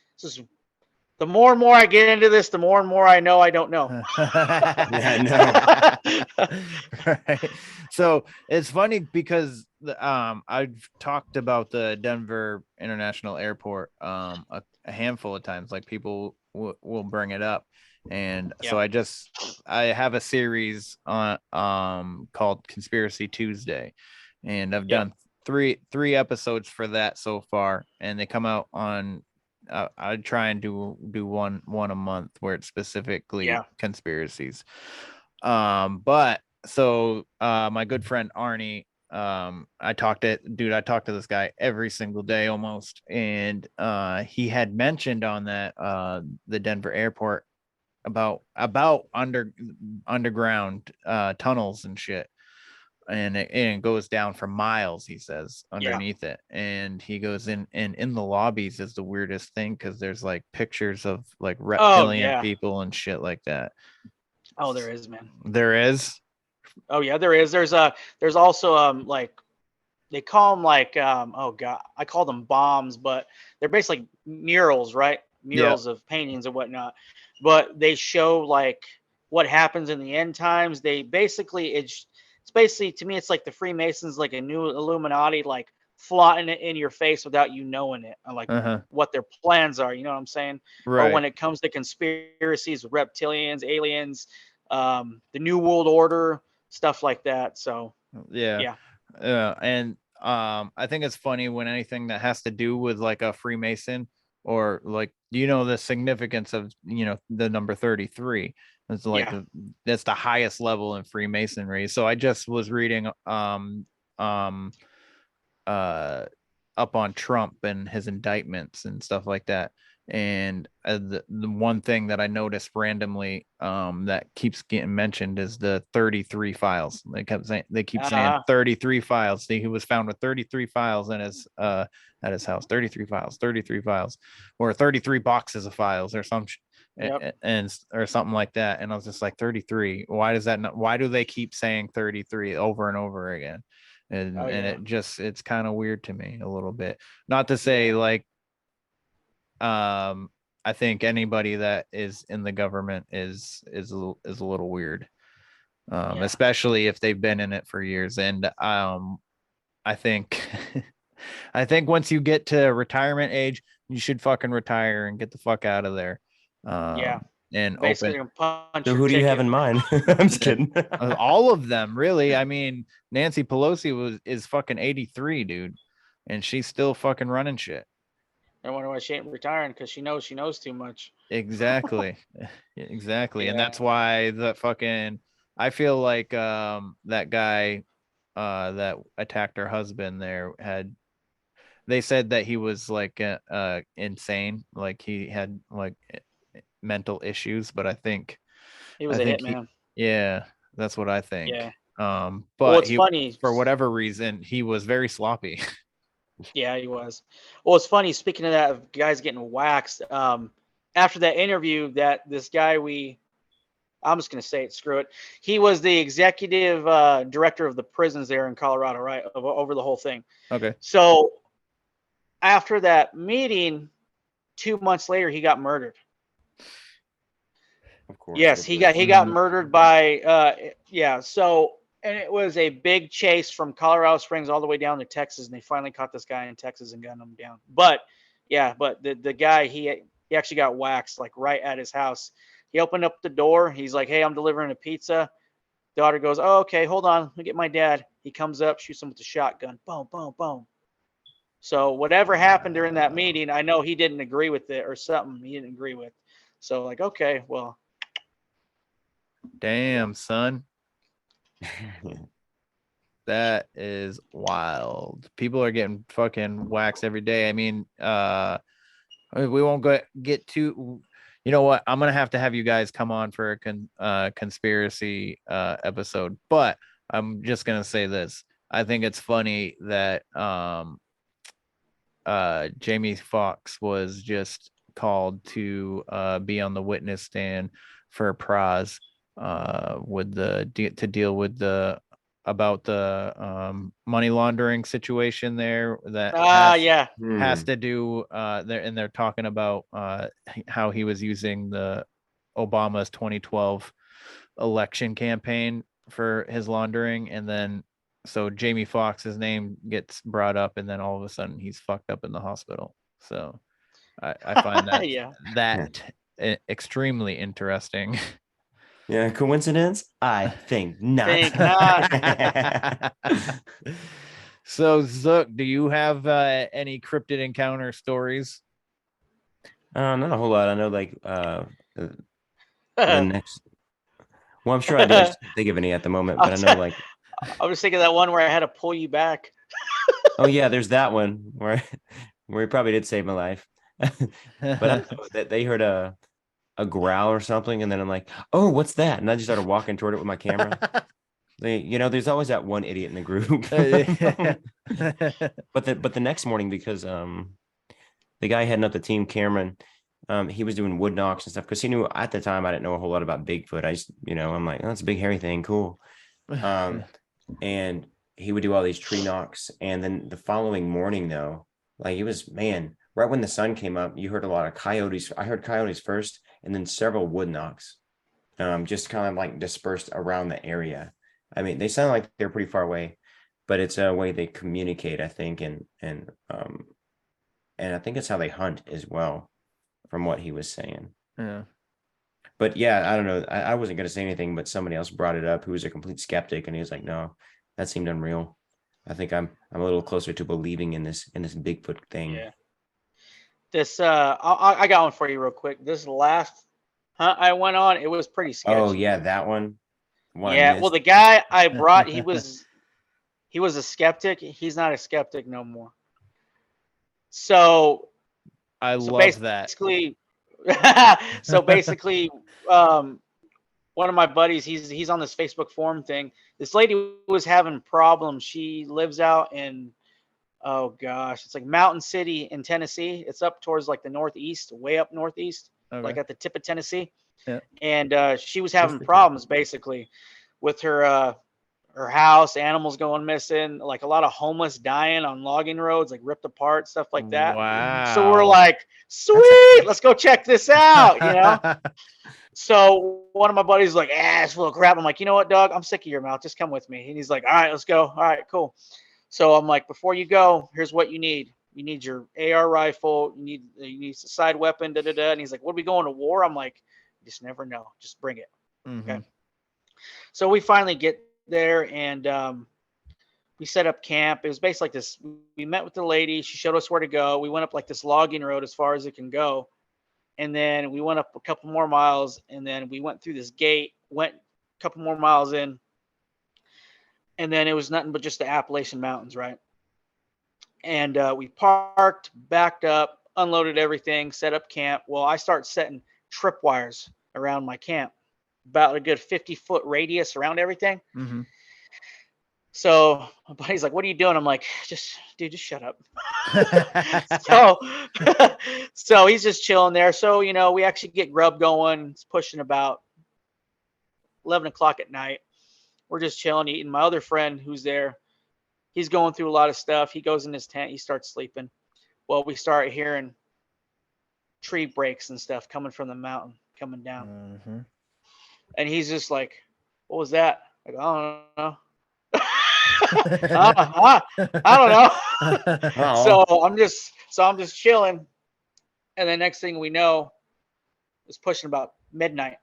the more and more I get into this, the more and more I know I don't know. Yeah, no. Right. So it's funny because I've talked about the Denver International Airport a handful of times. Like people will bring it up, and so I have a series on called Conspiracy Tuesday, and I've done three episodes for that so far, and they come out on. I try and do one a month where it's specifically conspiracies. But so my good friend Arnie, I talk to this guy every single day almost, and he had mentioned on that the Denver airport about underground tunnels and shit. And it goes down for miles, he says, underneath it. And he goes in the lobbies is the weirdest thing, because there's like pictures of like reptilian people and shit like that. Oh, there is, man. There is? Oh yeah, there is. There's also like they call them like oh god, I call them bombs, but they're basically murals, right? Murals of paintings and whatnot. But they show like what happens in the end times. They basically it's basically, to me, it's like the Freemasons, like a new Illuminati, like flaunting it in your face without you knowing it, like what their plans are. You know what I'm saying? Right. Or when it comes to conspiracies, reptilians, aliens, the New World Order, stuff like that. So and I think it's funny when anything that has to do with like a Freemason, or like, the significance of the number 33. It's like that's the highest level in Freemasonry. So I just was reading up on Trump and his indictments and stuff like that. And the one thing that I noticed randomly that keeps getting mentioned is the 33 files. They keep saying 33 files. He was found with 33 files in his at his house. 33 files, or 33 boxes of files, or some and or something like that. And I was just like, 33. Why does that not? Why do they keep saying 33 over and over again? And it's kind of weird to me a little bit. Not to say like. I think anybody that is in the government is a little weird, especially if they've been in it for years. And I think I think once you get to retirement age, you should fucking retire and get the fuck out of there. And basically open. So who do you have in mind? I'm just kidding. All of them, really. I mean, Nancy Pelosi is fucking 83, dude, and she's still fucking running shit. I wonder why she ain't retiring, because she knows too much. Exactly. And that's why I feel like that guy that attacked her husband there they said that he was like insane, like he had like mental issues, but I think he was a hitman. That's what I think. But it's funny, for whatever reason he was very sloppy. Yeah, he was. Well, it's funny, speaking of that, of guys getting waxed, after that interview, that this guy I'm just going to say it, screw it. He was the executive director of the prisons there in Colorado, right? Over the whole thing. Okay. So after that meeting, 2 months later, he got murdered. Of course. Yes, he got murdered by, so And it was a big chase from Colorado Springs all the way down to Texas, and they finally caught this guy in Texas and got him down. But the guy, he actually got waxed like right at his house. He opened up the door. He's like, "Hey, I'm delivering a pizza." Daughter goes, "Oh, okay, hold on. Let me get my dad." He comes up, shoots him with the shotgun. Boom, boom, boom. So whatever happened during that meeting, I know he didn't agree with it or something he didn't agree with. So like, okay, well. Damn, son. That is wild. People are getting fucking waxed every day. I mean, we won't get too. You know what? I'm gonna have you guys come on for a conspiracy episode, but I'm just gonna say this. I think it's funny that Jamie Foxx was just called to be on the witness stand for Praz to deal with the money laundering situation there that has to do there, and they're talking about how he was using the Obama's 2012 election campaign for his laundering, and then so Jamie Foxx's name gets brought up, and then all of a sudden he's fucked up in the hospital. So I find that extremely interesting. Yeah, coincidence? I think not. So, Zook, do you have any cryptid encounter stories? Not a whole lot. I know, like, the next. Well, I'm sure I just can't think of any at the moment, but I know, like. I was thinking that one where I had to pull you back. Oh yeah, there's that one where he probably did save my life. But I know that they heard a growl or something, and then I'm like, "Oh, what's that?" And I just started walking toward it with my camera. There's always that one idiot in the group. But the next morning, because the guy heading up the team, Cameron, he was doing wood knocks and stuff because he knew at the time I didn't know a whole lot about Bigfoot. I just, I'm like, "Oh, that's a big hairy thing, cool." And he would do all these tree knocks, and then the following morning, though, like, it was, man, right when the sun came up, you heard a lot of coyotes. I heard coyotes first, and then several wood knocks, just kind of like dispersed around the area. I mean, they sound like they're pretty far away, but it's a way they communicate, I think, and I think it's how they hunt as well, from what he was saying. Yeah. But yeah, I don't know. I wasn't going to say anything, but somebody else brought it up who was a complete skeptic, and he was like, "No, that seemed unreal." I think I'm a little closer to believing in this Bigfoot thing. Yeah. This I got one for you real quick. This last hunt I went on, it was pretty sketchy. Oh yeah, that one. Yeah, well, the guy I brought, he was a skeptic. He's not a skeptic no more. So I love that. So basically, one of my buddies, he's on this Facebook forum thing. This lady was having problems. She lives out in, oh gosh, it's like Mountain City in Tennessee. It's up towards like the northeast, way up northeast, like at the tip of Tennessee. Yeah. And she was having problems basically with her house, animals going missing, like a lot of homeless dying on logging roads, like ripped apart, stuff like that. Wow. So we're like, sweet, let's go check this out, So one of my buddies is like, it's full of crap. I'm like, you know what, dog? I'm sick of your mouth. Just come with me. And he's like, all right, let's go. All right, cool. So I'm like, before you go, here's what you need. You need your AR rifle. You need a side weapon, da-da-da. And he's like, what, are we going to war? I'm like, you just never know. Just bring it. Mm-hmm. Okay. So we finally get there, and we set up camp. It was basically like this. We met with the lady. She showed us where to go. We went up like this logging road as far as it can go. And then we went up a couple more miles, and then we went through this gate, went a couple more miles in, and then it was nothing but just the Appalachian Mountains, right? And we parked, backed up, unloaded everything, set up camp. Well, I start setting tripwires around my camp, about a good 50-foot radius around everything. Mm-hmm. So my buddy's like, what are you doing? I'm like, just shut up. So he's just chilling there. So, we actually get grub going. It's pushing about 11 o'clock at night. We're just chilling, eating. My other friend who's there, he's going through a lot of stuff. He goes in his tent. He starts sleeping. Well, we start hearing tree breaks and stuff coming from the mountain, coming down. Mm-hmm. And he's just like, what was that? I go, I don't know. I don't know. Oh, I'm just chilling, and the next thing we know, it's pushing about midnight.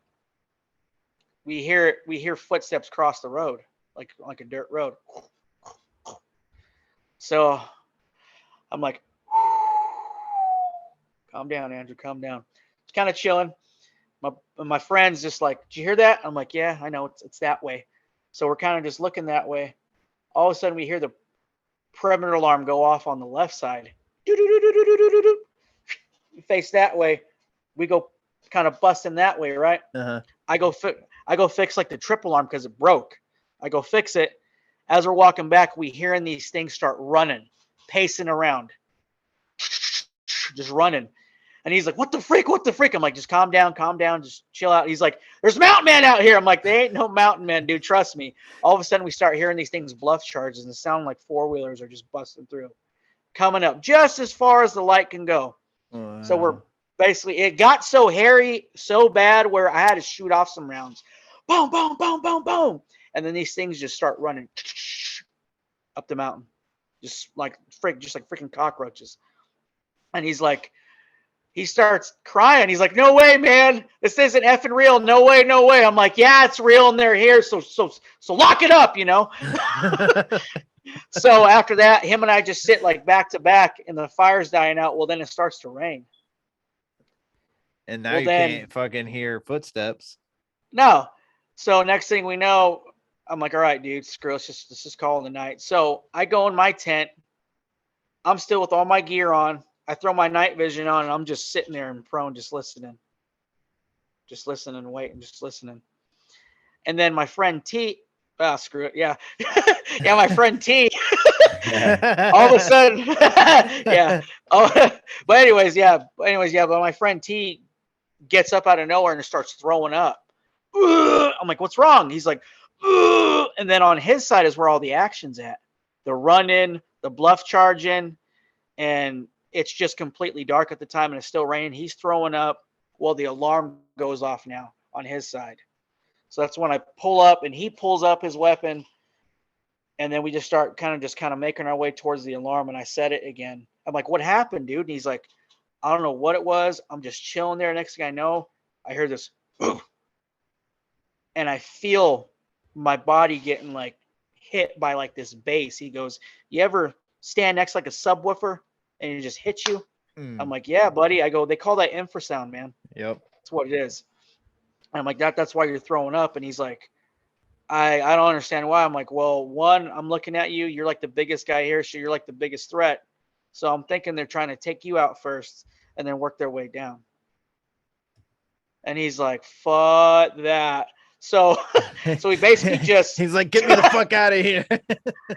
We hear footsteps cross the road, like a dirt road. So I'm like, calm down, Andrew, calm down. It's kind of chilling. My friend's just like, did you hear that? I'm like, yeah, I know, it's that way. So we're kind of just looking that way. All of a sudden we hear the perimeter alarm go off on the left side. We face that way. We go kind of busting that way, right? I go fix like the trip alarm because it broke. I go fix it. As we're walking back, we hearing these things start running, pacing around, just running. And he's like, what the freak? What the freak? I'm like, just calm down, just chill out. He's like, there's mountain man out here. I'm like, there ain't no mountain man, dude. Trust me. All of a sudden we start hearing these things bluff charges and it sound like four-wheelers are just busting through, coming up just as far as the light can go. Wow. So we're basically, it got so hairy, so bad where I had to shoot off some rounds. Boom, boom, boom, boom, boom. And then these things just start running up the mountain, just like freaking cockroaches. And he's like, he starts crying. He's like, no way, man. This isn't effing real. No way, no way. I'm like, yeah, it's real and they're here. So lock it up, you know? So after that, him and I just sit like back to back and the fire's dying out. Well, then it starts to rain. And now you can't fucking hear footsteps. No. So next thing we know, I'm like, all right, dude, screw it. Let's just call it a night. So I go in my tent. I'm still with all my gear on. I throw my night vision on and I'm just sitting there and prone, just listening, waiting, just listening. And then my friend T, screw it. Yeah. Yeah. My friend T, all of a sudden, yeah. Oh, but anyways, but my friend T gets up out of nowhere and starts throwing up. I'm like, what's wrong? He's like, and then on his side is where all the action's at. The run-in, the bluff charging, and it's just completely dark at the time and it's still raining. He's throwing up. Well, the alarm goes off now on his side. So that's when I pull up and he pulls up his weapon. And then we just start kind of making our way towards the alarm. And I said it again. I'm like, what happened, dude? And he's like, I don't know what it was. I'm just chilling there. Next thing I know, I hear this. And I feel my body getting like hit by like this bass. He goes, you ever stand next to like a subwoofer and it just hits you? I'm like, yeah, buddy. I go, they call that infrasound, man. Yep. That's what it is. And I'm like, that's why you're throwing up. And he's like, I don't understand why. I'm like, well, one, I'm looking at you. You're like the biggest guy here. So you're like the biggest threat. So I'm thinking they're trying to take you out first and then work their way down. And he's like, fuck that. So we basically just... He's like, get me the fuck out of here.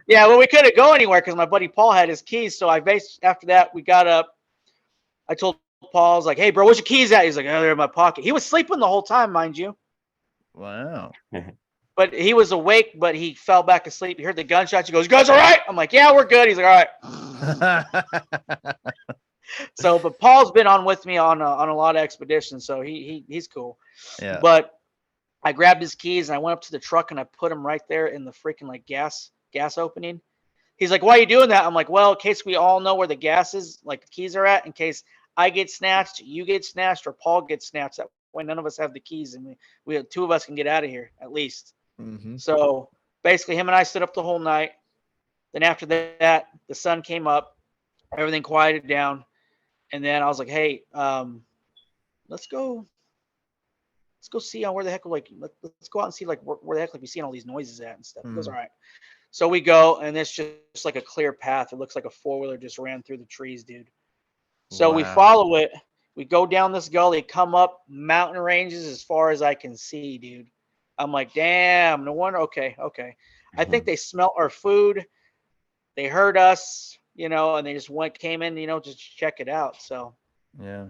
Yeah, well, we couldn't go anywhere because my buddy Paul had his keys. So after that, we got up. I told Paul, I was like, hey, bro, where's your keys at? He's like, oh, they're in my pocket. He was sleeping the whole time, mind you. Wow. But he was awake, but he fell back asleep. He heard the gunshots. He goes, you guys all right? I'm like, yeah, we're good. He's like, all right. So, but Paul's been on with me on a lot of expeditions, so he's cool. Yeah. But I grabbed his keys and I went up to the truck and I put them right there in the freaking like gas opening. He's like, why are you doing that? I'm like, well, in case we all know where the gas is, like the keys are at, in case I get snatched, you get snatched, or Paul gets snatched. That way none of us have the keys and we two of us can get out of here at least. Mm-hmm. So basically him and I stood up the whole night. Then after that, the sun came up, everything quieted down. And then I was like, hey, let's go see on where the heck, like, let's go out and see like where the heck like we seeing all these noises at and stuff. He goes, all right. So we go, and it's just like a clear path. It looks like a four-wheeler just ran through the trees, dude. So we follow it. We go down this gully, come up mountain ranges as far as I can see, dude. I'm like, damn, no wonder. Okay. I think they smelt our food. They heard us, you know, and they just came in, you know, just to check it out. So yeah.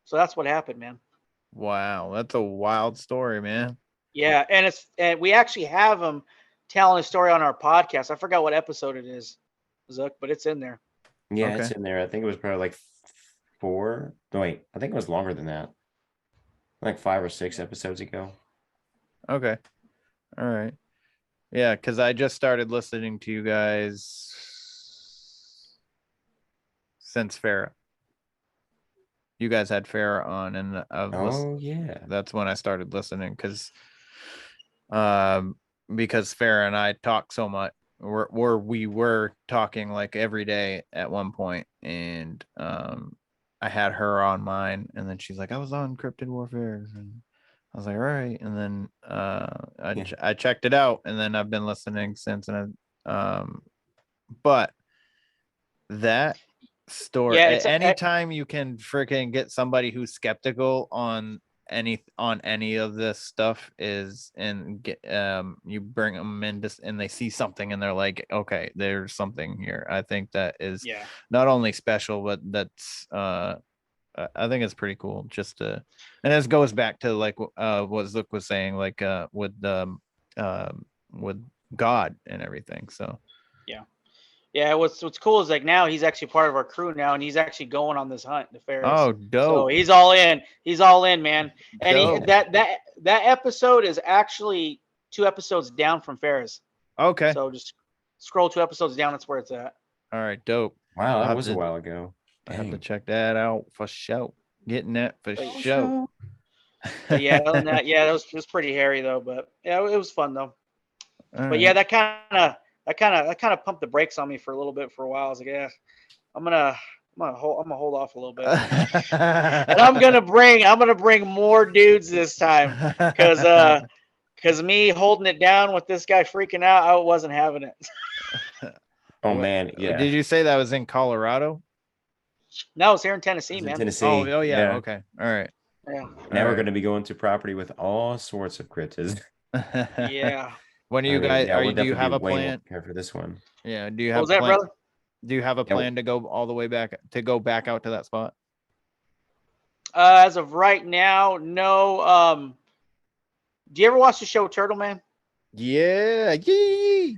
So that's what happened, man. Wow, that's a wild story, man. Yeah, and we actually have them telling a story on our podcast. I forgot what episode it is, Zook, but it's in there. Yeah, okay. It's in there. I think it was probably like 4. No, wait, I think it was longer than that. Like 5 or 6 episodes ago. Okay. All right. Yeah, because I just started listening to you guys since Farrah. You guys had Farrah on, and Yeah. that's when I started listening because Farrah and I talk so much. We were talking like every day at one point, and I had her on mine, and then she's like, I was on Cryptid Warfare, and I was like, all right, and then I checked it out, and then I've been listening since, and but that story, Yeah, it's anytime you can freaking get somebody who's skeptical on any of this stuff is, and get you bring them in and they see something and they're like, okay, there's something here. I think that is yeah. not only special, but that's I think it's pretty cool just to, and this goes back to like what Zook was saying, like with God and everything. So Yeah, what's cool is like now he's actually part of our crew now, and he's actually going on this hunt, the Ferris. oh, dope. So he's all in. He's all in, man. And Dope. that episode is actually 2 episodes down from Ferris. Okay. So just scroll 2 episodes down. That's where it's at. All right, dope. Wow, I'll that have was to- a while ago. I have to Dang. check that out for sure. Getting that for sure. But yeah, other than that, yeah, that was pretty hairy though. But yeah, it was fun though. All But yeah, right. that kind of pumped the brakes on me for a little bit for a while. I was like, yeah, I'm gonna hold off a little bit. And I'm gonna bring more dudes this time because me holding it down with this guy freaking out, I wasn't having it. Oh man, yeah. Did you say that was in Colorado? No, it's here in Tennessee, It's in man. Tennessee. Oh yeah. Okay. All right. Yeah. Now we're going to be going to property with all sorts of cryptids. Yeah. When do you I mean, guys yeah, we'll do you definitely have be a way more plan? prepared for this one. Yeah. Do you What have was that, plan? brother? Do you have a Yeah, plan to go all the way back out to that spot? As of right now, no. Do you ever watch the show Turtle Man? Yeah. Yee.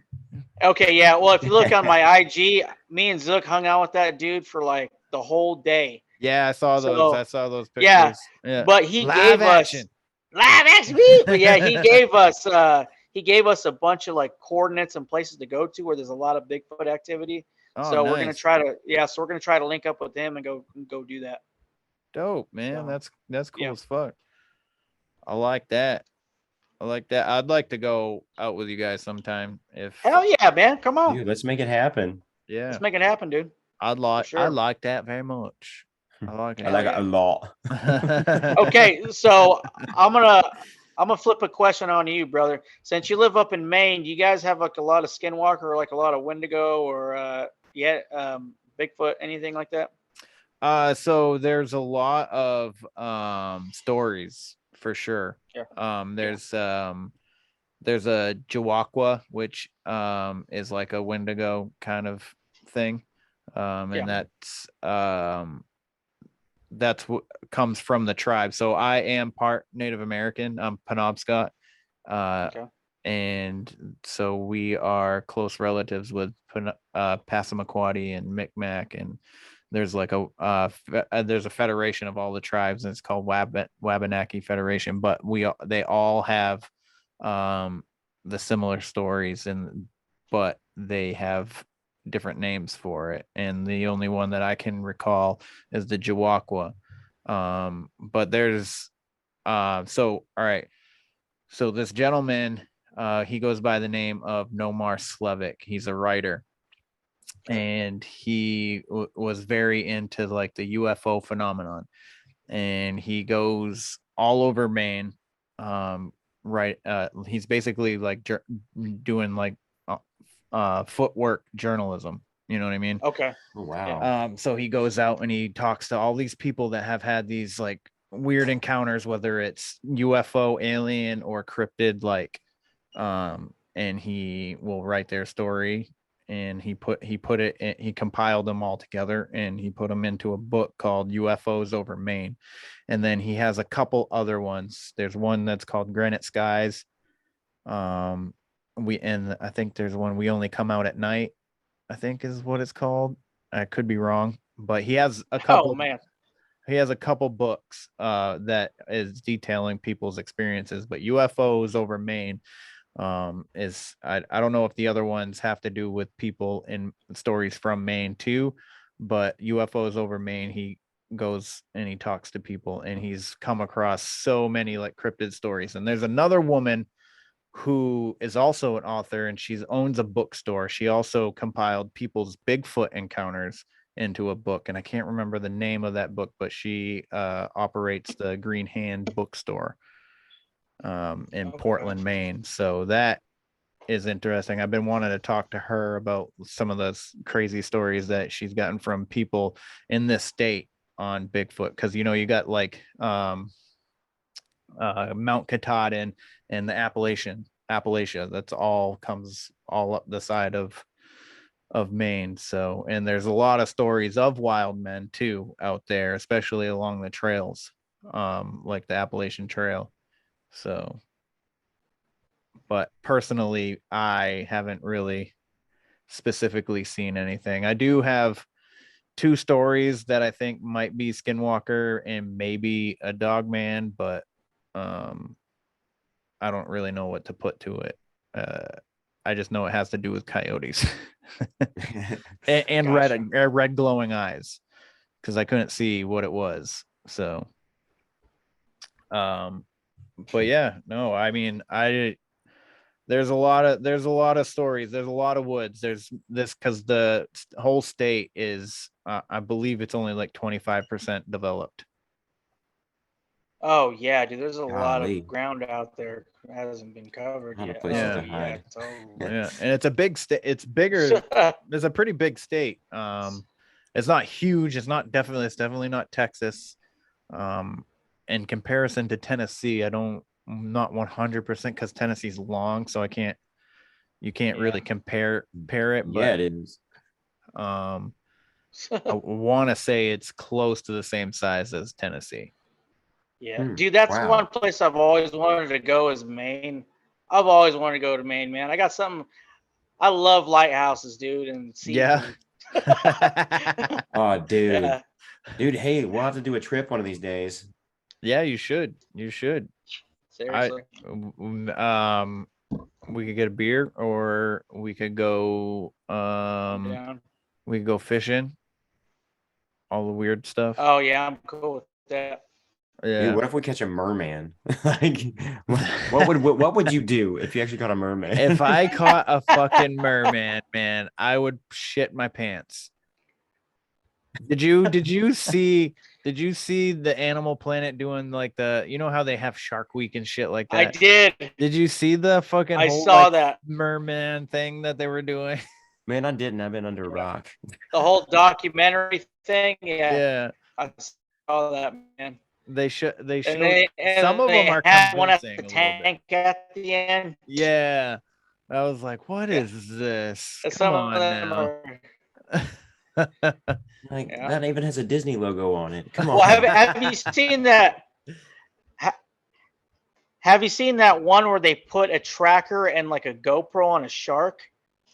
Okay, yeah. Well, if you look on my IG, me and Zook hung out with that dude for like the whole day. Yeah, I saw those. So, I saw those pictures. yeah. But he Live gave action. us live action. But yeah, he gave us a bunch of like coordinates and places to go to where there's a lot of Bigfoot activity. Oh, So we're gonna nice. try to link up with him and go do that. Dope, man. So, That's cool yeah. as fuck. I like that. I'd like to go out with you guys sometime. If Hell yeah, man. Come on. Dude, let's make it happen. yeah, Let's make it happen, dude. I sure. like that very much. I like it. I like it a lot. Okay, so I'm gonna flip a question on you, brother. Since you live up in Maine, do you guys have like a lot of skinwalker or like a lot of Wendigo or Bigfoot, anything like that? So there's a lot of stories for sure. Yeah. There's a Jawakwa, which is like a Wendigo kind of thing. And that's what comes from the tribe. So I am part Native American. I'm Penobscot. And so we are close relatives with Passamaquoddy and Micmac, and there's like there's a federation of all the tribes, and it's called Wabanaki Federation. But they all have the similar stories, but they have different names for it. And the only one that I can recall is the Jawakwa. But there's so all right. So this gentleman, he goes by the name of Nomar Slevik. He's a writer, and he was very into like the UFO phenomenon, and he goes all over Maine. He's basically like doing like footwork journalism. You know what I mean? Okay. Oh, wow. So he goes out and he talks to all these people that have had these like weird encounters, whether it's UFO, alien, or cryptid, like, and he will write their story, and he compiled them all together, and he put them into a book called UFOs Over Maine. And then he has a couple other ones. There's one that's called Granite Skies. I think there's one, We Only Come Out at Night, I think is what it's called. I could be wrong, but he has a couple. Oh man. He has a couple books that is detailing people's experiences, but UFOs Over Maine Is I don't know if the other ones have to do with people in stories from Maine too, but UFOs over Maine, he goes and he talks to people, and he's come across so many like cryptid stories. And there's another woman who is also an author, and she owns a bookstore. She also compiled people's Bigfoot encounters into a book, and I can't remember the name of that book, but she operates the Green Hand bookstore in Portland, Maine. So that is interesting. I've been wanting to talk to her about some of those crazy stories that she's gotten from people in this state on Bigfoot, because you know you got like Mount Katahdin and the Appalachia. That's all comes all up the side of Maine. So, and there's a lot of stories of wild men too out there, especially along the trails, like the Appalachian Trail. So, but personally, I haven't really specifically seen anything. I do have 2 stories that I think might be Skinwalker and maybe a dog man, but I don't really know what to put to it. I just know it has to do with coyotes and Gotcha. red glowing eyes, because I couldn't see what it was. So, but yeah, no, I mean, there's a lot of stories. There's a lot of woods. There's this because the whole state is, I believe it's only like 25% developed. Oh yeah, dude. There's a lot Golly. of ground out there that hasn't been covered Lot of yet. places to Yeah, hide. totally. Yeah, and it's a big state. It's bigger. It's a pretty big state. It's not huge. It's definitely not Texas. In comparison to Tennessee, I'm not 100% because Tennessee's long, so you can't really compare it. Yeah, But it is. I want to say it's close to the same size as Tennessee. Yeah, dude, that's Wow. one place I've always wanted to go is Maine. I've always wanted to go to Maine, man. I got something. I love lighthouses, dude, and seafood. Yeah. Oh, dude. Yeah. Dude, hey, we'll have to do a trip one of these days. Yeah, you should. Seriously. We could get a beer, or we could go Down. we could go fishing. All the weird stuff. Oh yeah, I'm cool with that. Yeah. Dude, what if we catch a merman? Like, what would you do if you actually caught a merman? If I caught a fucking merman, man, I would shit my pants. Did you see the Animal Planet doing like you know how they have Shark Week and shit like that? I did. Did you see the fucking I whole, saw like, that. merman thing that they were doing? Man, I didn't. I've been under a rock. The whole documentary thing. Yeah. Yeah. I saw that, man. They showed And some of them are had one at convincing the a little bit. tank at the end. Yeah. I was like, what is this? And Come some on of them now. are. Like that even has a Disney logo on it. Come on. Well, have you seen that? Have you seen that one where they put a tracker and like a GoPro on a shark,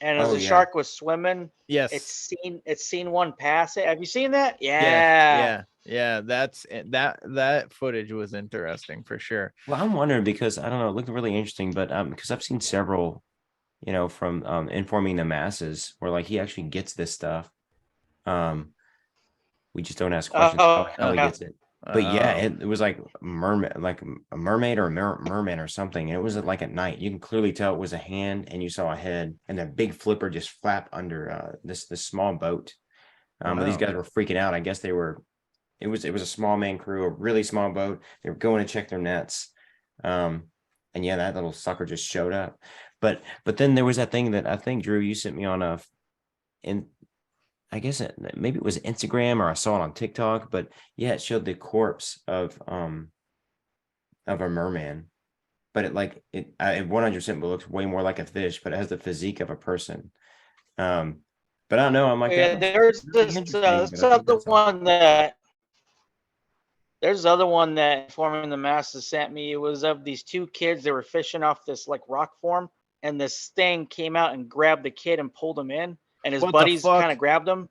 and as the shark was swimming, Yes, it's seen one pass it. Have you seen that? Yeah. Yeah. That's that footage was interesting for sure. Well, I'm wondering because I don't know, it looked really interesting, but because I've seen several, you know, from Informing the Masses where like he actually gets this stuff. We just don't ask questions about how he gets it. But yeah, it was like a mermaid or a merman or something. And it was like at night. You can clearly tell it was a hand, and you saw a head, and a big flipper just flapped under this small boat. But these guys were freaking out. I guess it was a small man crew, a really small boat. They were going to check their nets. And yeah, that little sucker just showed up. But then there was that thing that I think, Drew, you sent me on I guess maybe it was Instagram, or I saw it on TikTok, but yeah, it showed the corpse of a merman, but it 100% looks way more like a fish, but it has the physique of a person. But I don't know. I'm like, there's this other one that Informing the Masses sent me. It was of these 2 kids. They were fishing off this like rock form, and this thing came out and grabbed the kid and pulled him in. And his buddies kind of grabbed him.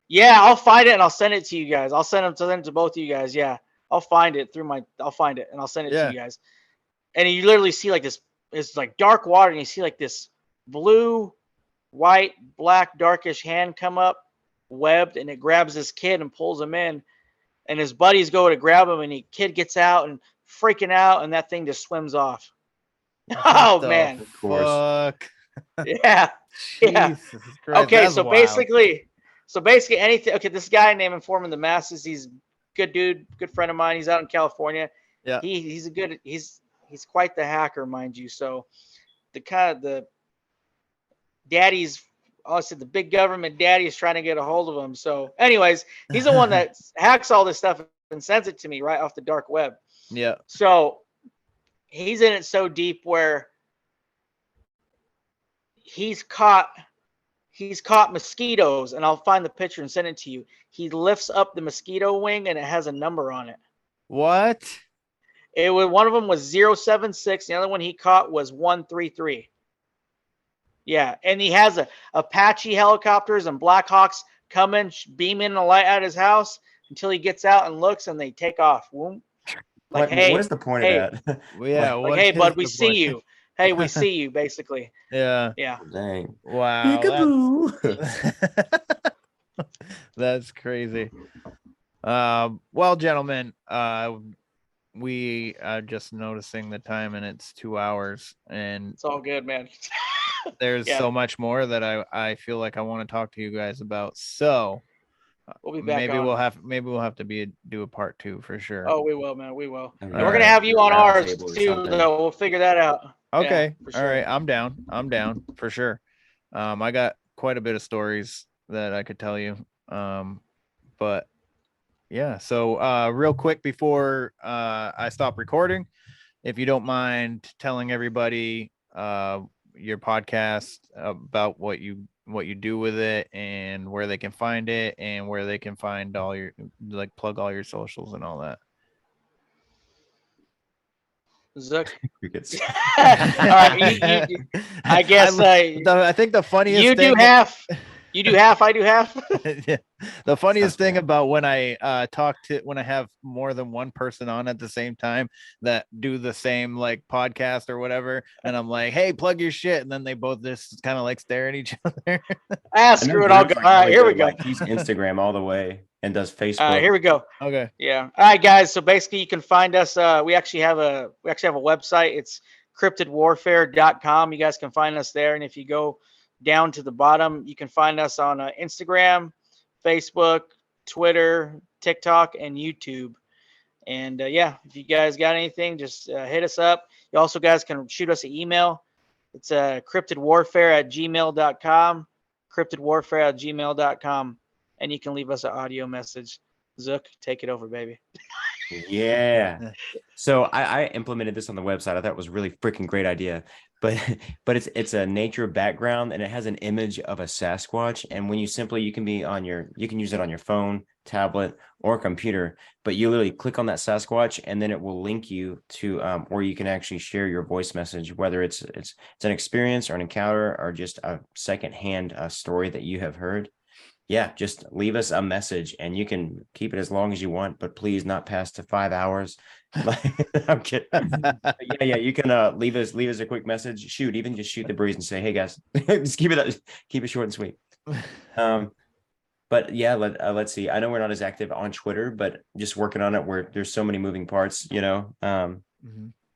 Yeah, I'll find it and I'll send it to you guys. I'll send it to both of you guys. Yeah, I'll find it and I'll send it to you guys. And you literally see like this it's like dark water, and you see like this blue, white, black, darkish hand come up, webbed, and it grabs this kid and pulls him in. And his buddies go to grab him, and the kid gets out and freaking out, and that thing just swims off. Oh man! Fuck. Yeah. Jesus Christ, Okay, that's so wild. basically anything. Okay, this guy named Informant the Masses. He's a good dude, good friend of mine. He's out in California. Yeah. He's quite the hacker, mind you. So the daddy's. Oh, I said the big government daddy is trying to get a hold of him. So, anyways, he's the one that hacks all this stuff and sends it to me right off the dark web. Yeah. So he's in it so deep where he's caught mosquitoes, and I'll find the picture and send it to you. He lifts up the mosquito wing, and it has a number on it. What? One of them was 076. The other one he caught was 133. Yeah, and he has Apache helicopters and Blackhawks coming, beaming the light at his house until he gets out and looks, and they take off. Like, what is the point of that? Yeah. Like, hey, bud, we see you. Hey, we see you, basically. Yeah. Yeah. Dang. Wow. That's crazy. Well, gentlemen, we are just noticing the time, and it's 2 hours, and it's all good, man. there's so much more that I feel like I want to talk to you guys about. So we'll be back. Maybe we'll have to do a part 2 for sure. Oh, we will, man. We will. All And we're gonna have you on ours too, though. We'll figure that out. Okay. Yeah, All right. I'm down for sure. I got quite a bit of stories that I could tell you. But yeah. So real quick before I stop recording, if you don't mind telling everybody your podcast about what you do with it and where they can find it and where they can find all your, like, plug all your socials and all that. Zook. Crickets. All right, I guess I think the funniest you thing do half. You do half. I do half. Yeah. The funniest thing about when I when I have more than one person on at the same time that do the same like podcast or whatever, and I'm like, hey, plug your shit, and then they both just kind of like stare at each other. Screw it. I'll go. All right, here we go. Like, he's Instagram all the way and does Facebook. Here we go. Okay. Yeah. All right, guys. So basically, you can find us. We actually have a website. It's cryptidwarfare.com. You guys can find us there, and if you go down to the bottom, you can find us on Instagram, Facebook, Twitter, TikTok, and YouTube. And if you guys got anything, just hit us up. You also guys can shoot us an email. It's cryptidwarfare@gmail.com, cryptidwarfare@gmail.com, and you can leave us an audio message. Zook, take it over, baby. Yeah. So I implemented this on the website. I thought it was a really freaking great idea. But it's a nature background, and it has an image of a Sasquatch. And when you can use it on your phone, tablet, or computer. But you literally click on that Sasquatch, and then it will link you to where you can actually share your voice message, whether it's an experience or an encounter or just a secondhand story that you have heard. Yeah, just leave us a message, and you can keep it as long as you want, but please not past to 5 hours. I'm kidding. Yeah, you can leave us a quick message. Even just shoot the breeze and say, hey guys, just keep it short and sweet. But yeah, let's see. I know we're not as active on Twitter, but just working on it. Where there's so many moving parts, to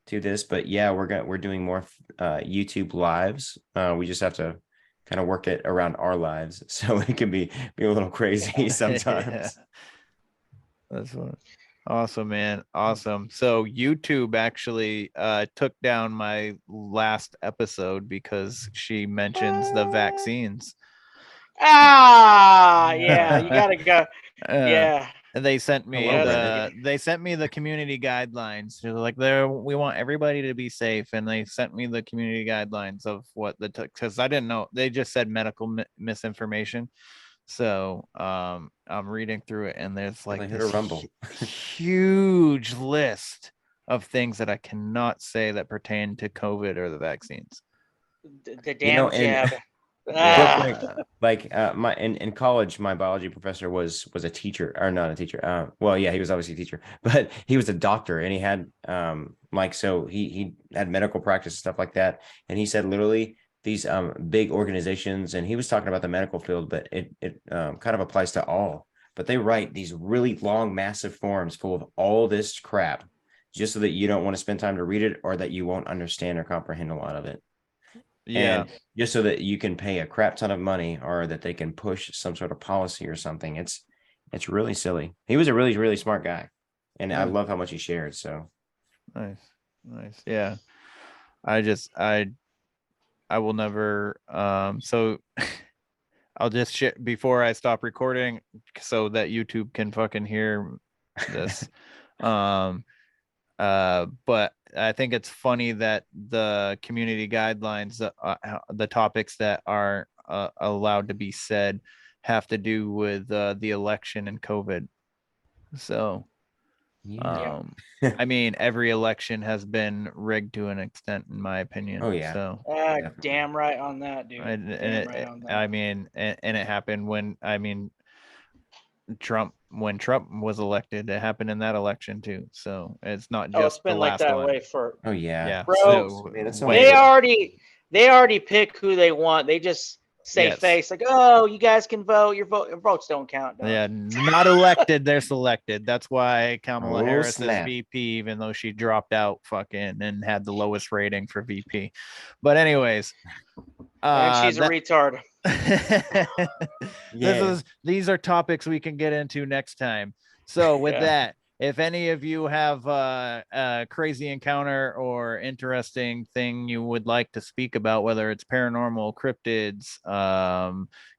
this. But yeah, we're doing more YouTube lives. We just have to kind of work it around our lives, so it can be a little crazy sometimes. Yeah. That's what. Awesome, man. Awesome. So YouTube actually took down my last episode because she mentions the vaccines. Yeah, you gotta go. Yeah. And they sent me the community guidelines. They're like, we want everybody to be safe, and they sent me the community guidelines of what because I didn't know. They just said medical misinformation. So I'm reading through it, and there's like this huge list of things that I cannot say that pertain to COVID or the vaccines. The damn jab. My in college, my biology professor was a teacher, or not a teacher. Well, yeah, he was obviously a teacher, but he was a doctor, and he had so he had medical practice and stuff like that. And he said literally these big organizations, and he was talking about the medical field, but it kind of applies to all. But they write these really long, massive forms full of all this crap, just so that you don't want to spend time to read it, or that you won't understand or comprehend a lot of it. Yeah. And just so that you can pay a crap ton of money, or that they can push some sort of policy or something. It's really silly. He was a really, really smart guy. And I love how much he shared. So nice. Yeah. I will never, so I'll just shit before I stop recording so that YouTube can fucking hear this. But I think it's funny that the community guidelines, the topics that are allowed to be said, have to do with the election and COVID. So, I mean, every election has been rigged to an extent, in my opinion. Oh yeah. So, damn right on that, dude. I mean, and it happened when Trump was elected. It happened in that election too. So it's not just it's been the like last that one. way for Bro. So, they already pick who they want. They just say face like, oh, you guys can vote. Your votes don't count. No. Yeah, not elected, they're selected. That's why Kamala Harris is VP, even though she dropped out fucking and had the lowest rating for VP. But anyways, and she's a retard. These are topics we can get into next time. So with that, if any of you have a crazy encounter or interesting thing you would like to speak about, whether it's paranormal, cryptids,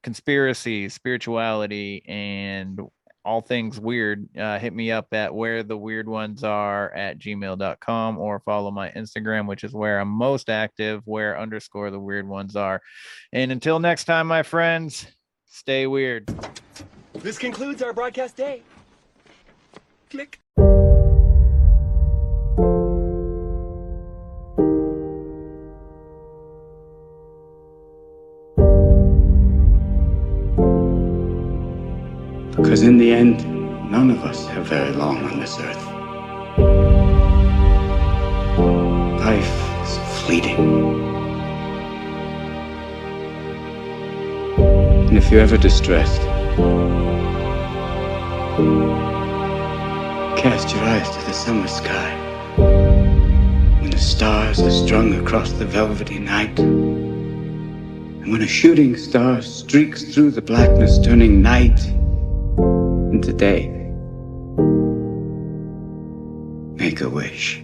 conspiracy, spirituality, and all things weird, hit me up at wheretheweirdonesare@gmail.com, or follow my Instagram, which is where I'm most active, where_the_weird_ones_are. And until next time, my friends, stay weird. This concludes our broadcast day. Click. Because in the end, none of us have very long on this earth. Life is fleeting. And if you're ever distressed, cast your eyes to the summer sky, when the stars are strung across the velvety night, and when a shooting star streaks through the blackness, turning night into day. Make a wish.